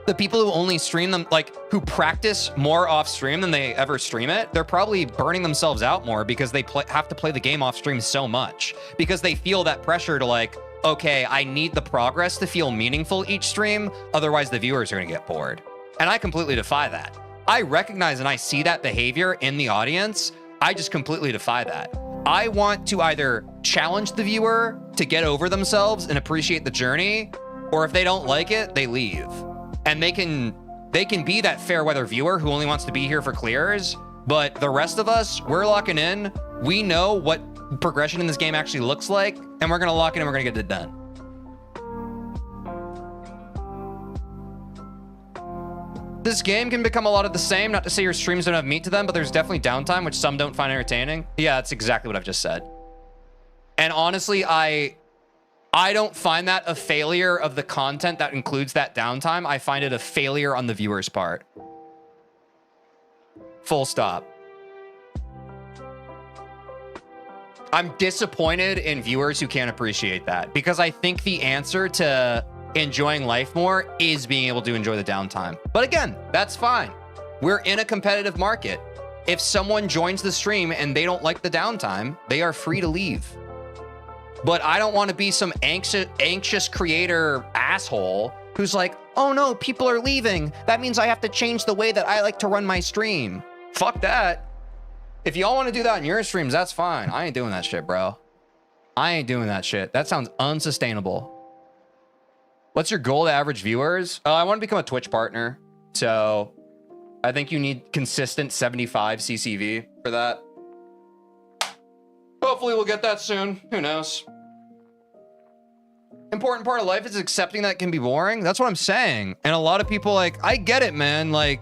Speaker 1: the people who only stream them, like who practice more off stream than they ever stream it, they're probably burning themselves out more because they have to play the game off stream so much because they feel that pressure to like, okay, I need the progress to feel meaningful each stream. Otherwise the viewers are going to get bored. And I completely defy that. I recognize and I see that behavior in the audience. I just completely defy that. I want to either challenge the viewer to get over themselves and appreciate the journey, or if they don't like it, they leave. And they can be that fair weather viewer who only wants to be here for clears, but the rest of us, we're locking in. We know what progression in this game actually looks like, and we're gonna lock in and we're gonna get it done. This game can become a lot of the same. Not to say your streams don't have meat to them, but there's definitely downtime, which some don't find entertaining. Yeah, that's exactly what I've just said. And honestly, I don't find that a failure of the content that includes that downtime. I find it a failure on the viewer's part. Full stop. I'm disappointed in viewers who can't appreciate that because I think the answer to enjoying life more is being able to enjoy the downtime. But again, that's fine. We're in a competitive market. If someone joins the stream and they don't like the downtime, they are free to leave. But I don't want to be some anxious creator asshole who's like, oh no, people are leaving. That means I have to change the way that I like to run my stream. Fuck that. If y'all want to do that in your streams, that's fine. I ain't doing that shit, bro. I ain't doing that shit. That sounds unsustainable. What's your goal to average viewers? I want to become a Twitch partner. So I think you need consistent 75 CCV for that. Hopefully we'll get that soon. Who knows? Important part of life is accepting that it can be boring. That's what I'm saying. And a lot of people like, I get it, man. Like,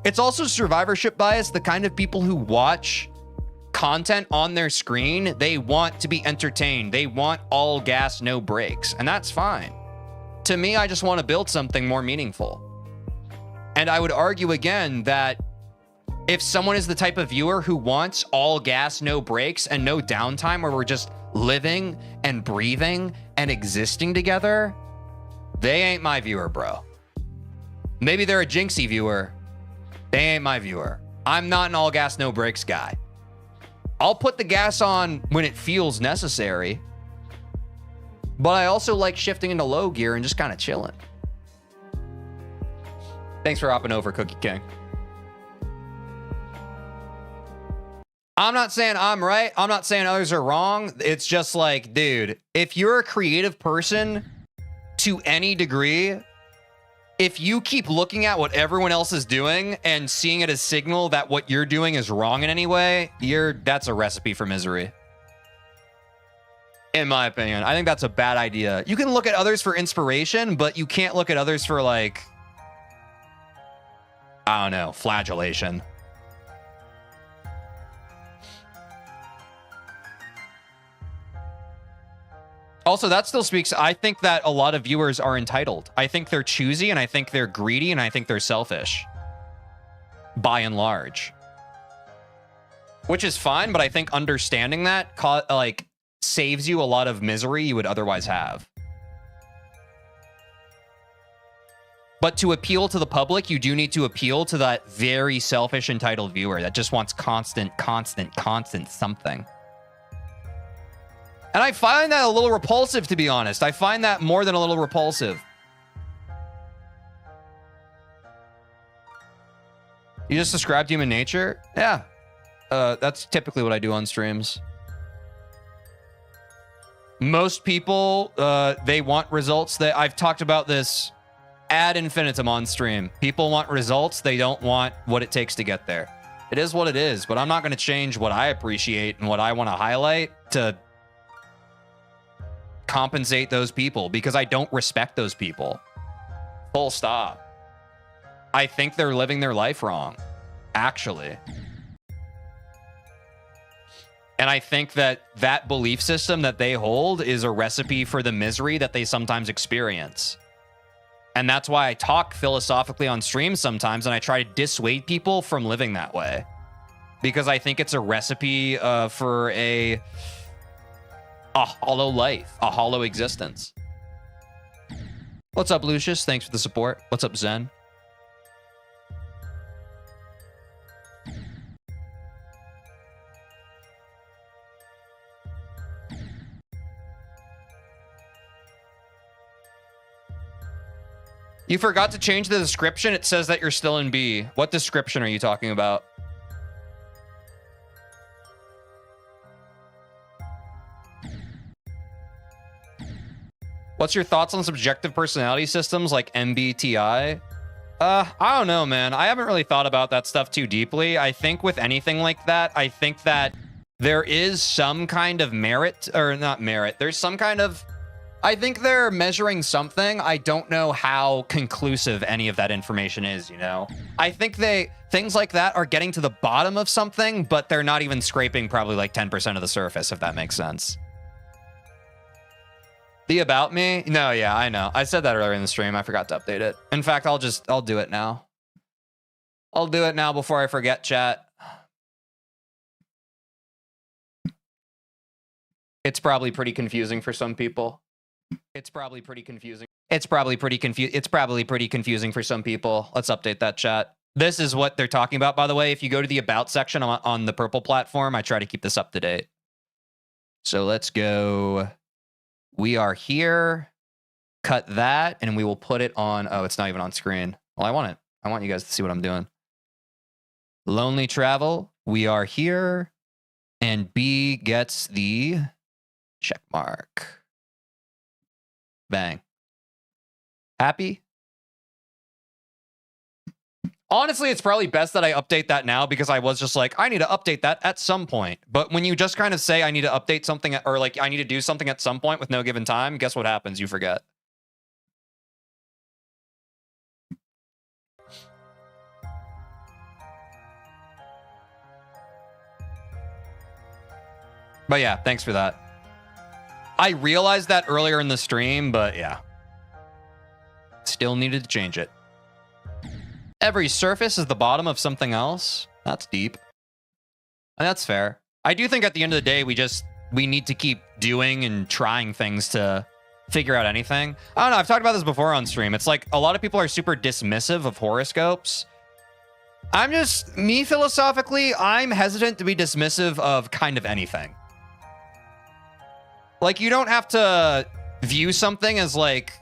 Speaker 1: It's also survivorship bias. The kind of people who watch content on their screen, they want to be entertained. They want all gas, no brakes, and that's fine. To me, I just want to build something more meaningful. And I would argue again that if someone is the type of viewer who wants all gas, no brakes, and no downtime, where we're just living and breathing and existing together, they ain't my viewer, bro. Maybe they're a Jinxie viewer. They ain't my viewer. I'm not an all gas, no brakes guy. I'll put the gas on when it feels necessary, but I also like shifting into low gear and just kind of chilling. Thanks for hopping over, Cookie King. I'm not saying I'm right. I'm not saying others are wrong. It's just like, dude, if you're a creative person to any degree, if you keep looking at what everyone else is doing and seeing it as signal that what you're doing is wrong in any way, that's a recipe for misery. In my opinion, I think that's a bad idea. You can look at others for inspiration, but you can't look at others for, like, I don't know, flagellation. Also, that still speaks. I think that a lot of viewers are entitled. I think they're choosy, and I think they're greedy, and I think they're selfish. By and large. Which is fine, but I think understanding that, like, saves you a lot of misery you would otherwise have. But to appeal to the public, you do need to appeal to that very selfish, entitled viewer that just wants constant something. And I find that a little repulsive, to be honest. I find that more than a little repulsive. You just described human nature? Yeah. That's typically what I do on streams. Most people, they want results. I've talked about this ad infinitum on stream. People want results. They don't want what it takes to get there. It is what it is, but I'm not going to change what I appreciate and what I want to highlight to compensate those people, because I don't respect those people. Full stop. I think they're living their life wrong, actually. And I think that that belief system that they hold is a recipe for the misery that they sometimes experience. And that's why I talk philosophically on stream sometimes, and I try to dissuade people from living that way. Because I think it's a recipe for a hollow life, a hollow existence. What's up, Lucius? Thanks for the support. What's up, Zen? You forgot to change the description. It says that you're still in B. What description are you talking about? What's your thoughts on subjective personality systems like MBTI? I don't know, man. I haven't really thought about that stuff too deeply. I think with anything like that, I think that there is some kind of merit, or not merit. There's some kind of, I think they're measuring something. I don't know how conclusive any of that information is, you know? I think things like that are getting to the bottom of something, but they're not even scraping probably like 10% of the surface, if that makes sense. The about me? No, yeah, I know. I said that earlier in the stream. I forgot to update it. In fact, I'll do it now. I'll do it now before I forget, chat. It's probably pretty confusing for some people. It's probably pretty confusing for some people. Let's update that, chat. This is what they're talking about, by the way. If you go to the about section on the purple platform, I try to keep this up to date. So let's go. We are here. Cut that, and we will put it on. Oh, it's not even on screen. Well, I want it. I want you guys to see what I'm doing. Lonely Travel. We are here. And B gets the check mark. Bang. Happy? Honestly, it's probably best that I update that now, because I was just like, I need to update that at some point. But when you just kind of say I need to update something, or like I need to do something at some point with no given time, guess what happens? You forget. But yeah, thanks for that. I realized that earlier in the stream, but yeah. Still needed to change it. Every surface is the bottom of something else. That's deep. And that's fair. I do think at the end of the day, we need to keep doing and trying things to figure out anything. I don't know. I've talked about this before on stream. It's like a lot of people are super dismissive of horoscopes. Me philosophically, I'm hesitant to be dismissive of kind of anything. Like, you don't have to view something as like,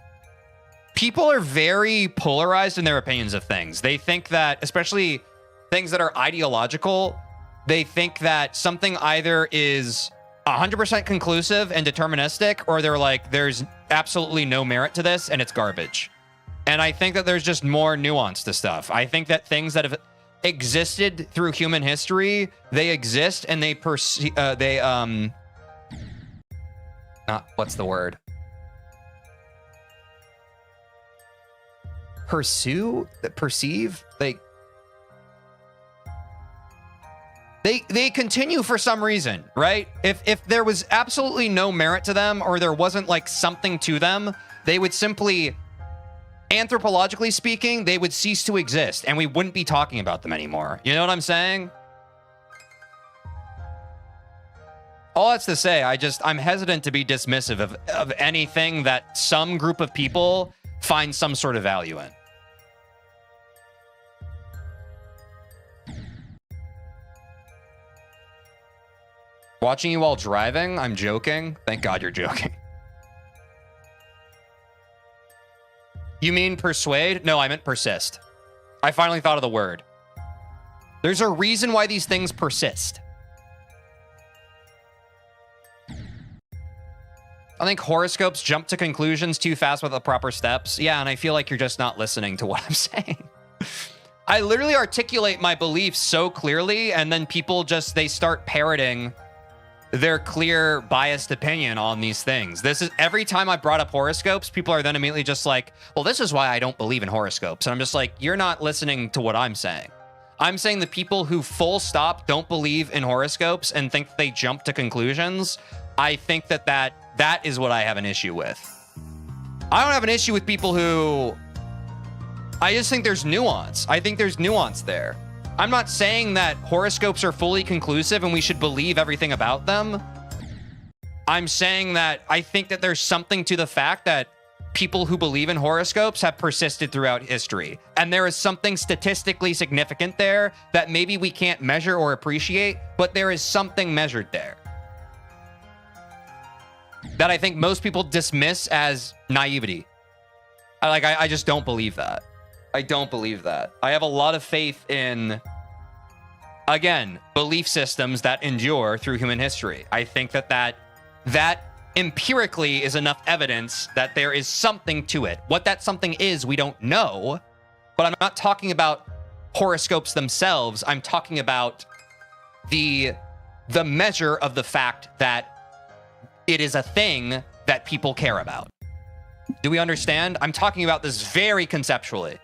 Speaker 1: people are very polarized in their opinions of things. They think that, especially things that are ideological, they think that something either is 100% conclusive and deterministic, or they're like, there's absolutely no merit to this and it's garbage. And I think that there's just more nuance to stuff. I think that things that have existed through human history, they exist and what's the word? Perceive? They continue for some reason, right? If there was absolutely no merit to them, or there wasn't like something to them, they would simply, anthropologically speaking, they would cease to exist and we wouldn't be talking about them anymore. You know what I'm saying? All that's to say, I'm hesitant to be dismissive of anything that some group of people find some sort of value in. Watching you while driving? I'm joking. Thank God you're joking. You mean persuade? No, I meant persist. I finally thought of the word. There's a reason why these things persist. I think horoscopes jump to conclusions too fast with the proper steps. Yeah, and I feel like you're just not listening to what I'm saying. I literally articulate my beliefs so clearly, and then people they start parroting their clear, biased opinion on these things. This is every time I brought up horoscopes, people are then immediately just like, well, this is why I don't believe in horoscopes. And I'm just like, you're not listening to what I'm saying. I'm saying the people who full stop don't believe in horoscopes and think they jump to conclusions, I think that is what I have an issue with. I don't have an issue with people who... I just think there's nuance. I think there's nuance there. I'm not saying that horoscopes are fully conclusive and we should believe everything about them. I'm saying that I think that there's something to the fact that people who believe in horoscopes have persisted throughout history. And there is something statistically significant there that maybe we can't measure or appreciate, but there is something measured there that I think most people dismiss as naivety. I just don't believe that. I don't believe that. I have a lot of faith in, again, belief systems that endure through human history. I think that empirically is enough evidence that there is something to it. What that something is, we don't know, but I'm not talking about horoscopes themselves. I'm talking about the measure of the fact that it is a thing that people care about. Do we understand? I'm talking about this very conceptually.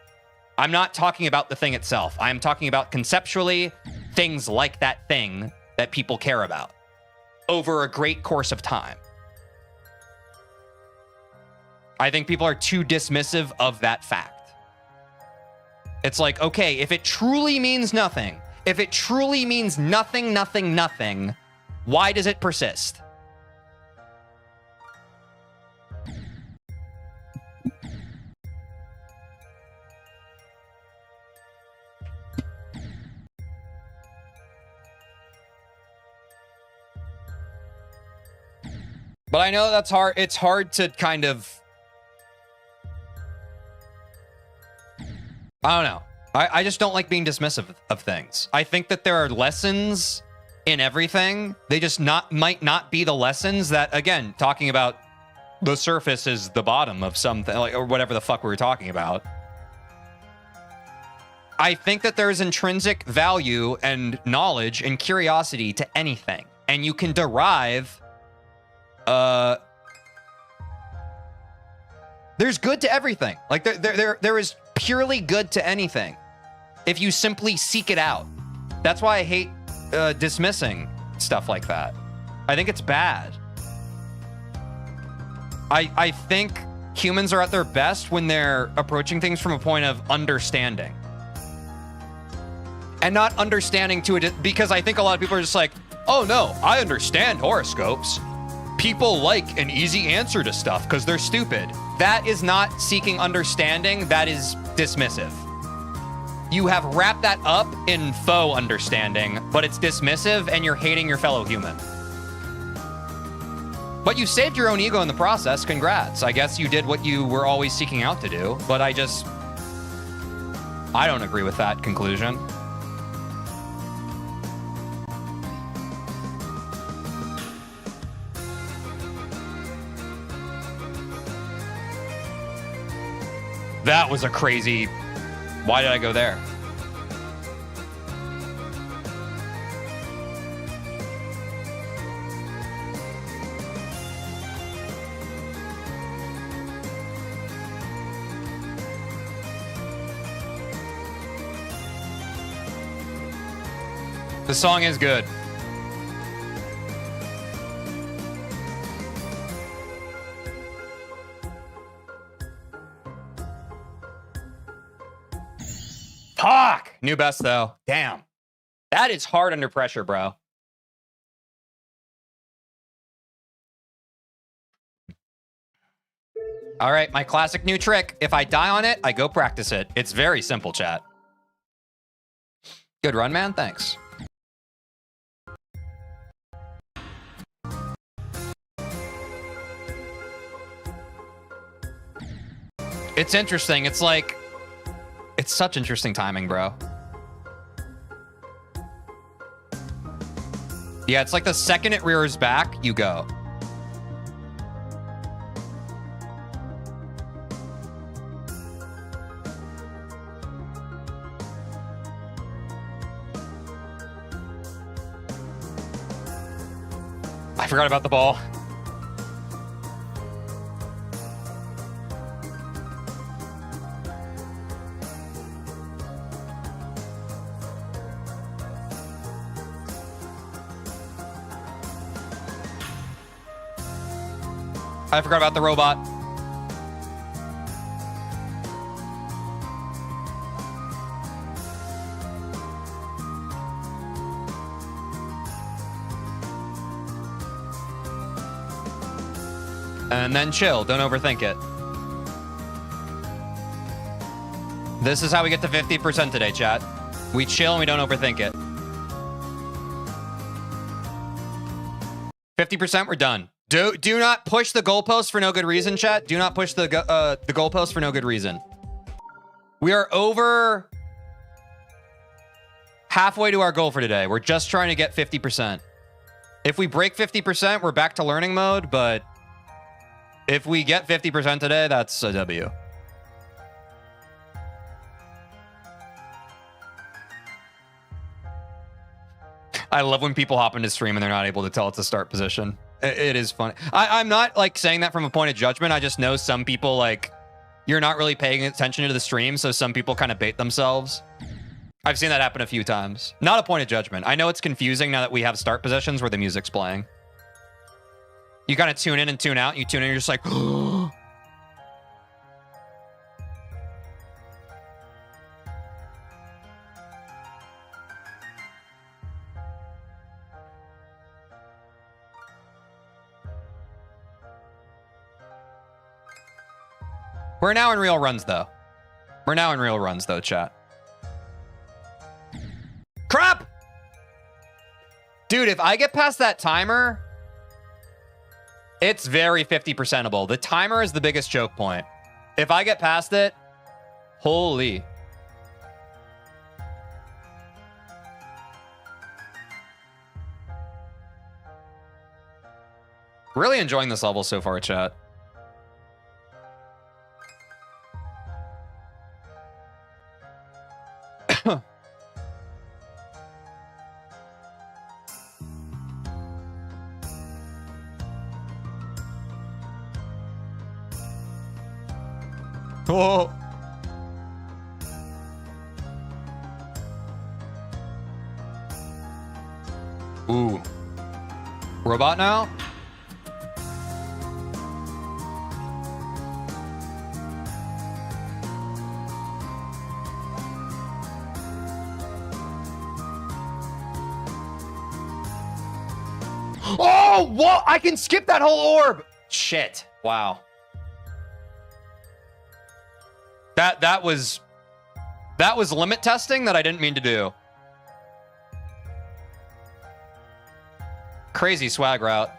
Speaker 1: I'm not talking about the thing itself. I'm talking about conceptually things like that thing that people care about over a great course of time. I think people are too dismissive of that fact. It's like, okay, if it truly means nothing, if it truly means nothing, nothing, nothing, why does it persist? But I know that's hard. It's hard to kind of... I don't know. I just don't like being dismissive of things. I think that there are lessons in everything. They just might not be the lessons that, again, talking about the surface is the bottom of something, like, or whatever the fuck we were talking about. I think that there is intrinsic value and knowledge and curiosity to anything. And you can derive... there's good to everything. Like there is purely good to anything if you simply seek it out. That's why I hate dismissing stuff like that. I think it's bad. I think humans are at their best when they're approaching things from a point of understanding. And not understanding to it, because I think a lot of people are just like, oh no, I understand horoscopes. People like an easy answer to stuff because they're stupid. That is not seeking understanding, that is dismissive. You have wrapped that up in faux understanding, but it's dismissive and you're hating your fellow human. But you saved your own ego in the process, congrats. I guess you did what you were always seeking out to do, but I don't agree with that conclusion. That was a crazy... Why did I go there? The song is good. Fuck! New best, though. Damn. That is hard under pressure, bro. All right, my classic new trick. If I die on it, I go practice it. It's very simple, chat. Good run, man. Thanks. It's interesting. It's like... It's such interesting timing, bro. Yeah, it's like the second it rears back, you go. I forgot about the ball. I forgot about the robot. And then chill. Don't overthink it. This is how we get to 50% today, chat. We chill and we don't overthink it. 50%, we're done. Do not push the goalpost for no good reason, chat. Do not push the goalpost for no good reason. We are over halfway to our goal for today. We're just trying to get 50%. If we break 50%, we're back to learning mode, but if we get 50% today, that's a W. I love when people hop into stream and they're not able to tell it's a start position. It is funny. I'm not like saying that from a point of judgment. I just know some people, like, you're not really paying attention to the stream, so some people kind of bait themselves. I've seen that happen a few times. Not a point of judgment. I know it's confusing now that we have start positions where the music's playing. You kind of tune in and tune out. You tune in and you're just like, We're now in real runs, though. We're now in real runs, though, chat. Crap! Dude, if I get past that timer, it's very 50%able. The timer is the biggest choke point. If I get past it, holy. Really enjoying this level so far, chat. Oh. Ooh. Robot now? Oh, what? I can skip that whole orb. Shit. Wow. That was limit testing that I didn't mean to do. Crazy swag route.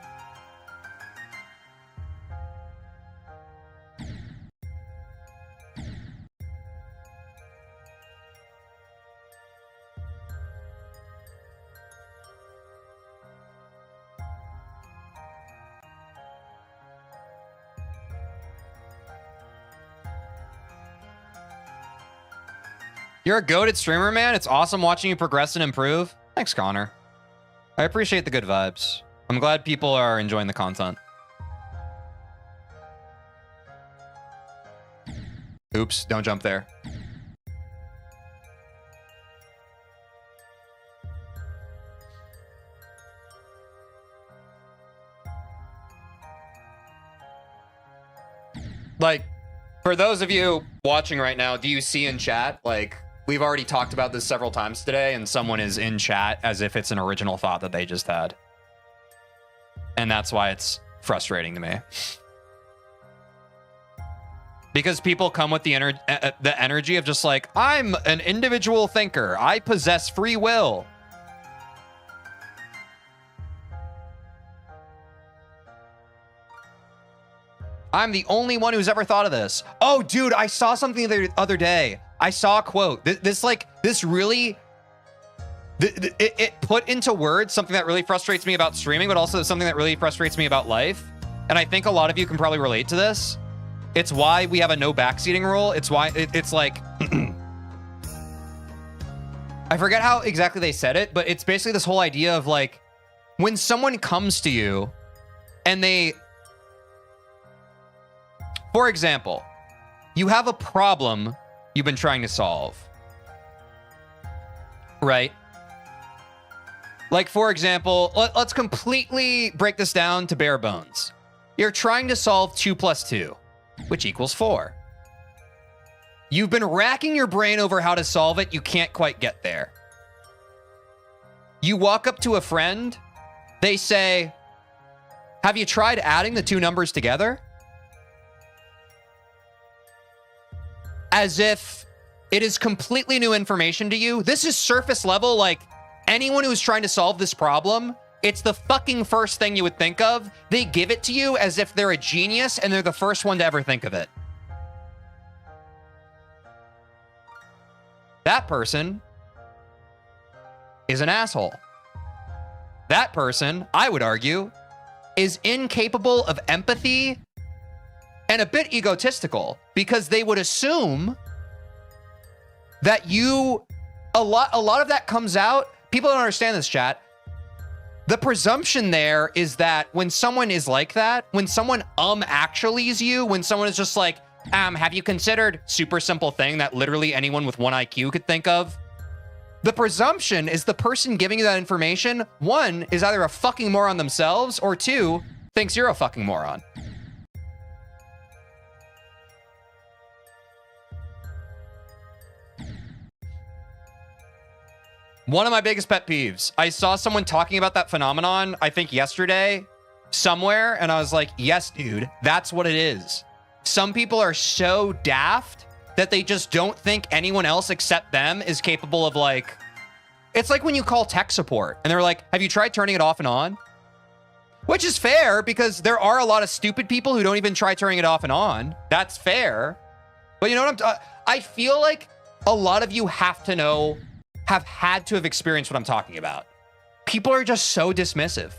Speaker 1: You're a goated streamer, man. It's awesome watching you progress and improve. Thanks, Connor. I appreciate the good vibes. I'm glad people are enjoying the content. Oops, don't jump there. Like, for those of you watching right now, do you see in chat, like, we've already talked about this several times today, and someone is in chat as if it's an original thought that they just had. And that's why it's frustrating to me. Because people come with the energy of just like, I'm an individual thinker. I possess free will. I'm the only one who's ever thought of this. Oh, dude, I saw something the other day. I saw a quote. It put into words something that really frustrates me about streaming, but also something that really frustrates me about life. And I think a lot of you can probably relate to this. It's why we have a no backseating rule. It's why it's like, I forget how exactly they said it, but it's basically this whole idea of like, when someone comes to you and they, for example, you have a problem you've been trying to solve, right? Like, for example, let's completely break this down to bare bones. You're trying to solve 2 + 2, which equals 4. You've been racking your brain over how to solve it. You can't quite get there. You walk up to a friend. They say, have you tried adding the 2 numbers together? As if it is completely new information to you. This is surface level. Like, anyone who's trying to solve this problem, it's the fucking first thing you would think of. They give it to you as if they're a genius and they're the first one to ever think of it. That person is an asshole. That person, I would argue, is incapable of empathy and a bit egotistical, because they would assume that a lot of that comes out. People don't understand this, chat. The presumption there is that when someone is like that, when someone actuallys you, when someone is just like, have you considered, super simple thing that literally anyone with 1 IQ could think of? The presumption is the person giving you that information, 1, is either a fucking moron themselves, or 2, thinks you're a fucking moron. One of my biggest pet peeves. I saw someone talking about that phenomenon, I think yesterday, somewhere, and I was like, yes, dude, that's what it is. Some people are so daft that they just don't think anyone else except them is capable of, like, it's like when you call tech support and they're like, have you tried turning it off and on? Which is fair, because there are a lot of stupid people who don't even try turning it off and on. That's fair. But you know what I feel like a lot of you have had to have experienced what I'm talking about. People are just so dismissive.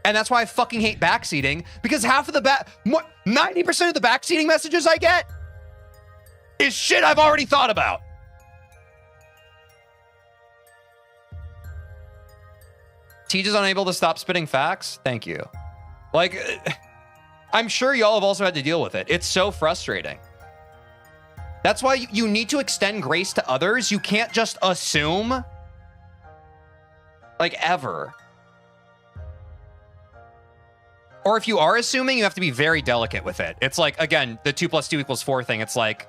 Speaker 1: And that's why I fucking hate backseating, because half of the 90% of the backseating messages I get is shit I've already thought about. Teej is unable to stop spitting facts. Thank you. Like, I'm sure y'all have also had to deal with it. It's so frustrating. That's why you need to extend grace to others. You can't just assume, like, ever. Or if you are assuming, you have to be very delicate with it. It's like, again, the 2 + 2 = 4 thing. It's like,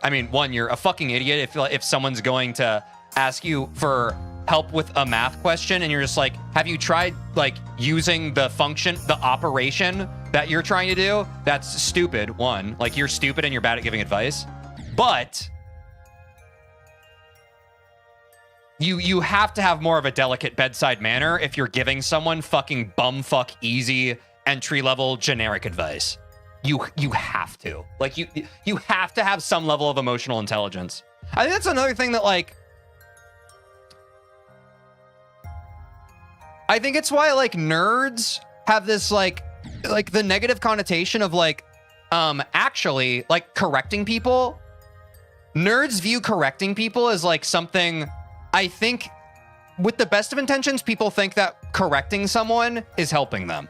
Speaker 1: I mean, one, you're a fucking idiot if someone's going to ask you for help with a math question and you're just like, have you tried like using the function, the operation that you're trying to do? That's stupid. One, like you're stupid and you're bad at giving advice. But you have to have more of a delicate bedside manner if you're giving someone fucking bumfuck easy entry level generic advice. You have to. Like you have to have some level of emotional intelligence. I think that's another thing that like, I think it's why like nerds have this like the negative connotation of like actually like correcting people. Nerds view correcting people as like something, I think with the best of intentions, people think that correcting someone is helping them.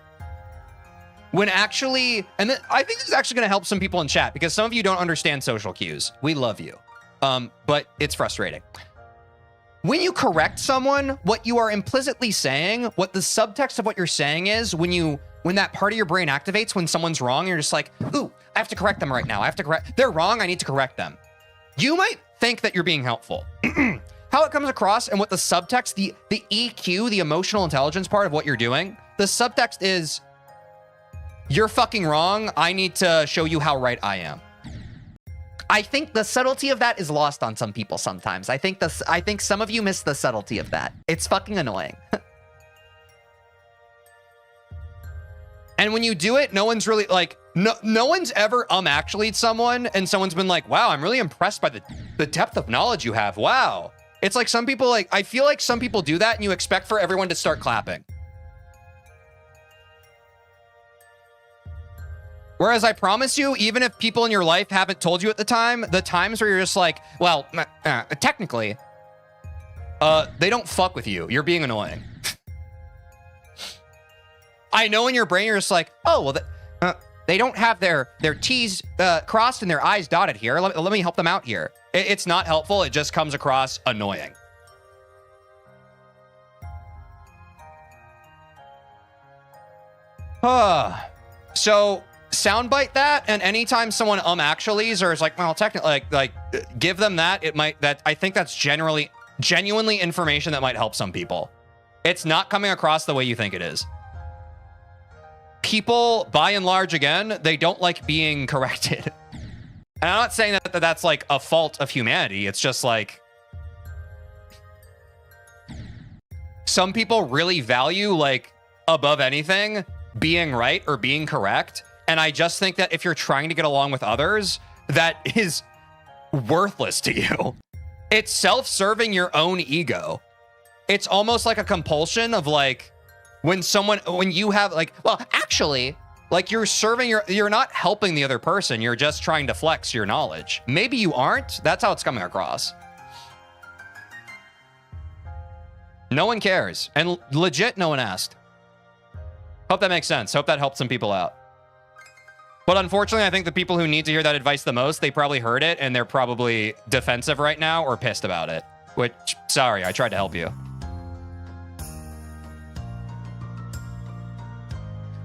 Speaker 1: When actually, and I think this is actually going to help some people in chat because some of you don't understand social cues. We love you. But it's frustrating. When you correct someone, what you are implicitly saying, what the subtext of what you're saying is, when that part of your brain activates when someone's wrong, you're just like, ooh, I have to correct them right now. They're wrong, I need to correct them. You might think that you're being helpful. How it comes across and what the subtext, the EQ, the emotional intelligence part of what you're doing, the subtext is, you're fucking wrong, I need to show you how right I am. I think the subtlety of that is lost on some people sometimes. I think some of you miss the subtlety of that. It's fucking annoying. And when you do it, no one's really like, no one's ever actually someone and someone's been like, wow, I'm really impressed by the depth of knowledge you have. Wow. It's like some people like, I feel like some people do that and you expect for everyone to start clapping. Whereas I promise you, even if people in your life haven't told you at the time, the times where you're just like, well, technically, they don't fuck with you. You're being annoying. I know in your brain, you're just like, oh, well, they don't have their T's crossed and their I's dotted here. Let me help them out here. It's not helpful. It just comes across annoying. So soundbite that, and anytime someone actuallys or is like, well, technically, like give them that. I think that's genuinely information that might help some people. It's not coming across the way you think it is. People, by and large, again, they don't like being corrected. And I'm not saying that that's like a fault of humanity. It's just like some people really value, like, above anything, being right or being correct. And I just think that if you're trying to get along with others, that is worthless to you. It's self-serving your own ego. It's almost like a compulsion of like, when you have like, well, actually, like you're not helping the other person. You're just trying to flex your knowledge. Maybe you aren't. That's how it's coming across. No one cares. And legit, no one asked. Hope that makes sense. Hope that helped some people out. But unfortunately, I think the people who need to hear that advice the most, they probably heard it and they're probably defensive right now or pissed about it. Which, sorry, I tried to help you.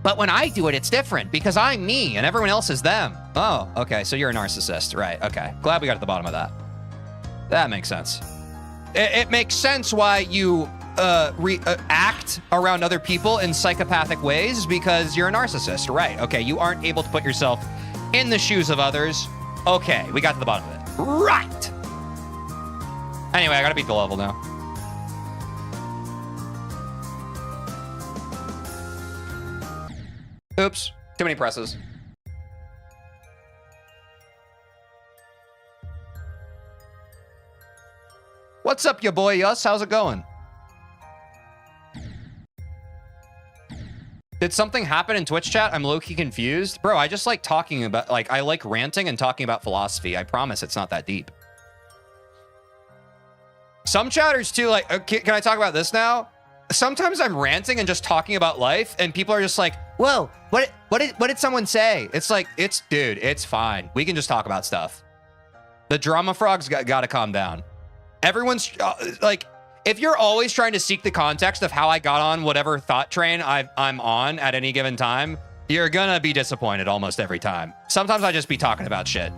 Speaker 1: But when I do it, it's different because I'm me and everyone else is them. Oh, okay. So you're a narcissist. Right. Okay. Glad we got to the bottom of that. That makes sense. It makes sense why you act around other people in psychopathic ways because you're a narcissist. Right. Okay. You aren't able to put yourself in the shoes of others. Okay. We got to the bottom of it. Right. Anyway, I got to beat the level now. Oops, too many presses. What's up, ya boy, Yus? How's it going? Did something happen in Twitch chat? I'm low-key confused. Bro, I just like talking about, like, I like ranting and talking about philosophy. I promise it's not that deep. Some chatters, too, like, can I talk about this now? Sometimes I'm ranting and just talking about life, and people are just like, whoa, what did someone say? It's like, dude, it's fine. We can just talk about stuff. The drama frogs got to calm down. Everyone's like, If you're always trying to seek the context of how I got on whatever thought train I'm on at any given time, you're gonna be disappointed almost every time. Sometimes I just be talking about shit.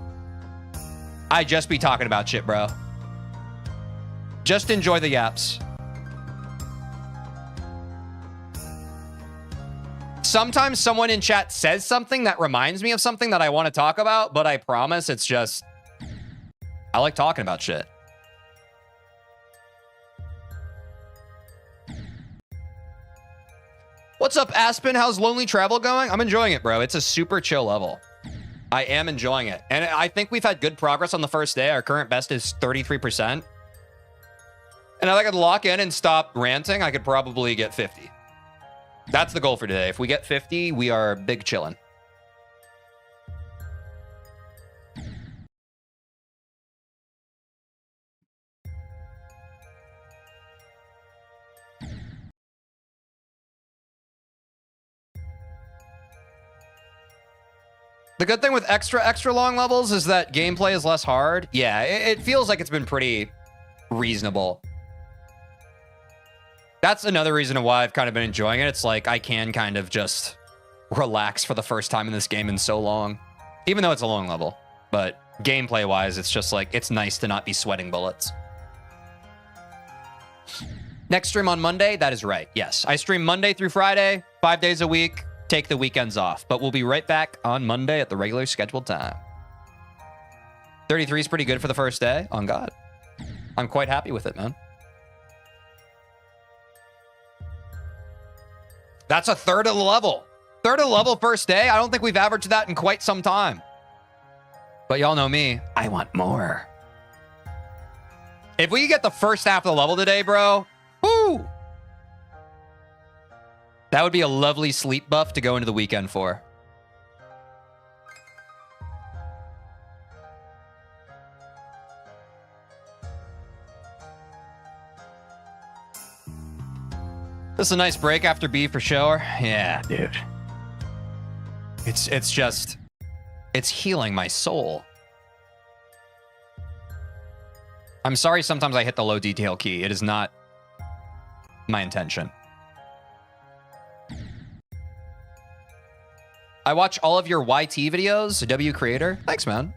Speaker 1: I just be talking about shit, bro. Just enjoy the yaps. Sometimes someone in chat says something that reminds me of something that I want to talk about, but I promise it's just... I like talking about shit. What's up, Aspen? How's Lonely Travel going? I'm enjoying it, bro. It's a super chill level. I am enjoying it. And I think we've had good progress on the first day. Our current best is 33%. And if I could lock in and stop ranting, I could probably get 50. That's the goal for today. If we get 50, we are big chillin'. The good thing with extra long levels is that gameplay is less hard. Yeah, it feels like it's been pretty reasonable. That's another reason why I've kind of been enjoying it. It's like I can kind of just relax for the first time in this game in so long, even though it's a long level. But gameplay wise, it's just like, it's nice to not be sweating bullets. Next stream on Monday. That is right. Yes, I stream Monday through Friday, 5 days a week. Take the weekends off, but we'll be right back on Monday at the regular scheduled time. 33 is pretty good for the first day, on God. I'm quite happy with it, man. That's a third of the level. Third of the level first day? I don't think we've averaged that in quite some time. But y'all know me. I want more. If we get the first half of the level today, bro, woo! That would be a lovely sleep buff to go into the weekend for. This is a nice break after B for sure. Yeah, dude. It's just... It's healing my soul. I'm sorry sometimes I hit the low detail key. It is not my intention. I watch all of your YT videos, W Creator. Thanks, man.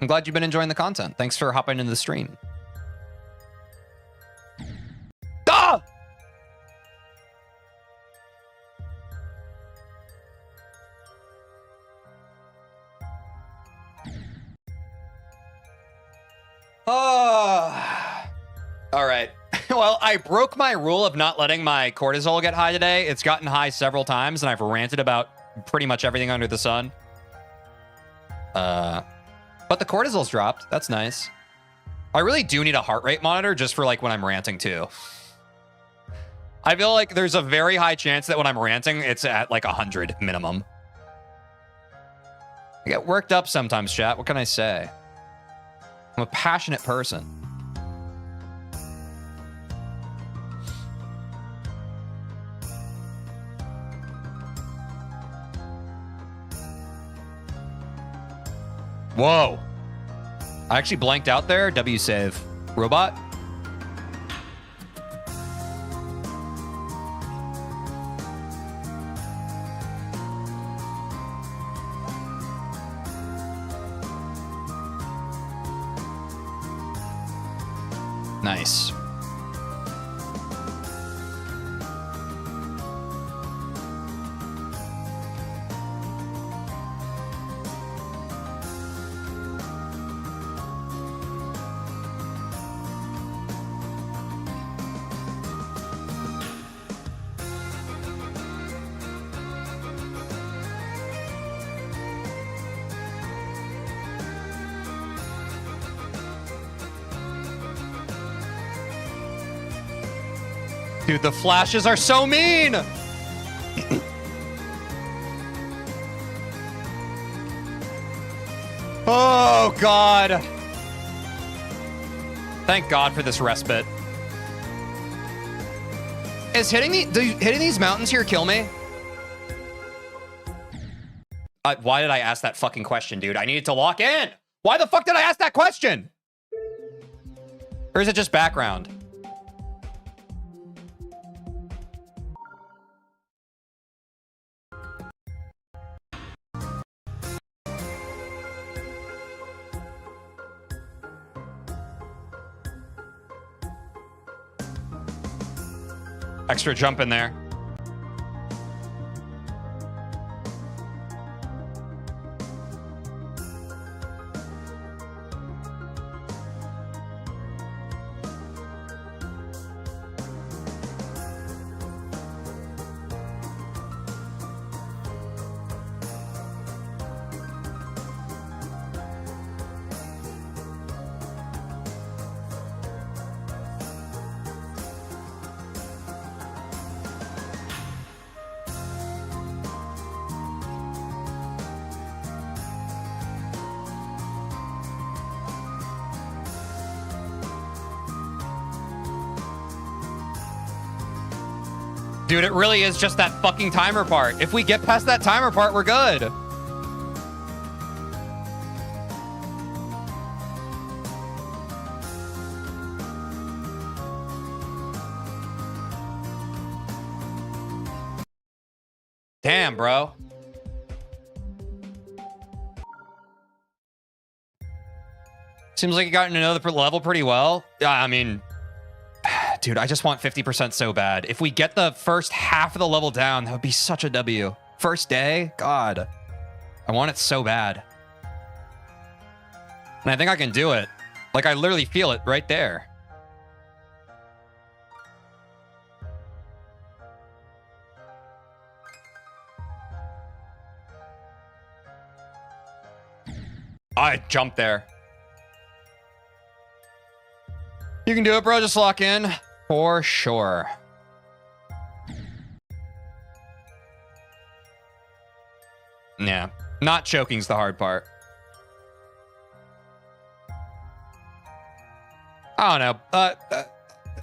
Speaker 1: I'm glad you've been enjoying the content. Thanks for hopping into the stream. Ah! Oh. All right. Well, I broke my rule of not letting my cortisol get high today. It's gotten high several times, and I've ranted about pretty much everything under the sun. But the cortisol's dropped. That's nice. I really do need a heart rate monitor just for like when I'm ranting too. I feel like there's a very high chance that when I'm ranting, it's at like 100 minimum. I get worked up sometimes, chat. What can I say? I'm a passionate person. Whoa. I actually blanked out there. W save. Robot. Nice. Dude, the flashes are so mean! Oh, God. Thank God for this respite. Is hitting these mountains here kill me? Why did I ask that fucking question, dude? I needed to lock in. Why the fuck did I ask that question? Or is it just background? Extra jump in there. Dude, it really is just that fucking timer part. If we get past that timer part, we're good. Damn, bro. Seems like you got into another level pretty well. Yeah, I mean... Dude, I just want 50% so bad. If we get the first half of the level down, that would be such a W. First day? God. I want it so bad. And I think I can do it. Like, I literally feel it right there. I jumped there. You can do it, bro. Just lock in. For sure. Yeah. Not choking's the hard part. I don't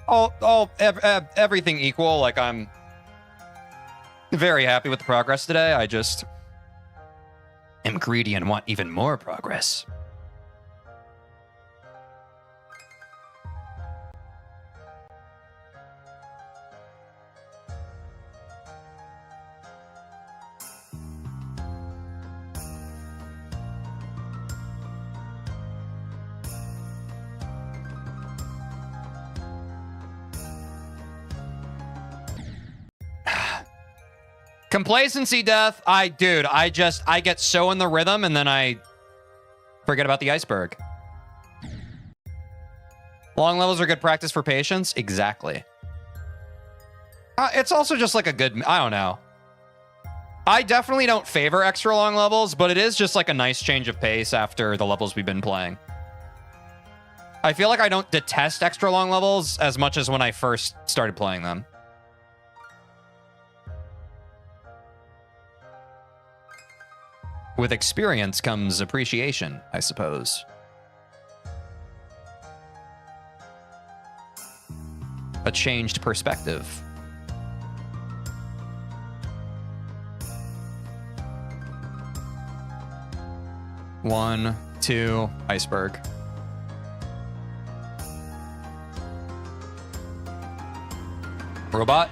Speaker 1: know. Everything equal. Like, I'm very happy with the progress today. I just am greedy and want even more progress. Complacency death. I get so in the rhythm and then I forget about the iceberg. Long levels are good practice for patience. Exactly. It's also just like a good, I don't know. I definitely don't favor extra long levels, but it is just like a nice change of pace after the levels we've been playing. I feel like I don't detest extra long levels as much as when I first started playing them. With experience comes appreciation, I suppose. A changed perspective. One, two, iceberg. Robot.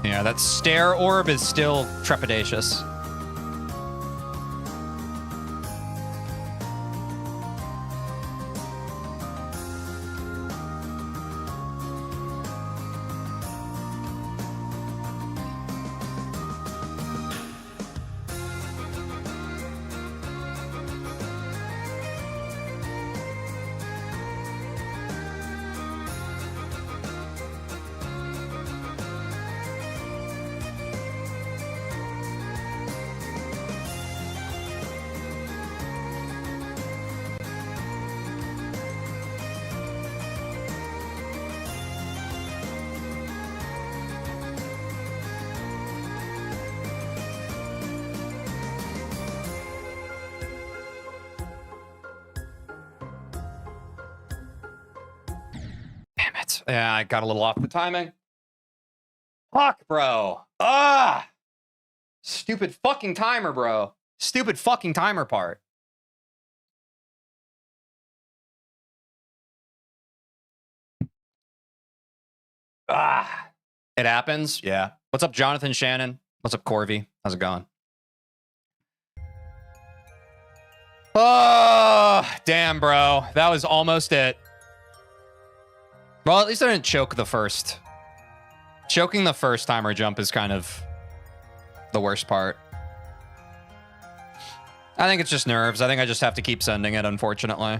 Speaker 1: Yeah, that stare orb is still trepidatious. Yeah, I got a little off the timing. Fuck, bro. Ah! Stupid fucking timer, bro. Stupid fucking timer part. Ah. It happens? Yeah. What's up, Jonathan Shannon? What's up, Corvy? How's it going? Oh, damn, bro. That was almost it. Well, at least I didn't choke the first. Choking the first timer jump is kind of the worst part. I think it's just nerves. I think I just have to keep sending it, unfortunately.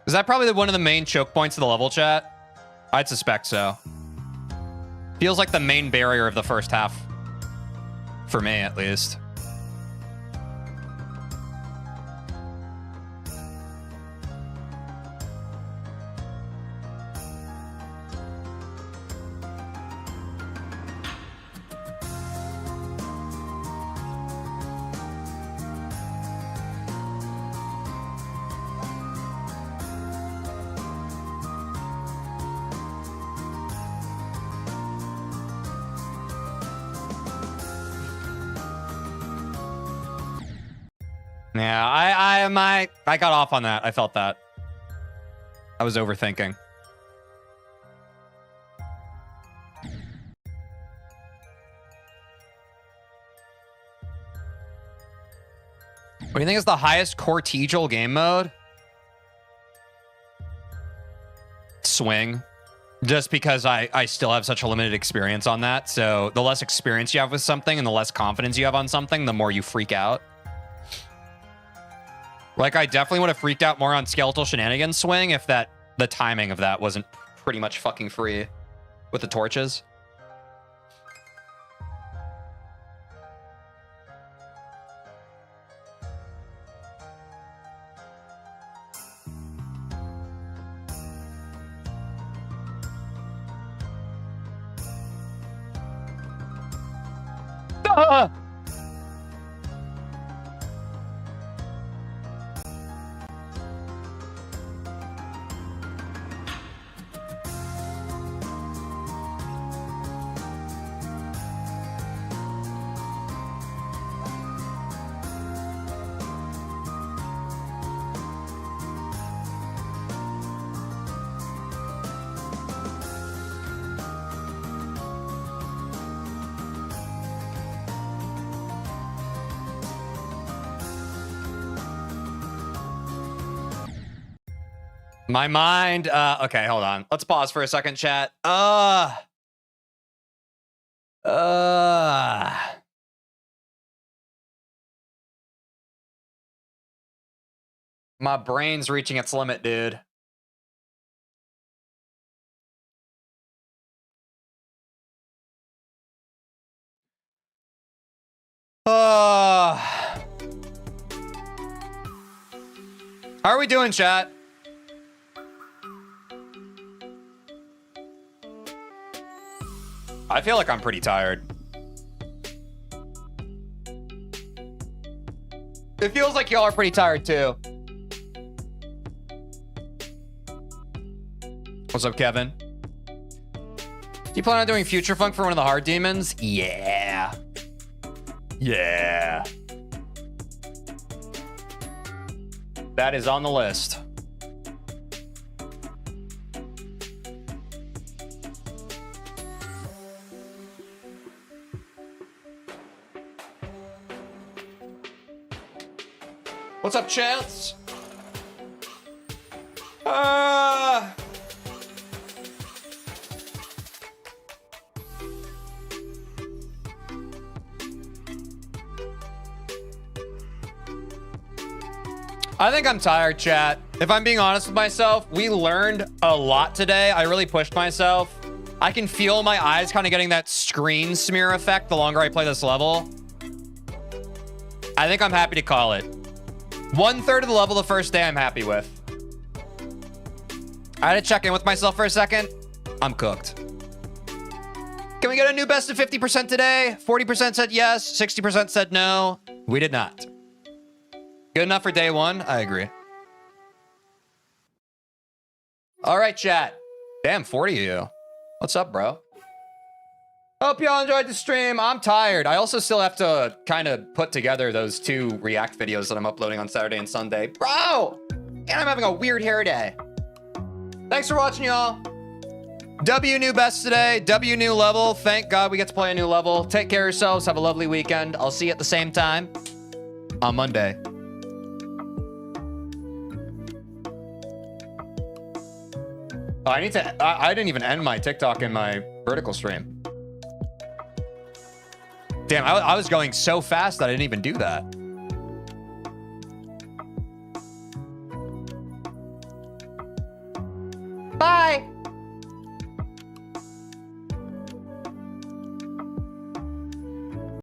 Speaker 1: Is that probably one of the main choke points of the level, chat? I'd suspect so. Feels like the main barrier of the first half. For me, at least. Yeah, I got off on that. I felt that. I was overthinking. What do you think is the highest cortigial game mode? Swing. Just because I still have such a limited experience on that. So the less experience you have with something and the less confidence you have on something, the more you freak out. Like, I definitely would have freaked out more on Skeletal Shenanigans Swing if the timing of that wasn't pretty much fucking free with the torches. Ah! My mind, okay, hold on. Let's pause for a second, chat. My brain's reaching its limit, dude. How are we doing, chat? I feel like I'm pretty tired. It feels like y'all are pretty tired too. What's up, Kevin? Do you plan on doing Future Funk for one of the hard demons? Yeah. Yeah. That is on the list. What's up, Chance? I think I'm tired, chat. If I'm being honest with myself, we learned a lot today. I really pushed myself. I can feel my eyes kind of getting that screen smear effect the longer I play this level. I think I'm happy to call it. 1/3 of the level the first day I'm happy with. I had to check in with myself for a second. I'm cooked. Can we get a new best of 50% today? 40% said yes, 60% said no. We did not. Good enough for day one? I agree. All right, chat. Damn, 40 of you. What's up, bro? Hope y'all enjoyed the stream. I'm tired. I also still have to kind of put together those 2 React videos that I'm uploading on Saturday and Sunday. Bro! And I'm having a weird hair day. Thanks for watching, y'all. W new best today. W new level. Thank God we get to play a new level. Take care of yourselves. Have a lovely weekend. I'll see you at the same time on Monday. Oh, I need to... I didn't even end my TikTok in my vertical stream. Damn, I was going so fast that I didn't even do that. Bye.